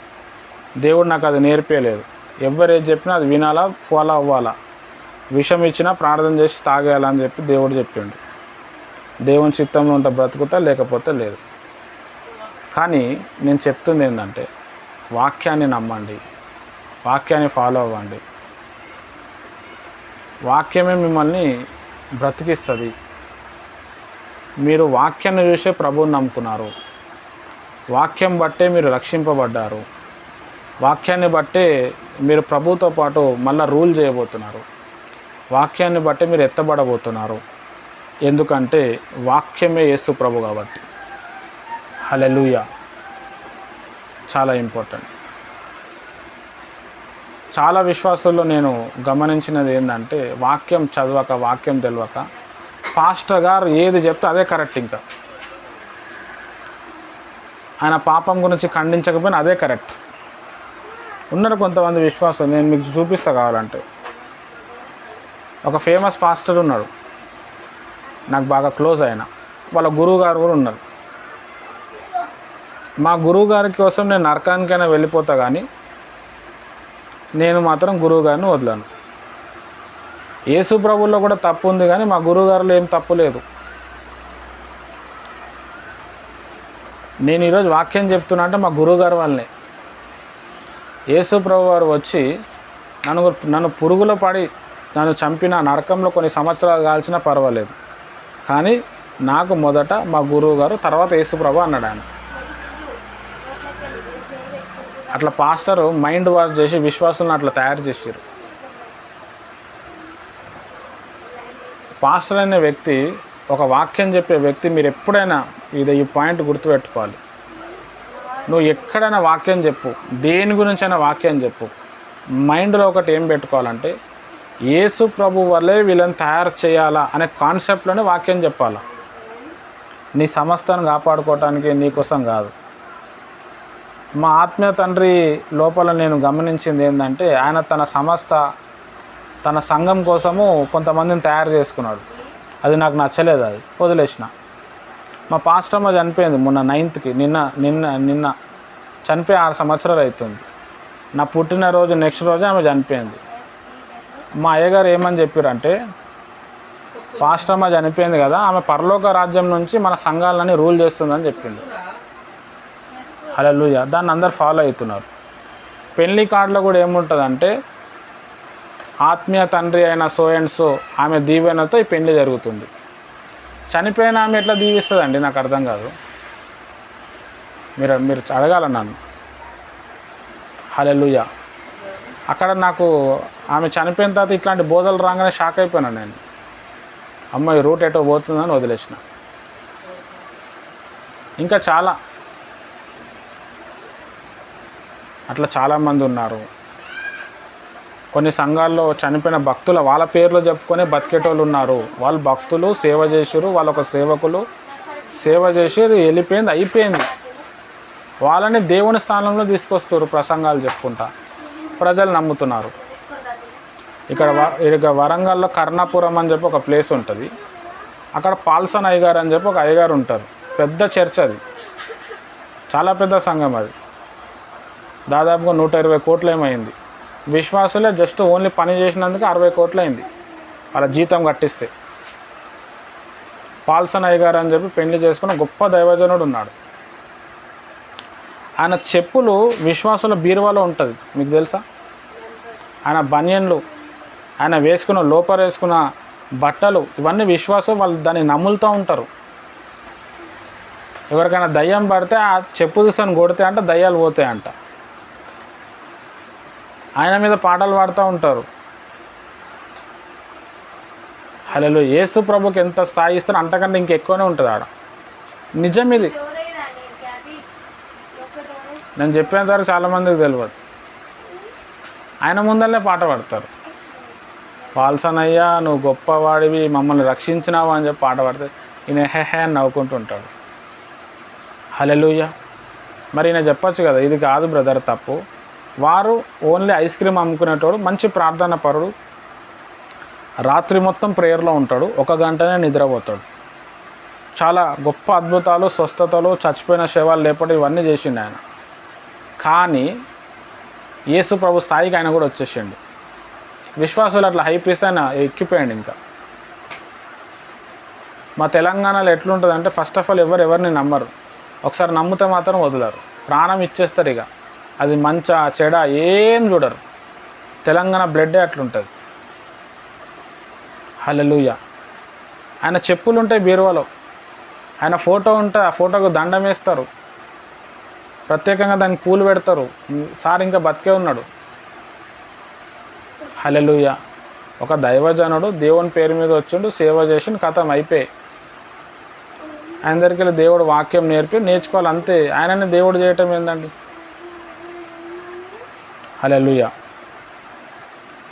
దేవుడు నాకు అది నేర్పేయలేదు. ఎవరేది చెప్పినా అది వినాలా, ఫాలో అవ్వాలా. విషం ఇచ్చినా ప్రార్థన చేసి తాగేయాలని చెప్పి దేవుడు చెప్పిండు. దేవుని చిత్తంలో ఉంటే బ్రతుకుతా, లేకపోతే లేదు. కానీ నేను చెప్తుంది ఏంటంటే, వాక్యాన్ని నమ్మండి, వాక్యాన్ని ఫాలో అవ్వండి. వాక్యమే మిమ్మల్ని బ్రతికిస్తుంది. మీరు వాక్యాన్ని చూసే ప్రభువుని నమ్ముకున్నారు. వాక్యం బట్టే మీరు రక్షింపబడ్డారు. వాక్యాన్ని బట్టే మీరు ప్రభువుతో పాటు మళ్ళీ రూల్ చేయబోతున్నారు. వాక్యాన్ని బట్టే మీరు ఎత్తబడబోతున్నారు. ఎందుకంటే వాక్యమే యేసు ప్రభు కాబట్టి. హల్లెలూయా. చాలా ఇంపార్టెంట్. చాలా విశ్వాసాల్లో నేను గమనించినది ఏంటంటే, వాక్యం చదవక, వాక్యం తెలియక పాస్టర్ గారు ఏది చెప్తే అదే కరెక్ట్. ఇంకా ఆయన పాపం గురించి ఖండించకపోయినా అదే కరెక్ట్. ఉన్నారు కొంతమంది విశ్వాసం, నేను మీకు చూపిస్తా కావాలంటే. ఒక ఫేమస్ పాస్టర్ ఉన్నాడు, నాకు బాగా క్లోజ్ అయిన. వాళ్ళ గురువు గారు కూడా ఉన్నారు. మా గురువు గారి కోసం నేను నరకానికైనా వెళ్ళిపోతా, కానీ నేను మాత్రం గురువు గారిని వదలను. యేసు ప్రభువులో కూడా తప్పు ఉంది, కానీ మా గురువు గారిలో ఏం తప్పు లేదు. నేను ఈరోజు వాక్యం చెప్తున్నా అంటే మా గురువు గారు వాళ్ళనే. యేసు ప్రభు వారు వచ్చి నన్ను పురుగులో పడి నన్ను చంపిన, నరకంలో కొన్ని సంవత్సరాలు కాల్చినా పర్వాలేదు, కానీ నాకు మొదట మా గురువు గారు, తర్వాత యేసు ప్రభు అన్నాడు ఆయన. అట్లా పాస్టర్ మైండ్ వాష్ చేసి విశ్వాసాలను అట్లా తయారు చేసారు. పాస్టర్ అనే వ్యక్తి, ఒక వాక్యం చెప్పే వ్యక్తి, మీరు ఎప్పుడైనా ఈ పాయింట్ గుర్తుపెట్టుకోవాలి. నువ్వు ఎక్కడైనా వాక్యం చెప్పు, దేని గురించైనా వాక్యం చెప్పు, మైండ్లో ఒకటి ఏం పెట్టుకోవాలంటే యేసు ప్రభు వల్లే వీళ్ళని తయారు చేయాలా అనే కాన్సెప్ట్లోనే వాక్యం చెప్పాలా. నీ సమస్తాన్ని కాపాడుకోవటానికి నీకోసం కాదు. మా ఆత్మీయ తండ్రి లోపల నేను గమనించింది ఏంటంటే, ఆయన తన సంఘం కోసము కొంతమందిని తయారు చేసుకున్నాడు. అది నాకు నచ్చలేదు, అది వదిలేసిన. మా పాస్టమ్మ చనిపోయింది మొన్న 9th నిన్న చనిపోయి 6 సంవత్సరాలు అవుతుంది. నా పుట్టినరోజు నెక్స్ట్ రోజే ఆమె చనిపోయింది. మా అయ్యగారు ఏమని చెప్పారంటే, పాస్టమ్మ చనిపోయింది కదా, ఆమె పరలోక రాజ్యం నుంచి మన సంఘాలని రూల్ చేస్తుందని చెప్పింది. హల్లెలూయా. దాన్ని అందరు ఫాలో అవుతున్నారు. పెళ్లి కార్డులో కూడా ఏముంటుందంటే, ఆత్మీయ తండ్రి అయిన సో అండ్ సో ఆమె దీవెనతో ఈ పెళ్లి జరుగుతుంది. చనిపోయిన ఆమె ఎట్లా దీవిస్తుందండి? నాకు అర్థం కాదు. మీరు అడగాల నన్ను. హల్లెలూయా. అక్కడ నాకు ఆమె చనిపోయిన తర్వాత ఇట్లాంటి బోధలు రాగానే షాక్ అయిపోయినాను నేను. అమ్మాయి రూట్ ఎటో పోతుందని వదిలేసిన. ఇంకా అట్లా చాలామంది ఉన్నారు. కొన్ని సంఘాల్లో చనిపోయిన భక్తుల వాళ్ళ పేర్లు చెప్పుకొని బతికేటోళ్ళు ఉన్నారు. వాళ్ళు భక్తులు, సేవ చేసారు, వాళ్ళొక సేవకులు, సేవ చేసి వెళ్ళిపోయింది, అయిపోయింది. వాళ్ళని దేవుని స్థానంలో తీసుకొస్తారు ప్రసంగాలు చెప్పుకుంటా. ప్రజలు నమ్ముతున్నారు. ఇక్కడ వరంగల్లో కర్ణాపురం అని చెప్పి ఒక ప్లేస్ ఉంటుంది. అక్కడ పాల్సన్ అయ్యగారు అని చెప్పి ఒక అయ్యగారు ఉంటారు. పెద్ద చర్చ్ అది, చాలా పెద్ద సంఘం అది. దాదాపుగా 120 కోట్లు ఏమైంది. విశ్వాసులే జస్ట్ ఓన్లీ పని చేసినందుకు 60 కోట్లు అయింది వాళ్ళ జీతం కట్టిస్తే. పాల్సన్ అయ్యగారు అని చెప్పి పెళ్లి చేసుకున్న గొప్ప దైవజనుడు ఉన్నాడు. ఆయన చెప్పులు విశ్వాసుల బీరువాలో ఉంటుంది, మీకు తెలుసా? ఆయన బనియన్లు, ఆయన వేసుకున్న లోపల వేసుకున్న బట్టలు, ఇవన్నీ విశ్వాసం. వాళ్ళు దాన్ని నమ్ములుతూ ఉంటారు. ఎవరికైనా దయ్యం పడితే ఆ చెప్పు చూసుకొని కొడితే అంట దయ్యాలు పోతాయంట. ఆయన మీద పాటలు పాడుతూ ఉంటారు. హల్లెలూయా. యేసు ప్రభుకి ఎంత స్థాయి ఇస్తారో అంతకంటే ఇంకెక్కువనే ఉంటుంది ఆడ. నిజం ఇది. నేను చెప్పేంత వరకు చాలామందికి తెలియదు. ఆయన ముందరనే పాట పాడతారు. పాల్సన్ అయ్యా నువ్వు గొప్పవాడివి, మమ్మల్ని రక్షించినావు అని చెప్పి పాట పాడితే ఈయన హెహే అని నవ్వుకుంటూ ఉంటాడు. హల్లెలూయా. మరి ఈయన చెప్పచ్చు కదా, ఇది కాదు బ్రదర్ తప్పు. వారు ఓన్లీ ఐస్ క్రీమ్ అమ్ముకునేటోడు, మంచి ప్రార్థన పరుడు, రాత్రి మొత్తం ప్రేయర్లో ఉంటాడు, 1 గంటనే నిద్రపోతాడు. చాలా గొప్ప అద్భుతాలు, స్వస్థతలు, చచ్చిపోయిన శవాలు లేపడం ఇవన్నీ చేసిండు ఆయన. కానీ యేసు ప్రభు స్థాయికి ఆయన కూడా వచ్చేసిండు. విశ్వాసులు అట్లా హైప్ ఇస్తే ఆయన ఎక్కిపోయాడు. ఇంకా మా తెలంగాణలో ఎట్లుంటుందంటే, ఫస్ట్ ఆఫ్ ఆల్ ఎవరిని నమ్మరు. ఒకసారి నమ్మితే మాత్రం వదలరు, ప్రాణం ఇచ్చేస్తారు. ఇక అది మంచా చెడ ఏం చూడరు. తెలంగాణ బ్లడ్డే అట్లుంటుంది. హల్లెలూయా. ఆయన చెప్పులు ఉంటాయి బీరువాలో, ఆయన ఫోటో ఉంటే ఆ ఫోటోకు దండం వేస్తారు, ప్రత్యేకంగా దానికి పూలు పెడతారు. సార్ ఇంకా బతికే ఉన్నాడు. హల్లెలూయా. ఒక దైవజనుడు దేవుని పేరు మీద వచ్చిండు, సేవ చేసి కథం అయిపోయి ఆయన దగ్గరికి వెళ్ళి దేవుడు వాక్యం నేర్చుకోవాలి అంతే. ఆయనని దేవుడు చేయటం ఏందండి? హల్లెలూయా.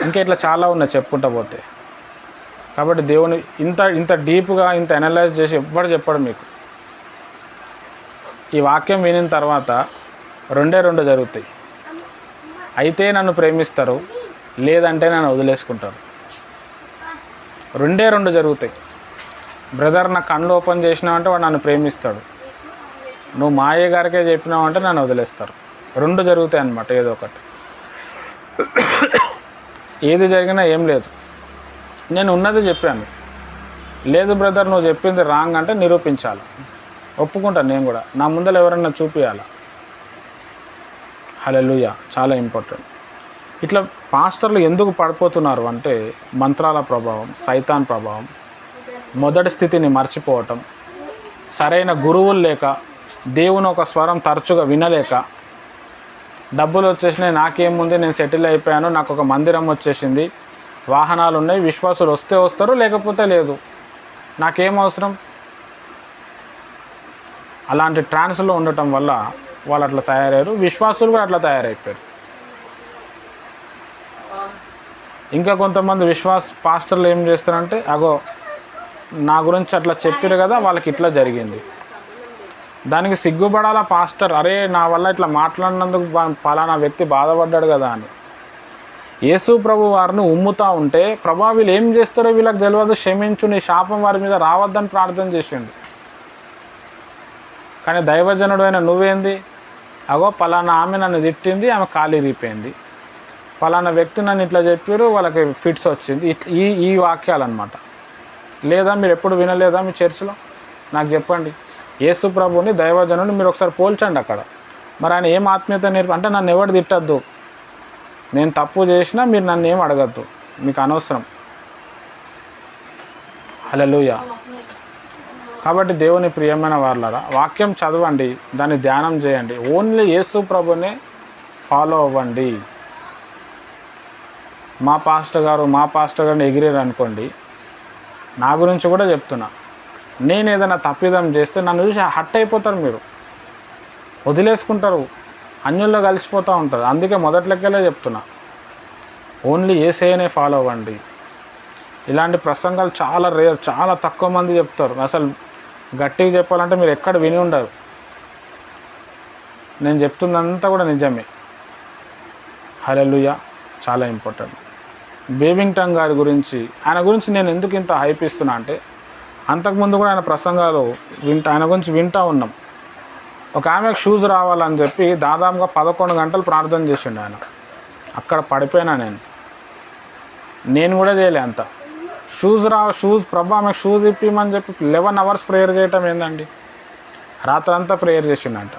ఇంకా ఇట్లా చాలా ఉన్నాయి చెప్పుకుంటా పోతే. కాబట్టి దేవుని ఇంత డీప్గా ఇంత అనలైజ్ చేసి ఎవ్వడు చెప్పాడు మీకు. ఈ వాక్యం వినిన తర్వాత 2 జరుగుతాయి. అయితే నన్ను ప్రేమిస్తారు, లేదంటే నన్ను వదిలేసుకుంటారు. 2 జరుగుతాయి. బ్రదర్ నా కళ్ళు ఓపెన్ చేసినావంటే వాడు నన్ను ప్రేమిస్తాడు, నువ్వు మా అయ్య గారికే చెప్పినావంటే నన్ను వదిలేస్తారు. 2 జరుగుతాయి అన్నమాట. ఏదో ఒకటి. ఏది జరిగినా ఏం లేదు, నేను ఉన్నది చెప్పాను. లేదు బ్రదర్ నువ్వు చెప్పింది రాంగ్ అంటే నిరూపించాలి, ఒప్పుకుంటాను నేను కూడా. నా ముందర ఎవరన్నా చూపించాలి. హల్లెలూయా. చాలా ఇంపార్టెంట్. ఇట్లా పాస్టర్లు ఎందుకు పడిపోతున్నారు అంటే, మంత్రాల ప్రభావం, సైతాన్ ప్రభావం, మొదటి స్థితిని మర్చిపోవటం, సరైన గురువులు లేక, దేవుని ఒక స్వరం తరచుగా వినలేక, డబ్బులు వచ్చేసినాయి, నాకేముంది, నేను సెటిల్ అయిపోయాను, నాకు ఒక మందిరం వచ్చేసింది, వాహనాలు ఉన్నాయి, విశ్వాసులు వస్తే వస్తారు, లేకపోతే లేదు, నాకేం అవసరం. అలాంటి ట్రాన్స్లో ఉండటం వల్ల వాళ్ళు అట్లా తయారయ్యారు, విశ్వాసులు కూడా అట్లా తయారైపోయారు. ఇంకా కొంతమంది పాస్టర్లు ఏం చేస్తారంటే, అగో నా గురించి అట్లా చెప్పారు కదా, వాళ్ళకి ఇట్లా జరిగింది. దానికి సిగ్గుపడాలా పాస్టర్, అరే నా వల్ల ఇట్లా మాట్లాడినందుకు పలానా వ్యక్తి బాధపడ్డాడు కదా అని. యేసు ప్రభు వారిని ఉమ్ముతూ ఉంటే, ప్రభా వీళ్ళు ఏం చేస్తారో వీళ్ళకి తెలియదు, క్షమించు, నీ శాపం వారి మీద రావద్దని ప్రార్థన చేసిండు. కానీ దైవజనుడు అయిన నువ్వేంది, అగో పలానా ఆమె నన్ను తిట్టింది, ఆమె కాలు ఇరిగిపోయింది, పలానా వ్యక్తి నన్ను ఇట్లా చెప్పారు, వాళ్ళకి ఫిట్స్ వచ్చింది, ఈ వాక్యాలు అన్నమాట. లేదా మీరు ఎప్పుడు వినలేదా మీ చర్చిలో? నాకు చెప్పండి. యేసు ప్రభుని దైవజనుని మీరు ఒకసారి పోల్చండి అక్కడ. మరి ఆయన ఏం ఆత్మీయత అంటే నన్ను ఎవడు తిట్టద్దు, నేను తప్పు చేసినా మీరు నన్ను ఏం అడగద్దు, మీకు అనవసరం. హల్లెలూయా. కాబట్టి దేవుని ప్రియమైన వారలారా, వాక్యం చదవండి, దాన్ని ధ్యానం చేయండి, ఓన్లీ యేసు ప్రభునే ఫాలో అవ్వండి. మా పాస్టర్ గారిని ఎగిరేరు అనుకోండి, నా గురించి కూడా చెప్తున్నా, నేను ఏదైనా తప్పిదం చేస్తే నన్ను చూసి హట్ అయిపోతారు, మీరు వదిలేసుకుంటారు, అన్యుల్లో కలిసిపోతూ ఉంటారు. అందుకే మొదట్లకెళ్ళే చెప్తున్నా, ఓన్లీ యేసయ్యనే ఫాలో అవ్వండి. ఇలాంటి ప్రసంగాలు చాలా రేర్, చాలా తక్కువ మంది చెప్తారు. అసలు గట్టిగా చెప్పాలంటే మీరు ఎక్కడ విని ఉండరు. నేను చెప్తుందంతా కూడా నిజమే. హల్లెలూయా. చాలా ఇంపార్టెంట్. బేవింగ్టన్ గారి గురించి, ఆయన గురించి నేను ఎందుకు ఇంత హైప్ ఇస్తున్నా అంటే, అంతకుముందు కూడా ఆయన ప్రసంగాలు ఆయన గురించి వింటూ ఉన్నాం. ఒక ఆమెకు షూస్ రావాలని చెప్పి దాదాపుగా 11 గంటలు ప్రార్థన చేసిండు ఆయన. అక్కడ పడిపోయినా నేను కూడా చేయలే అంత. షూస్ ప్రభా ఆమెకు షూస్ ఇప్పిమని చెప్పి 11 అవర్స్ ప్రేయర్ చేయటం ఏందండి? రాత్రంతా ప్రేయర్ చేసిండంట.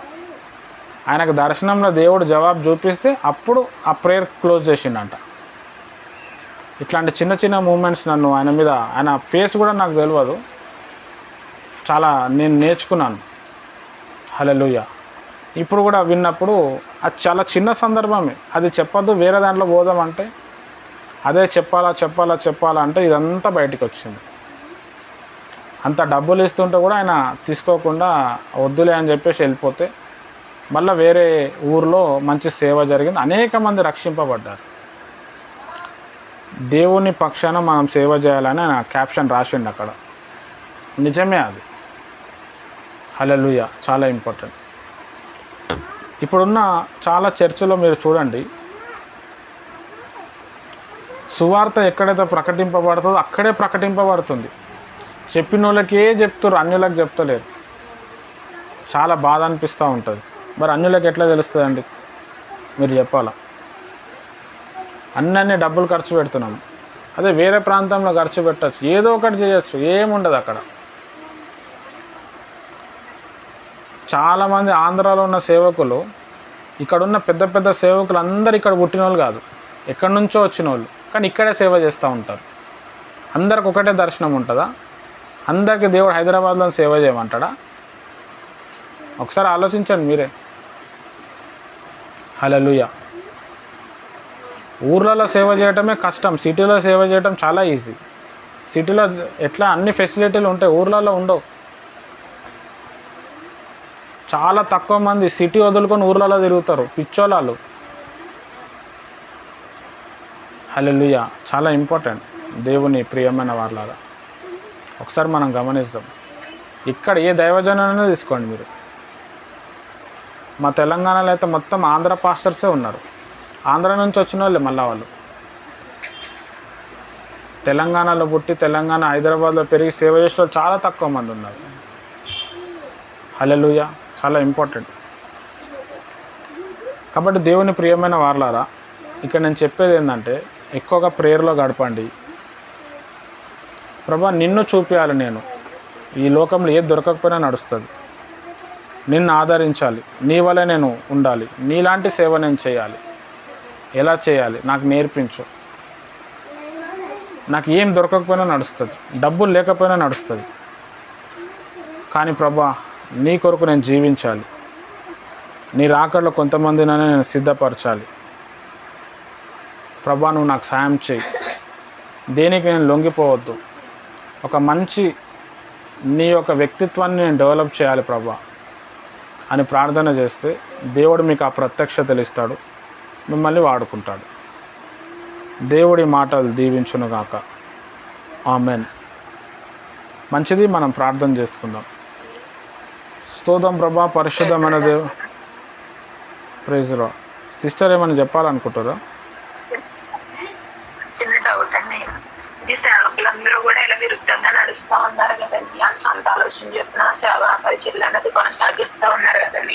ఆయనకు దర్శనంలో దేవుడు జవాబు చూపిస్తే అప్పుడు ఆ ప్రేయర్ క్లోజ్ చేసిండంట. ఇట్లాంటి చిన్న చిన్న మూమెంట్స్ ఆయన ఫేస్ కూడా నాకు తెలియదు, చాలా నేను నేర్చుకున్నాను. హల్లెలూయా. ఇప్పుడు కూడా విన్నప్పుడు అది చాలా చిన్న సందర్భమే, అది చెప్పొద్దు, వేరే దాంట్లో పోదామంటే అదే చెప్పాలా అంటే ఇదంతా బయటికి వచ్చింది. అంత డబ్బులు ఇస్తుంటే కూడా ఆయన తీసుకోకుండా వద్దులే అని చెప్పేసి వెళ్ళిపోతే, మళ్ళీ వేరే ఊరిలో మంచి సేవ జరిగింది, అనేక మంది రక్షింపబడ్డారు. దేవుని పక్షాన మనం సేవ చేయాలని ఆయన క్యాప్షన్ రాసిండు అక్కడ. నిజమే అది. హల్లెలూయా. చాలా ఇంపార్టెంట్. ఇప్పుడున్న చాలా చర్చిలో మీరు చూడండి, సువార్త ఎక్కడైతే ప్రకటింపబడుతుందో అక్కడే ప్రకటింపబడుతుంది. చెప్పిన వాళ్ళకే చెప్తారు, అన్యులకు చెప్తలేరు. చాలా బాధ అనిపిస్తూ ఉంటుంది. మరి అన్యులకు ఎట్లా తెలుస్తుందండి? మీరు చెప్పాలా. అన్నీ డబ్బులు ఖర్చు పెడుతున్నాము, అదే వేరే ప్రాంతంలో ఖర్చు పెట్టచ్చు, ఏదో ఒకటి చేయొచ్చు, ఏముండదు అక్కడ. చాలామంది ఆంధ్రాలో ఉన్న సేవకులు, ఇక్కడున్న పెద్ద పెద్ద సేవకులు అందరు ఇక్కడ పుట్టిన వాళ్ళు కాదు, ఎక్కడి నుంచో వచ్చిన వాళ్ళు, కానీ ఇక్కడే సేవ చేస్తూ ఉంటారు. అందరికి ఒకటే దర్శనం ఉంటుందా? అందరికీ దేవుడు హైదరాబాద్లో సేవ చేయమంటాడా? ఒకసారి ఆలోచించండి మీరే. హల్లెలూయా. ఊర్లలో సేవ చేయటమే కష్టం, సిటీలో సేవ చేయటం చాలా ఈజీ. సిటీలో ఎట్లా అన్ని ఫెసిలిటీలు ఉంటాయి, ఊర్లలో ఉండవు. చాలా తక్కువ మంది సిటీ వదులుకొని ఊర్లలో తిరుగుతారు, పిచ్చోళ్ళు. హల్లెలూయా. చాలా ఇంపార్టెంట్. దేవుని ప్రియమైన వారలారా, ఒకసారి మనం గమనిస్తాం. ఇక్కడ ఏ దైవజనులైనా తీసుకోండి మీరు. మా తెలంగాణలో అయితే మొత్తం ఆంధ్ర పాస్టర్సే ఉన్నారు. ఆంధ్ర నుంచి వచ్చిన వాళ్ళే మళ్ళీ వాళ్ళు. తెలంగాణలో పుట్టి తెలంగాణ హైదరాబాద్లో పెరిగి సేవ చేసే వాళ్ళు చాలా తక్కువ మంది ఉన్నారు. హల్లెలూయా. చాలా ఇంపార్టెంట్. కాబట్టి దేవుని ప్రియమైన వారలారా, ఇక్కడ నేను చెప్పేది ఏంటంటే, ఎక్కువగా ప్రేయర్లో గడపండి. ప్రభా నిన్ను చూపించాలి, నేను ఈ లోకంలో ఏది దొరకకపోయినా నడుస్తుంది, నిన్ను ఆదరించాలి, నీ వల్ల నేను ఉండాలి, నీలాంటి సేవ నేను చేయాలి. ఎలా చేయాలి నాకు నేర్పించు. నాకు ఏం దొరకకపోయినా నడుస్తుంది, డబ్బులు లేకపోయినా నడుస్తుంది, కానీ ప్రభా నీ కొరకు నేను జీవించాలి, నీ రాకడలో కొంతమందినైనా నేను సిద్ధపరచాలి. ప్రభా నువ్వు నాకు సాయం చేయి. దేనికి నేను లొంగిపోవద్దు, ఒక మంచి నీ యొక్క వ్యక్తిత్వాన్ని నేను డెవలప్ చేయాలి ప్రభా అని ప్రార్థన చేస్తే దేవుడు మీకు ఆ ప్రత్యక్షతలు ఇస్తాడు, మిమ్మల్ని వాడుకుంటాడు. దేవుడి మాటలు దీవించునుగాక. ఆమెన్. మంచిది, మనం ప్రార్థన చేసుకుందాం. స్తోత్రం ప్రభా, పరిశుద్ధమైన దేవ. Praise lord. సిస్టర్ ఏమైనా చెప్పాలనుకుంటారా? చిన్న డౌట్ అండి. ఈ సేవకులందరూ కూడా ఇలా విరుద్ధంగా నడుస్తూ ఉన్నారు కదండి, అంత ఆలోచన చెప్పిన సేవ పరిచయం అనేది కొనసాగిస్తూ ఉన్నారు కదండి.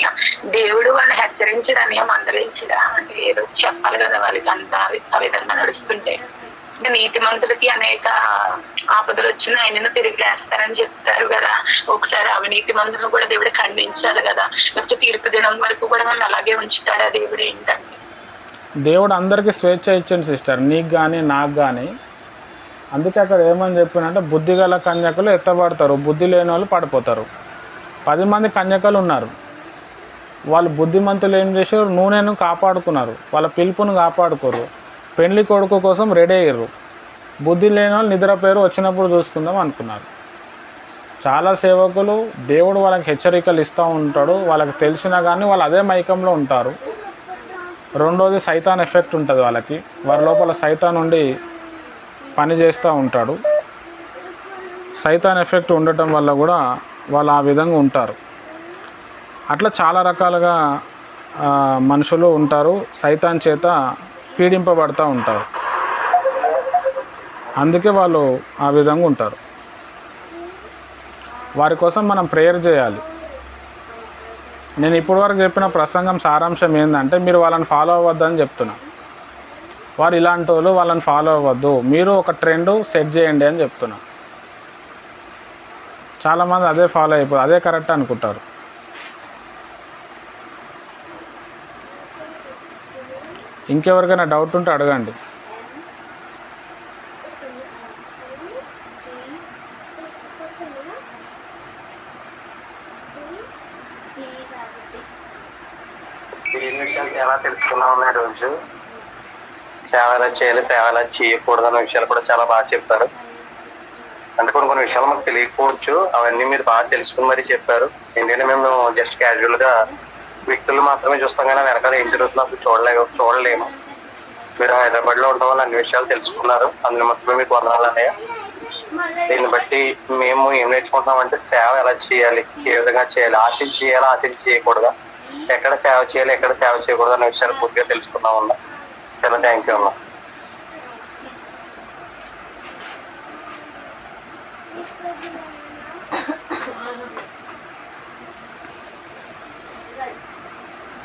దేవుడు వాళ్ళని హెచ్చరించడాన్ని మందలించడా అంటే ఏదో చెప్పాలి కదా వాళ్ళకి, అంత ఆ విధంగా నడుస్తుంటే. నీతిమంతులకి అనేక ఆపదలు వచ్చిన ఆయనను తిరిగి వేస్తారని చెప్తారు కదా. ఒకసారి అవినీతి మంతులను కూడా దేవుడు ఖండించాలి కదా, లేకపోతే తీర్పు దినం వరకు కూడా మనం అలాగే ఉంచుతాడా దేవుడు? ఏంటండి? దేవుడు అందరికీ స్వేచ్ఛ ఇచ్చింది సిస్టర్, నీకు కానీ నాకు కానీ. అందుకే అక్కడ ఏమని చెప్పినంటే బుద్ధి గల కన్యకలు ఎత్తబడతారు, బుద్ధి లేని వాళ్ళు పడిపోతారు. 10 మంది కన్యకలు ఉన్నారు. వాళ్ళు బుద్ధిమంతులు ఏం చేశారు? నూనెను కాపాడుకున్నారు, వాళ్ళ పిలుపును కాపాడుకోరు, పెళ్లి కొడుకు కోసం రెడీ అయ్యారు. బుద్ధి లేని వాళ్ళు నిద్రపోయారు, వచ్చినప్పుడు చూసుకుందాం అనుకున్నారు. చాలా సేవకులు దేవుడు వాళ్ళకి హెచ్చరికలు ఇస్తూ ఉంటాడు, వాళ్ళకి తెలిసినా కానీ వాళ్ళు అదే మైకంలో ఉంటారు. రెండోది సైతాన్ ఎఫెక్ట్ ఉంటుంది వాళ్ళకి, వారి లోపల సైతాన్ నుండి పని చేస్తూ ఉంటాడు. సైతాన్ ఎఫెక్ట్ ఉండటం వల్ల కూడా వాళ్ళు ఆ విధంగా ఉంటారు. అట్లా చాలా రకాలుగా మనుషులు ఉంటారు, సైతాన్ చేత పీడింపబడుతూ ఉంటారు. అందుకే వాళ్ళు ఆ విధంగా ఉంటారు. వారి కోసం మనం ప్రేయర్ చేయాలి. నేను ఇప్పటివరకు చెప్పిన ప్రసంగం సారాంశం ఏంటంటే, మీరు వాళ్ళని ఫాలో అవ్వద్దని చెప్తున్నా. వారు ఇలాంటి వాళ్ళు, వాళ్ళని ఫాలో అవ్వద్దు, మీరు ఒక ట్రెండ్ సెట్ చేయండి అని చెప్తున్నా. చాలామంది అదే ఫాలో అయిపోయి అదే కరెక్ట్ అనుకుంటారు. ఇంకెవరికైనా డౌట్ ఉంటే అడగండి. ఎలా తెలుసుకున్నాం రోజు సేవ ఎలా చేయాలి, సేవ ఎలా చేయకూడదు అనే విషయాలు కూడా చాలా బాగా చెప్పారు. అంటే కొన్ని విషయాలు మాకు తెలియకపోవచ్చు, అవన్నీ మీరు బాగా తెలుసుకుని మరీ చెప్పారు. ఎందుకంటే మేము జస్ట్ క్యాజువల్ గా వ్యక్తులు మాత్రమే చూస్తాం, కానీ వెనకాల ఏం జరుగుతుందో అప్పుడు చూడలేము. మీరు హైదరాబాద్ లో ఉండడం వల్ల అన్ని విషయాలు తెలుసుకున్నారు, అందులో మొత్తం మీకు వందనాలు అన్నయ్య. దీన్ని బట్టి మేము ఏం నేర్చుకుంటామంటే సేవ ఎలా చేయాలి, ఏ విధంగా చేయాలి, ఆశించి చేయాలి, ఆశించి చేయకూడదా, ఎక్కడ సేవ చేయాలి, ఎక్కడ సేవ చేయకూడదు అనే విషయాలు పూర్తిగా తెలుసుకున్నాం అన్నా. చాలా థ్యాంక్ యూ అన్నా.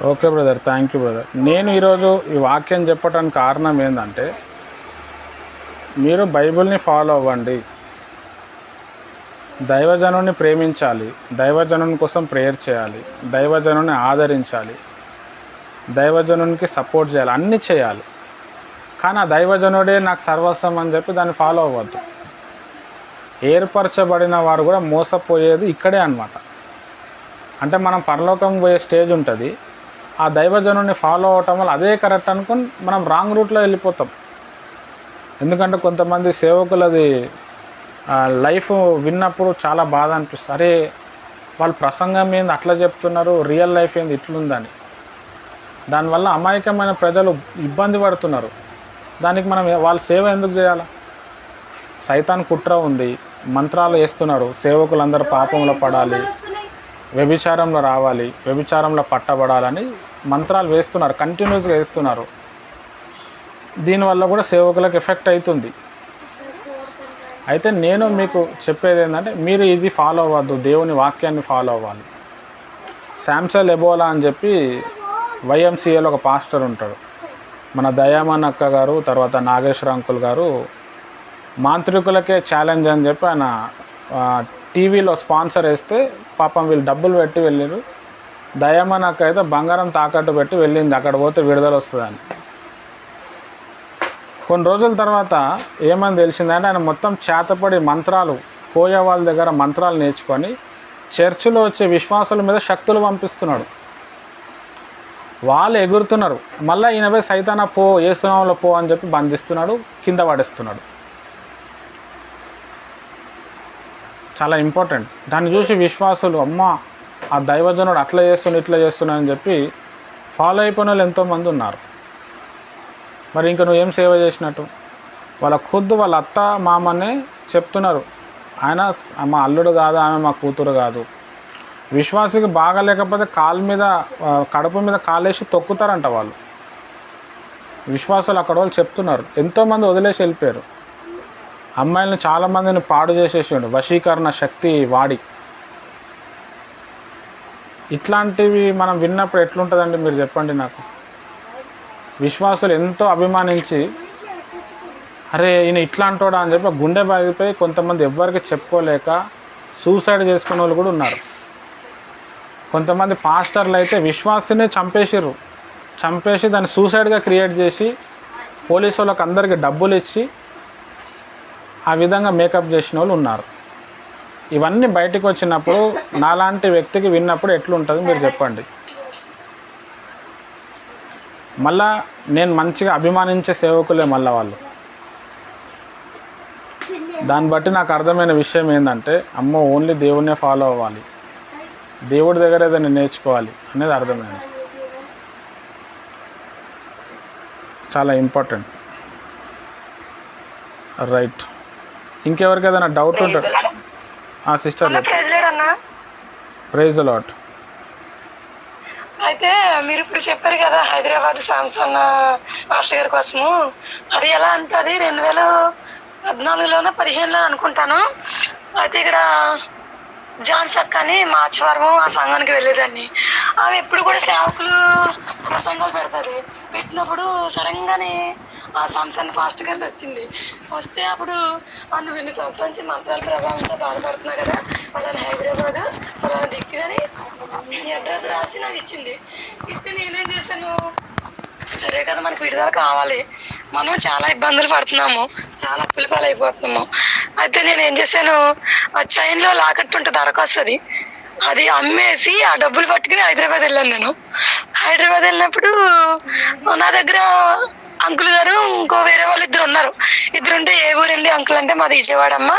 Okay brother, thank you brother. నేను ఈరోజు ఈ వాక్యం చెప్పడానికి కారణం ఏంటంటే, మీరు బైబిల్ని ఫాలో అవ్వండి, దైవజనుని ప్రేమించాలి, దైవజనుని కోసం ప్రేయర్ చేయాలి, దైవజనుని ఆదరించాలి, దైవజనునికి సపోర్ట్ చేయాలి, అన్నీ చేయాలి. కానీ ఆ దైవజనుడే నాకు సర్వస్వం అని చెప్పి దాన్ని ఫాలో అవ్వద్దు. ఏర్పరచబడిన వారు కూడా మోసపోయేది ఇక్కడే అన్నమాట. అంటే మనం పరలోకం పోయే స్టేజ్ ఉంటుంది, ఆ దైవజనుని ఫాలో అవటం వల్ల అదే కరెక్ట్ అనుకుని మనం రాంగ్ రూట్లో వెళ్ళిపోతాం. ఎందుకంటే కొంతమంది సేవకులది లైఫ్ విన్నప్పుడు చాలా బాధ అనిపిస్తుంది. అరే వాళ్ళు ప్రసంగం ఏంది అట్లా చెప్తున్నారు, రియల్ లైఫ్ ఏంది ఇట్లుందని. దానివల్ల అమాయకమైన ప్రజలు ఇబ్బంది పడుతున్నారు. దానికి మనం వాళ్ళ సేవ ఎందుకు చేయాలి? సైతాన్ కుట్ర ఉంది, మంత్రాలు వేస్తున్నారు, సేవకులందరూ పాపంలో పడాలి, వ్యభిచారంలో రావాలి, వ్యభిచారంలో పట్టబడాలని మంత్రాలు వేస్తున్నారు, కంటిన్యూస్గా వేస్తున్నారు. దీనివల్ల కూడా సేవకులకు ఎఫెక్ట్ అవుతుంది. అయితే నేను మీకు చెప్పేది ఏంటంటే, మీరు ఇది ఫాలో అవ్వద్దు, దేవుని వాక్యాన్ని ఫాలో అవ్వాలి. శాంసల్ ఎబోలా అని చెప్పి వైఎంసీఏలో ఒక పాస్టర్ ఉంటాడు, మన దయామన్ అక్క గారు, తర్వాత నాగేశ్వర అంకుల్ గారు మాంత్రికులకే ఛాలెంజ్ అని చెప్పి ఆయన టీవీలో స్పాన్సర్ వేస్తే పాపం వీళ్ళు డబ్బులు పెట్టి వెళ్ళారు. దయామన్ అక్క అయితే బంగారం తాకట్టు పెట్టి వెళ్ళింది, అక్కడ పోతే విడుదల వస్తుందని. కొన్ని రోజుల తర్వాత ఏమని తెలిసిందంటే, ఆయన మొత్తం చేతపడి మంత్రాలు, కోయ వాళ్ళ దగ్గర మంత్రాలు నేర్చుకొని చర్చిలో వచ్చే విశ్వాసుల మీద శక్తులు పంపిస్తున్నాడు. వాళ్ళు ఎగురుతున్నారు, మళ్ళీ ఈయనపై సైతానా పో, ఏసునామంలో పో అని చెప్పి బంధిస్తున్నాడు, కింద పడేస్తున్నాడు. చాలా ఇంపార్టెంట్. దాన్ని చూసి విశ్వాసులు అమ్మ ఆ దైవజనుడు అట్లా చేస్తున్నా ఇట్లా చేస్తున్నా అని చెప్పి ఫాలో అయిపోయిన వాళ్ళు ఎంతోమంది ఉన్నారు. మరి ఇంకా నువ్వేం సేవ చేసినట్టు? వాళ్ళ వాళ్ళ అత్త మామనే చెప్తున్నారు, ఆయన మా అల్లుడు కాదు, ఆమె మా కూతురు కాదు. విశ్వాసికి బాగా లేకపోతే కాలు మీద కడుపు మీద కాలేసి తొక్కుతారంట వాళ్ళు. విశ్వాసాలు అక్కడ వాళ్ళు చెప్తున్నారు. ఎంతోమంది వదిలేసి వెళ్ళిపోయారు. అమ్మాయిలను చాలామందిని పాడు చేసేసిండు వశీకరణ శక్తి వాడి. ఇట్లాంటివి మనం విన్నప్పుడు ఎట్లుంటుందండి మీరు చెప్పండి నాకు. విశ్వాసులు ఎంతో అభిమానించి అరే ఈయన ఇట్లాంటోడా అని చెప్పి గుండె బాగిపోయి కొంతమంది ఎవ్వరికి చెప్పుకోలేక సూసైడ్ చేసుకునే వాళ్ళు కూడా ఉన్నారు. కొంతమంది పాస్టర్లు అయితే విశ్వాసునే చంపేసి దాన్ని సూసైడ్గా క్రియేట్ చేసి పోలీసు వాళ్ళకి అందరికీ డబ్బులు ఇచ్చి ఆ విధంగా మేకప్ చేసిన వాళ్ళు ఉన్నారు. ఇవన్నీ బయటకు వచ్చినప్పుడు నాలాంటి వ్యక్తికి విన్నప్పుడు ఎట్లుంటుంది మీరు చెప్పండి. మళ్ళా నేను మంచిగా అభిమానించే సేవకులే మళ్ళీ వాళ్ళు. దాన్ని బట్టి నాకు అర్థమైన విషయం ఏంటంటే అమ్మో ఓన్లీ దేవుణ్ణే ఫాలో అవ్వాలి, దేవుడి దగ్గర ఏదైనా నేర్చుకోవాలి అనేది అర్థమైంది. చాలా ఇంపార్టెంట్. రైట్. ఇంకెవరికి ఏదైనా డౌట్ ఉంటుంది? Sister praise the Lord. అయితే మీరు ఇప్పుడు చెప్పారు కదా హైదరాబాద్ సాంసన్ మాస్టర్ గారి కోసము, అది ఎలా అంటే అది 2014లోనో 15లో అనుకుంటాను. అయితే ఇక్కడ జాన్సక్ అని మార్చవరము ఆ సంఘానికి వెళ్ళేదాన్ని. ఆమె ఎప్పుడు కూడా సేవకులు ప్రసంగాలు పెడతాది. పెట్టినప్పుడు సడన్గానే ఆ సాంసన్ ఫాస్ట్ గారిది వచ్చింది. వస్తే అప్పుడు నువ్వు 2 సంవత్సరాల నుంచి మంత్రాల ప్రభావంతో బాధపడుతున్నావు కదా, అలానే హైదరాబాద్ అలానే దిక్కుదని అడ్రస్ రాసి నాకు ఇచ్చింది. ఇస్తే నేనేం చేశాను, సరే కదా మనకి విడుదల కావాలి, మనం చాలా ఇబ్బందులు పడుతున్నాము, చాలా అప్పుల పాలు అయిపోతున్నాము. అయితే నేను ఏం చేశాను, ఆ చైన్లో లాకెట్ ఉంటుంది అరకొస్తుంది, అది అమ్మేసి ఆ డబ్బులు పట్టుకుని హైదరాబాద్ వెళ్ళాను. నేను హైదరాబాద్ వెళ్ళినప్పుడు నా దగ్గర అంకుల్ గారు ఇంకో వేరే వాళ్ళు ఇద్దరు ఉన్నారు. ఇద్దరుంటే ఏ ఊరండి అంకుల్ అంటే మాది విజయవాడమ్మ,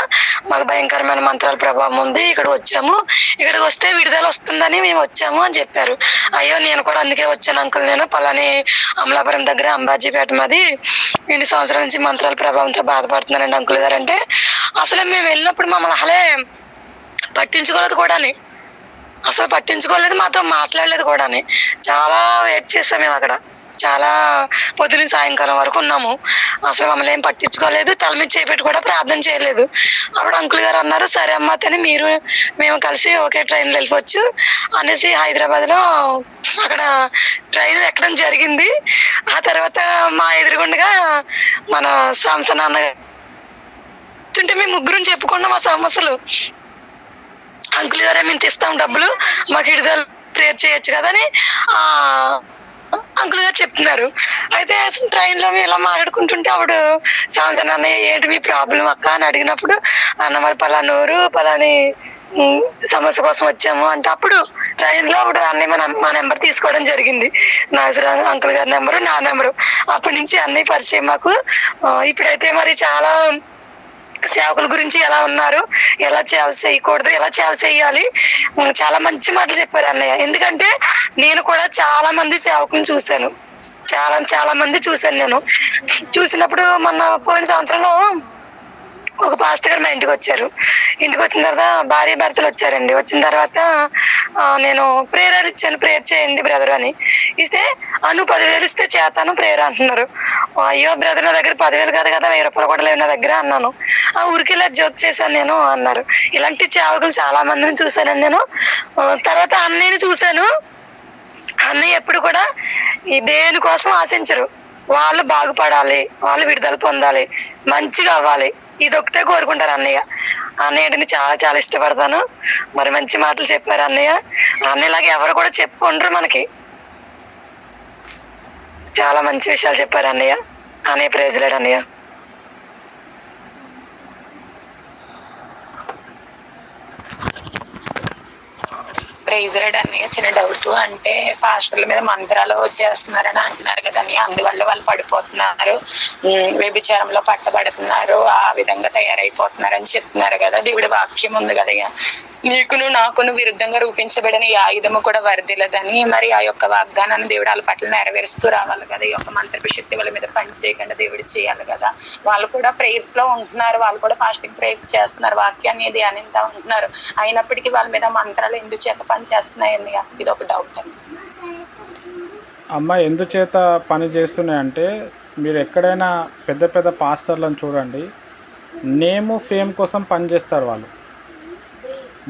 మాకు భయంకరమైన మంత్రాల ప్రభావం ఉంది, ఇక్కడ వచ్చాము, ఇక్కడికి వస్తే విడుదల వస్తుందని మేము వచ్చాము అని చెప్పారు. అయ్యో నేను కూడా అందుకే వచ్చాను అంకుల్, నేను పలాని అమలాపురం దగ్గర అంబాజీపేట మాది 2 సంవత్సరాల నుంచి మంత్రాల ప్రభావంతో బాధపడుతున్నానండి అంకుల్ గారు అంటే, అసలు మేము వెళ్ళినప్పుడు మమ్మల్ని అసలే పట్టించుకోలేదు కూడా, అసలు పట్టించుకోలేదు, మాతో మాట్లాడలేదు కూడా. చాలా వెయిట్ చేసాం మేము అక్కడ, చాలా పొద్దున సాయంకాలం వరకు ఉన్నాము. అసలు మమ్మల్ని ఏం పట్టించుకోలేదు, తల మీద చేపెట్టి కూడా ప్రార్థన చేయలేదు. అప్పుడు అంకుల్ గారు అన్నారు, సరే అమ్మ తని మేము కలిసి ఒకే ట్రైన్లో వెళ్ళిపోవచ్చు అనేసి హైదరాబాద్లో అక్కడ ట్రైన్ ఎక్కడం జరిగింది. ఆ తర్వాత మా ఎదురుగుండగా మన సాంసన్ అన్నగారు మేము ముగ్గురం చెప్పుకున్నాం మా సమస్యలు. అంకుల్ గారే మేము తీస్తాం డబ్బులు, మాకు విడుదల ప్రేయర్ చేయొచ్చు కదా అని అంకుల్ గారు చెప్తున్నారు. అయితే ట్రైన్ లో ఇలా మాట్లాడుకుంటుంటే అప్పుడు సాంసన్ అన్నయ్య ఏంటి మీ ప్రాబ్లం అక్క అని అడిగినప్పుడు, అన్న మరి పలానూరు పలాని సమస్య కోసం వచ్చాము అంటే, అప్పుడు ట్రైన్ లో అప్పుడు అన్నయ్య మా నెంబర్ తీసుకోవడం జరిగింది. నాజరా అంకుల్ గారి నెంబరు, నా నెంబరు. అప్పటి నుంచి అన్నయ్య పరిచయం మాకు. ఇప్పుడైతే మరి చాలా సేవకుల గురించి ఎలా ఉన్నారు, ఎలా సేవ చేయకూడదు, ఎలా సేవ చేయాలి, చాలా మంచి మాటలు చెప్పారు అన్నయ్య. ఎందుకంటే నేను కూడా చాలా మంది సేవకులను చూశాను, చాలా మంది చూశాను. నేను చూసినప్పుడు మొన్న పోయిన సంవత్సరంలో ఒక పాస్టర్ గారు మా ఇంటికి వచ్చారు. ఇంటికి వచ్చిన తర్వాత భార్య భర్తలు వచ్చారండి. వచ్చిన తర్వాత నేను ప్రేయర్ ఇచ్చాను, ప్రేయర్ చేయండి బ్రదర్ అని ఇస్తే, నువ్వు 10,000 ఇస్తే చేస్తాను ప్రేయర్ అంటున్నారు. అయ్యో బ్రదర్ నా దగ్గర 10,000 కాదు కదా, 1,000 రూపాయలు కూడా లేవు నా దగ్గర అన్నాను. ఊరికి ఇలా జోక్ చేశాను నేను అన్నారు. ఇలాంటి సేవకులు చాలా మందిని చూశానండి నేను. తర్వాత అన్నయ్యని చూశాను. అన్నయ్య ఎప్పుడు కూడా ఈ దేనికోసం ఆశించరు, వాళ్ళు బాగుపడాలి, వాళ్ళు విడుదల పొందాలి, మంచిగా అవ్వాలి, ఇదొక్కటే కోరుకుంటారు అన్నయ్య. అన్నయ్యని చాలా ఇష్టపడతాను. మరి మంచి మాటలు చెప్పారు అన్నయ్య. అన్నయ్యలాగా ఎవరు కూడా చెప్పుకుంటారు మనకి, చాలా మంచి విషయాలు చెప్పారు అన్నయ్య. అన్నయ్య ప్రైజ్ లార్డ్ అన్నయ్య. ప్రైజ్ రాడ్ అన్నయ్య, చిన్న డౌట్. అంటే పాస్టర్ల మీద మంత్రాలు చేస్తున్నారని అంటున్నారు కదన్నయ్య, అందువల్ల వాళ్ళు పడిపోతున్నారు, వ్యభిచారంలో పట్టబడుతున్నారు, ఆ విధంగా తయారైపోతున్నారు అని చెప్తున్నారు కదా. దేవుడి వాక్యం ఉంది కదయ్య, నీకును నాకును విరుద్ధంగా రూపించబడిన ఈ ఆయుధము కూడా వర్ధిల్లదని. మరి ఆ యొక్క వాగ్దానాన్ని దేవుడు వాళ్ళ పట్ల నెరవేరుస్తూ రావాలి కదా. ఈ యొక్క మంత్రపు శక్తి వాళ్ళ మీద పని చేయకుండా దేవుడు చేయాలి కదా. వాళ్ళు కూడా ప్రేయర్స్ లో ఉంటున్నారు, వాళ్ళు కూడా ఫాస్టింగ్ ప్రేయర్స్ చేస్తున్నారు, వాక్యాన్ని ధ్యానిస్తా ఉంటున్నారు, అయినప్పటికీ వాళ్ళ మీద మంత్రాలు ఎందుకు చేత పని చేస్తున్నాయని ఇది ఒక డౌట్ అండి. అమ్మ ఎందుచేత పని చేస్తున్నాయంటే, మీరు ఎక్కడైనా పెద్ద పెద్ద పాస్టర్లను చూడండి, నేము ఫేమ్ కోసం పనిచేస్తారు. వాళ్ళు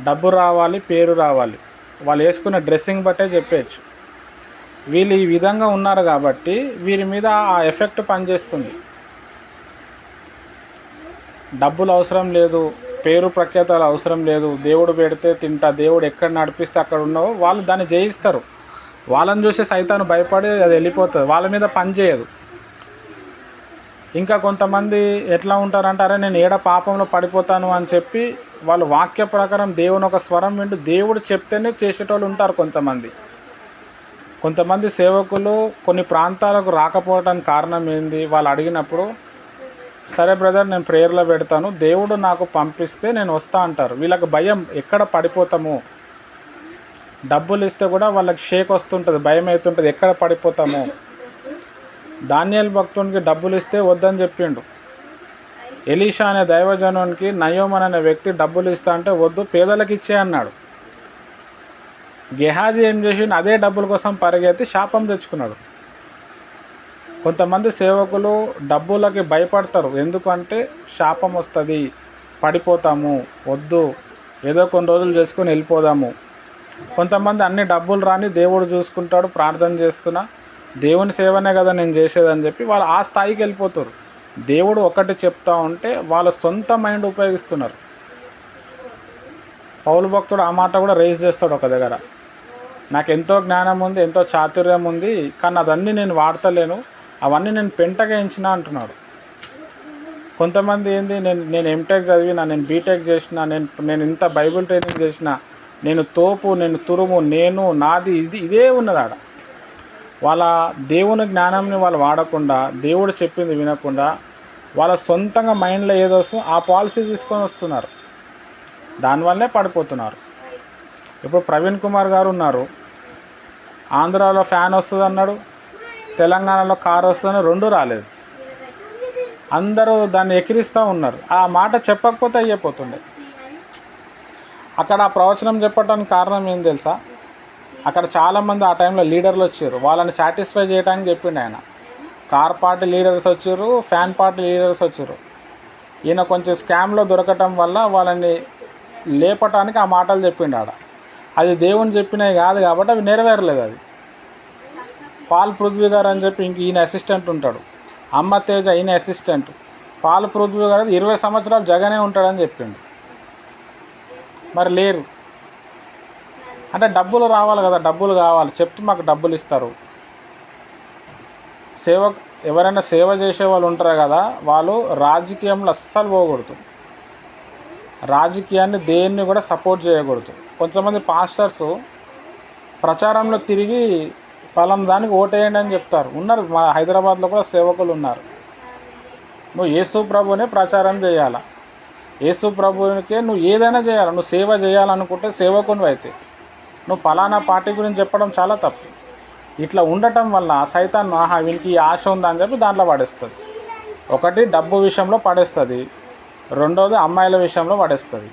డబ్బు రావాలి, పేరు రావాలి, వాళ్ళు వేసుకున్న డ్రెస్సింగ్ బట్టే చెప్పేయచ్చు. వీళ్ళు ఈ విధంగా ఉన్నారు కాబట్టి వీరి మీద ఆ ఎఫెక్ట్ పనిచేస్తుంది. డబ్బులు అవసరం లేదు, పేరు ప్రఖ్యాతలు అవసరం లేదు, దేవుడు పెడితే తింటా, దేవుడు ఎక్కడ నడిపిస్తే అక్కడ ఉన్నావో వాళ్ళు దాన్ని జయిస్తారు. వాళ్ళని చూసి సైతాను భయపడి అది వెళ్ళిపోతుంది, వాళ్ళ మీద పని చేయదు. ఇంకా కొంతమంది ఎట్లా ఉంటారంటే, అరే నేను ఏడ పాపంలో పడిపోతాను అని చెప్పి వాళ్ళు వాక్య ప్రకారం దేవుని ఒక స్వరం వింటూ దేవుడు చెప్తేనే చేసేటోళ్ళు ఉంటారు. కొంతమంది సేవకులు కొన్ని ప్రాంతాలకు రాకపోవడానికి కారణం ఏంది, వాళ్ళు అడిగినప్పుడు సరే బ్రదర్ నేను ప్రేయర్లో పెడతాను, దేవుడు నాకు పంపిస్తే నేను వస్తా అంటారు. వీళ్ళకి భయం, ఎక్కడ పడిపోతాము, డబ్బులు ఇస్తే కూడా వాళ్ళకి షేక్ వస్తుంటుంది, భయం అవుతుంటుంది, ఎక్కడ పడిపోతాము. దానియేలు భక్తునికి డబ్బులు ఇస్తే వద్దని చెప్పిండు. ఎలీషా అనే దైవజనునికి నయోమన్ అనే వ్యక్తి డబ్బులు ఇస్తా అంటే వద్దు, పేదలకు ఇచ్చే అన్నాడు. గెహాజీ ఏం చేసిండు, అదే డబ్బుల కోసం పరిగెత్తి శాపం తెచ్చుకున్నాడు. కొంతమంది సేవకులు డబ్బులకి భయపడతారు, ఎందుకంటే శాపం వస్తుంది, పడిపోతాము, వద్దు, ఏదో కొన్ని రోజులు చేసుకొని వెళ్ళిపోదాము. కొంతమంది అన్ని డబ్బులు రాని దేవుడు చూసుకుంటాడు, ప్రార్థన చేస్తున్నా, దేవుని సేవనే కదా నేను చేసేదని చెప్పి వాళ్ళు ఆ స్థాయికి వెళ్ళిపోతారు. దేవుడు ఒకటి చెప్తా ఉంటే వాళ్ళ సొంత మైండ్ ఉపయోగిస్తున్నారు. పౌలు భక్తుడు ఆ మాట కూడా రేజ్ చేస్తాడు ఒక దగ్గర, నాకు ఎంతో జ్ఞానం ఉంది, ఎంతో చాతుర్యం ఉంది, కానీ అదన్నీ నేను వాడతలేను, అవన్నీ నేను పెంటగా ఎంచిన అంటున్నాడు. కొంతమంది ఏంది, నేను ఎంటెక్ చదివినా, నేను బీటెక్ చేసిన, నేను ఇంత బైబిల్ ట్రైనింగ్ చేసిన, నేను తోపు, నేను తురుము, నేను నాది, ఇదే ఉన్నది ఆడ. వాళ్ళ దేవుని జ్ఞానాన్ని వాళ్ళు వాడకుండా, దేవుడు చెప్పింది వినకుండా, వాళ్ళ సొంతంగా మైండ్లో ఏదో వస్తుందో ఆ పాలసీ తీసుకొని వస్తున్నారు, దానివల్లే పడిపోతున్నారు. ఇప్పుడు ప్రవీణ్ కుమార్ గారు ఉన్నారు, ఆంధ్రాలో ఫ్యాన్ వస్తుంది అన్నాడు, తెలంగాణలో కారు వస్తుందని, రెండు రాలేదు. అందరూ దాన్ని ఎక్కిరిస్తూ ఉన్నారు. ఆ మాట చెప్పకపోతే అయ్యిపోతుండే. అక్కడ ఆ ప్రవచనం చెప్పడానికి కారణం ఏం తెలుసా, అక్కడ చాలామంది ఆ టైంలో లీడర్లు వచ్చారు, వాళ్ళని సాటిస్ఫై చేయడానికి చెప్పిండు ఆయన. కార్ పార్టీ లీడర్స్ వచ్చారు, ఫ్యాన్ పార్టీ లీడర్స్ వచ్చారు. ఈయన కొంచెం స్కామ్లో దొరకటం వల్ల వాళ్ళని లేపటానికి ఆ మాటలు చెప్పిండు ఆడ. అది దేవుని చెప్పినవి కాదు కాబట్టి అవి నెరవేరలేదు. అది పాల్ పృథ్వీ గారు అని చెప్పి ఇంక ఈయన అసిస్టెంట్ ఉంటాడు, అమ్మ తేజ ఈయన అసిస్టెంట్. పాల్ పృథ్వీ గారు 20 సంవత్సరాలు జగనే ఉంటాడని చెప్పిండు. మరి లేరు అంటే డబ్బులు రావాలి కదా, డబ్బులు కావాలి చెప్తే మాకు డబ్బులు ఇస్తారు. ఎవరైనా సేవ చేసే వాళ్ళు ఉంటారు కదా, వాళ్ళు రాజకీయంలో అస్సలు పోకూడదు, రాజకీయాన్ని దేన్ని కూడా సపోర్ట్ చేయకూడదు. కొంతమంది పాస్టర్స్ ప్రచారంలో తిరిగి పలానా దానికి ఓటేయండి అని చెప్తారు, ఉన్నారు. మా హైదరాబాద్లో కూడా సేవకులు ఉన్నారు. నువ్వు యేసు ప్రభునే ప్రచారం చేయాలా, యేసు ప్రభునికే నువ్వు ఏదైనా చేయాలి. నువ్వు సేవ చేయాలనుకుంటే సేవకునివి అయితే నువ్వు పలానా పార్టీ గురించి చెప్పడం చాలా తప్పు. ఇట్లా ఉండటం వల్ల సైతాన్ వీనికి ఈ ఆశ ఉందని చెప్పి దాంట్లో పడేస్తుంది. ఒకటి డబ్బు విషయంలో పడేస్తుంది, రెండోది అమ్మాయిల విషయంలో పడేస్తుంది,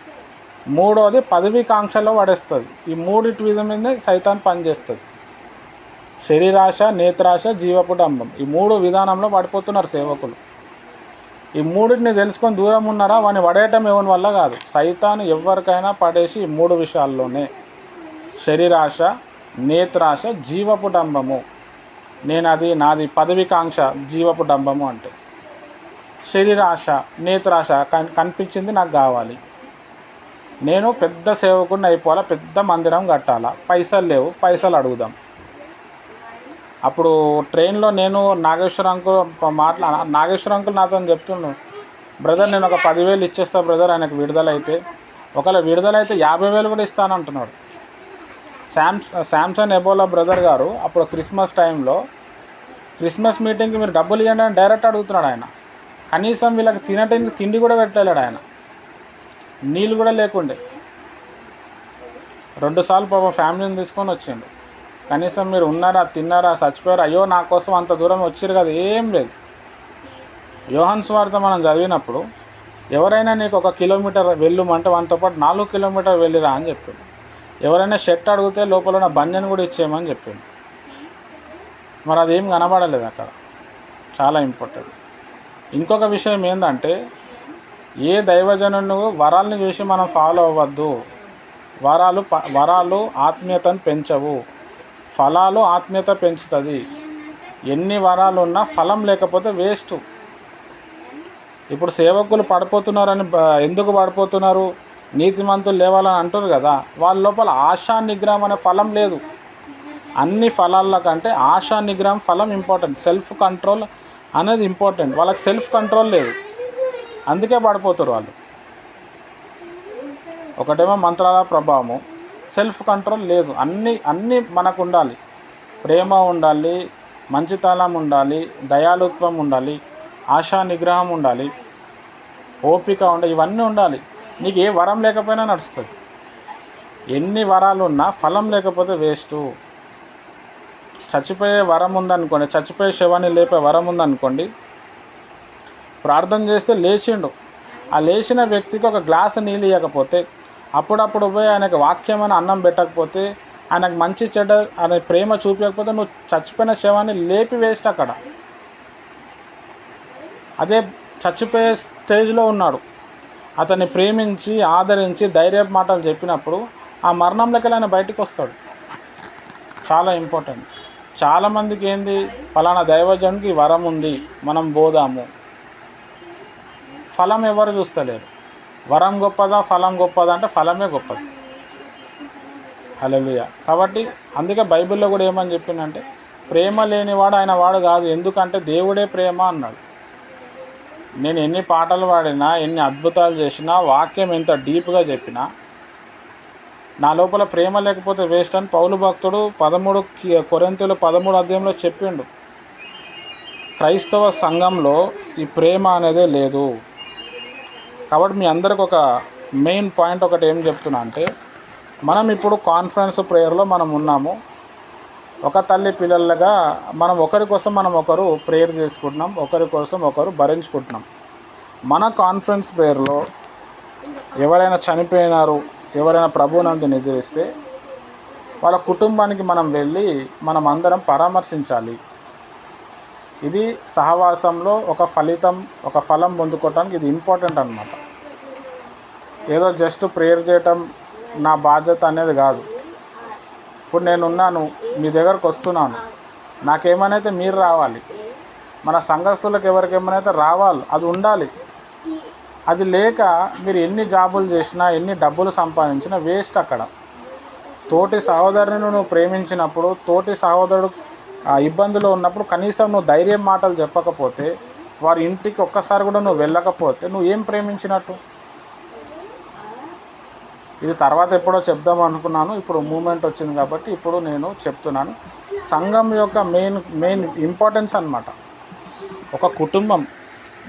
మూడోది పదవి కాంక్షలో పడేస్తుంది. ఈ మూడిటి విధంగానే సైతాన్ పనిచేస్తుంది. శరీరాశ, నేత్రాశ, జీవపు డంబం, ఈ మూడు విధానంలో పడిపోతున్నారు సేవకులు. ఈ మూడింటిని తెలుసుకొని దూరం ఉన్నారా, వాడిని పడేయటం ఎవరి వల్ల కాదు. సైతాన్ ఎవరికైనా పడేసి ఈ మూడు విషయాల్లోనే, శరీరాశ, నేత్రాశ, జీవపు డంబము. నేనది నాది పదవికాంక్ష, జీవపు డంబము అంటే శరీరాశ, నేత్రాశ, కనిపించింది నాకు కావాలి, నేను పెద్ద సేవకుడిని అయిపోవాలా, పెద్ద మందిరం కట్టాలా, పైసలు లేవు, పైసలు అడుగుదాం. అప్పుడు ట్రైన్లో నేను నాగేశ్వర అంకుల్ నాతో చెప్తున్నాను, బ్రదర్ నేను ఒక 10,000 ఇచ్చేస్తా బ్రదర్, ఆయనకు విడుదల అయితే, ఒకవేళ విడుదల అయితే 50,000 కూడా ఇస్తానంటున్నాడు. శాంసన్ ఎబోలా బ్రదర్ గారు అప్పుడు క్రిస్మస్ టైంలో క్రిస్మస్ మీటింగ్కి మీరు డబ్బులు ఇవ్వండి అని డైరెక్ట్ అడుగుతున్నాడు ఆయన. కనీసం వీళ్ళకి తినటానికి తిండి కూడా పెట్టలేడు ఆయన, నీళ్ళు కూడా లేకుండే. 2 సార్లు పాపం ఫ్యామిలీని తీసుకొని వచ్చిండు. కనీసం మీరు ఉన్నారా, తిన్నారా, చచ్చిపోయారా, అయ్యో నా కోసం అంత దూరం వచ్చారు కదా, ఏం లేదు. యోహాను సువార్త మనం చదివినప్పుడు ఎవరైనా నీకు 1 కిలోమీటర్ వెళ్ళుమంటే వాళ్ళతో పాటు 4 కిలోమీటర్ వెళ్ళిరా అని చెప్పిండు. ఎవరైనా షర్ట్ అడిగితే లోపల ఉన్న బంజను కూడా ఇచ్చేయమని చెప్పిండు. మరి అదేం కనబడలేదు అక్కడ. చాలా ఇంపార్టెంట్. ఇంకొక విషయం ఏంటంటే, ఏ దైవజనుడు వరాలని చూసి మనం ఫాలో అవ్వద్దు. వరాలు ఆత్మీయతను పెంచవు, ఫలాలు ఆత్మీయత పెంచుతుంది. ఎన్ని వరాలు ఉన్నా ఫలం లేకపోతే వేస్ట్. ఇప్పుడు సేవకులు పడిపోతున్నారని ఎందుకు పడిపోతున్నారు, నీతిమంతులు లేవాలని అంటారు కదా, వాళ్ళ లోపల ఆశా నిగ్రహం అనే ఫలం లేదు. అన్ని ఫలాల కంటే ఆశా నిగ్రహం ఫలం ఇంపార్టెంట్. సెల్ఫ్ కంట్రోల్ అనేది ఇంపార్టెంట్. వాళ్ళకి సెల్ఫ్ కంట్రోల్ లేదు, అందుకే పడిపోతారు వాళ్ళు. ఒకటేమో మంత్రాల ప్రభావము, సెల్ఫ్ కంట్రోల్ లేదు. అన్నీ మనకు ఉండాలి. ప్రేమ ఉండాలి, మంచితనం ఉండాలి, దయాళుత్వం ఉండాలి, ఆశా నిగ్రహం ఉండాలి, ఓపిక ఉండాలి, ఇవన్నీ ఉండాలి. నీకు ఏ వరం లేకపోయినా నడుస్తుంది. ఎన్ని వరాలు ఉన్నా ఫలం లేకపోతే వేస్టు. చచ్చిపోయే వరం ఉందనుకోండి, చచ్చిపోయే శవాన్ని లేపే వరం ఉందనుకోండి, ప్రార్థన చేస్తే లేచిండు, ఆ లేచిన వ్యక్తికి 1 గ్లాసు నీళ్ళు ఇవ్వకపోతే, అప్పుడప్పుడు పోయి ఆయనకు వాక్యమైన అన్నం పెట్టకపోతే, ఆయనకు మంచి చెడ్డ అనే ప్రేమ చూపించకపోతే, నువ్వు చచ్చిపోయిన శవాన్ని లేపి వేస్ట్ అక్కడ. అదే చచ్చిపోయే స్టేజ్లో ఉన్నాడు, అతన్ని ప్రేమించి ఆదరించి ధైర్య మాటలు చెప్పినప్పుడు ఆ మరణంలోకి ఆయన బయటికి వస్తాడు. చాలా ఇంపార్టెంట్. చాలామందికి ఏంది, ఫలానా దైవజనుడికి వరం ఉంది, మనం పోదాము. ఫలం ఎవరు చూస్తలేరు. వరం గొప్పదా, ఫలం గొప్పదా అంటే ఫలమే గొప్పది. హల్లెలూయా. కాబట్టి అందుకే బైబిల్లో కూడా ఏమని చెప్పిందంటే, ప్రేమ లేనివాడు ఆయన వాడు కాదు, ఎందుకంటే దేవుడే ప్రేమ అన్నాడు. నేను ఎన్ని పాటలు పాడినా, ఎన్ని అద్భుతాలు చేసినా, వాక్యం ఎంత డీప్గా చెప్పినా, నా లోపల ప్రేమ లేకపోతే వేస్ట్ అని పౌలు భక్తుడు 13 కొరింథీయుల 13 అధ్యాయంలో చెప్పిండు. క్రైస్తవ సంఘంలో ఈ ప్రేమ అనేదే లేదు. కాబట్టి మీ అందరికి ఒక మెయిన్ పాయింట్ ఒకటి ఏం చెప్తున్నా అంటే, మనం ఇప్పుడు కాన్ఫరెన్స్ ప్రేయర్లో మనం ఉన్నాము. ఒక తల్లి పిల్లలుగా మనం ఒకరి కోసం మనం ఒకరు ప్రేయర్ చేసుకుంటున్నాం, ఒకరి కోసం ఒకరు భరించుకుంటున్నాం. మన కాన్ఫరెన్స్ ప్రేయర్లో ఎవరైనా చనిపోయినారు, ఎవరైనా ప్రభువునందు నిద్రిస్తే వాళ్ళ కుటుంబానికి మనం వెళ్ళి మనం అందరం పరామర్శించాలి. ఇది సహవాసంలో ఒక ఫలం పొందుకోవటానికి ఇది ఇంపార్టెంట్ అన్నమాట. ఏదో జస్ట్ ప్రేయర్ చేయటం నా బాధ్యత అనేది కాదు. ఇప్పుడు నేనున్నాను, మీ దగ్గరకు వస్తున్నాను, నాకేమైనా మీరు రావాలి, మన సంఘస్థులకు ఎవరికేమైనా రావాలి, అది ఉండాలి. అది లేక మీరు ఎన్ని జాబులు చేసినా, ఎన్ని డబ్బులు సంపాదించినా వేస్ట్ అక్కడ. తోటి సహోదరుని నువ్వు ప్రేమించినప్పుడు, తోటి సహోదరుడు ఇబ్బందులో ఉన్నప్పుడు కనీసం నువ్వు ధైర్యం మాటలు చెప్పకపోతే, వారి ఇంటికి ఒక్కసారి కూడా నువ్వు వెళ్ళకపోతే నువ్వు ఏం ప్రేమించినట్టు? ఇది తర్వాత ఎప్పుడో చెప్దాం అనుకున్నాను, ఇప్పుడు మూమెంట్ వచ్చింది కాబట్టి ఇప్పుడు నేను చెప్తున్నాను. సంఘం యొక్క మెయిన్ ఇంపార్టెన్స్ అన్నమాట. ఒక కుటుంబం,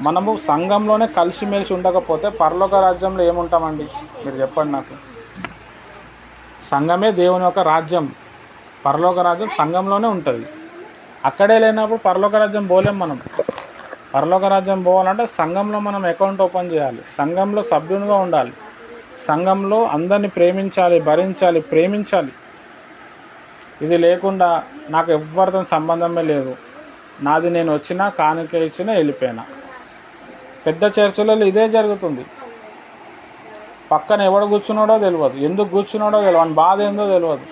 మనము సంఘంలోనే కలిసిమెలిసి ఉండకపోతే పరలోక రాజ్యంలో ఏముంటామండి? మీరు చెప్పండి నాకు. సంఘమే దేవుని యొక్క రాజ్యం, పరలోక రాజ్యం సంఘంలోనే ఉంటుంది. అక్కడే లేనప్పుడు పరలోక రాజ్యం పోలేం మనం. పరలోక రాజ్యం పోవాలంటే సంఘంలో మనం అకౌంట్ ఓపెన్ చేయాలి, సంఘంలో సభ్యునిగా ఉండాలి, సంఘంలో అందరినీ ప్రేమించాలి, భరించాలి, ప్రేమించాలి. ఇది లేకుండా నాకు ఎవరితో సంబంధమే లేదు, నాది నేను వచ్చినా కానుక ఇచ్చినా వెళ్ళిపోయినా. పెద్ద చర్చలలో ఇదే జరుగుతుంది. పక్కన ఎవడు కూర్చున్నాడో తెలియదు, ఎందుకు కూర్చున్నాడో తెలియదు, వాని బాధ ఏందో తెలియదు.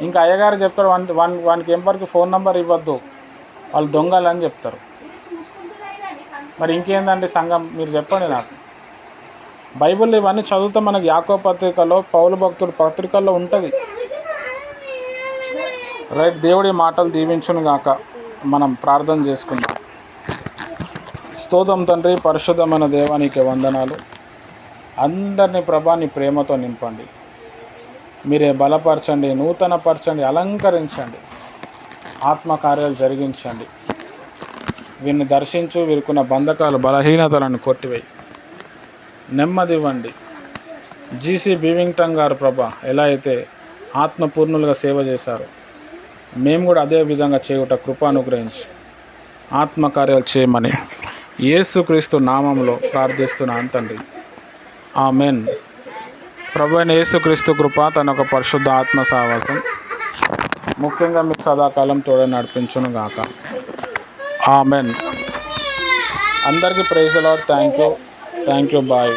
ఇంకా అయ్యగారు చెప్తారు, వానికి ఎవరికి ఫోన్ నెంబర్ ఇవ్వద్దు, వాళ్ళు దొంగలు అని చెప్తారు. మరి ఇంకేందండి సంఘం? మీరు చెప్పండి నాకు. బైబిల్ ఇవన్నీ చదివితే మనకు యాకోబు పత్రికలో, పౌలు భక్తుడి పత్రికల్లో ఉంటుంది. రైట్. దేవుడి మాటలు దీవించును గాక. మనం ప్రార్థన చేసుకుందాం. స్తోత్రం తండ్రి, పరిశుద్ధమైన దేవా నీకే వందనాలు. అందరినీ ప్రభా నీ ప్రేమతో నింపండి. మీరే బలపరచండి, నూతనపరచండి, అలంకరించండి, ఆత్మకార్యాలు జరిగించండి. వీరిని దర్శించు, వీరికున్న బంధకాలు బలహీనతలను కొట్టివేయి, నెమ్మదివ్వండి. జీసీ బీవింగ్టన్ గారు ప్రభా ఎలా అయితే ఆత్మపూర్ణులుగా సేవ చేశారో మేము కూడా అదే విధంగా చేయుట కృప అనుగ్రహించి ఆత్మకార్యాలు చేయమని యేసుక్రీస్తు నామంలో ప్రార్థిస్తున్నాను తండ్రి. ఆమెన్. ప్రభు అయిన యేసుక్రీస్తు కృప, తన ఒక పరిశుద్ధ ఆత్మ సహవాసం ముఖ్యంగా మీకు సదాకాలం తోడే నడిపించును గాక. ఆమెన్. అందరికీ praise the Lord. Thank you. Bye.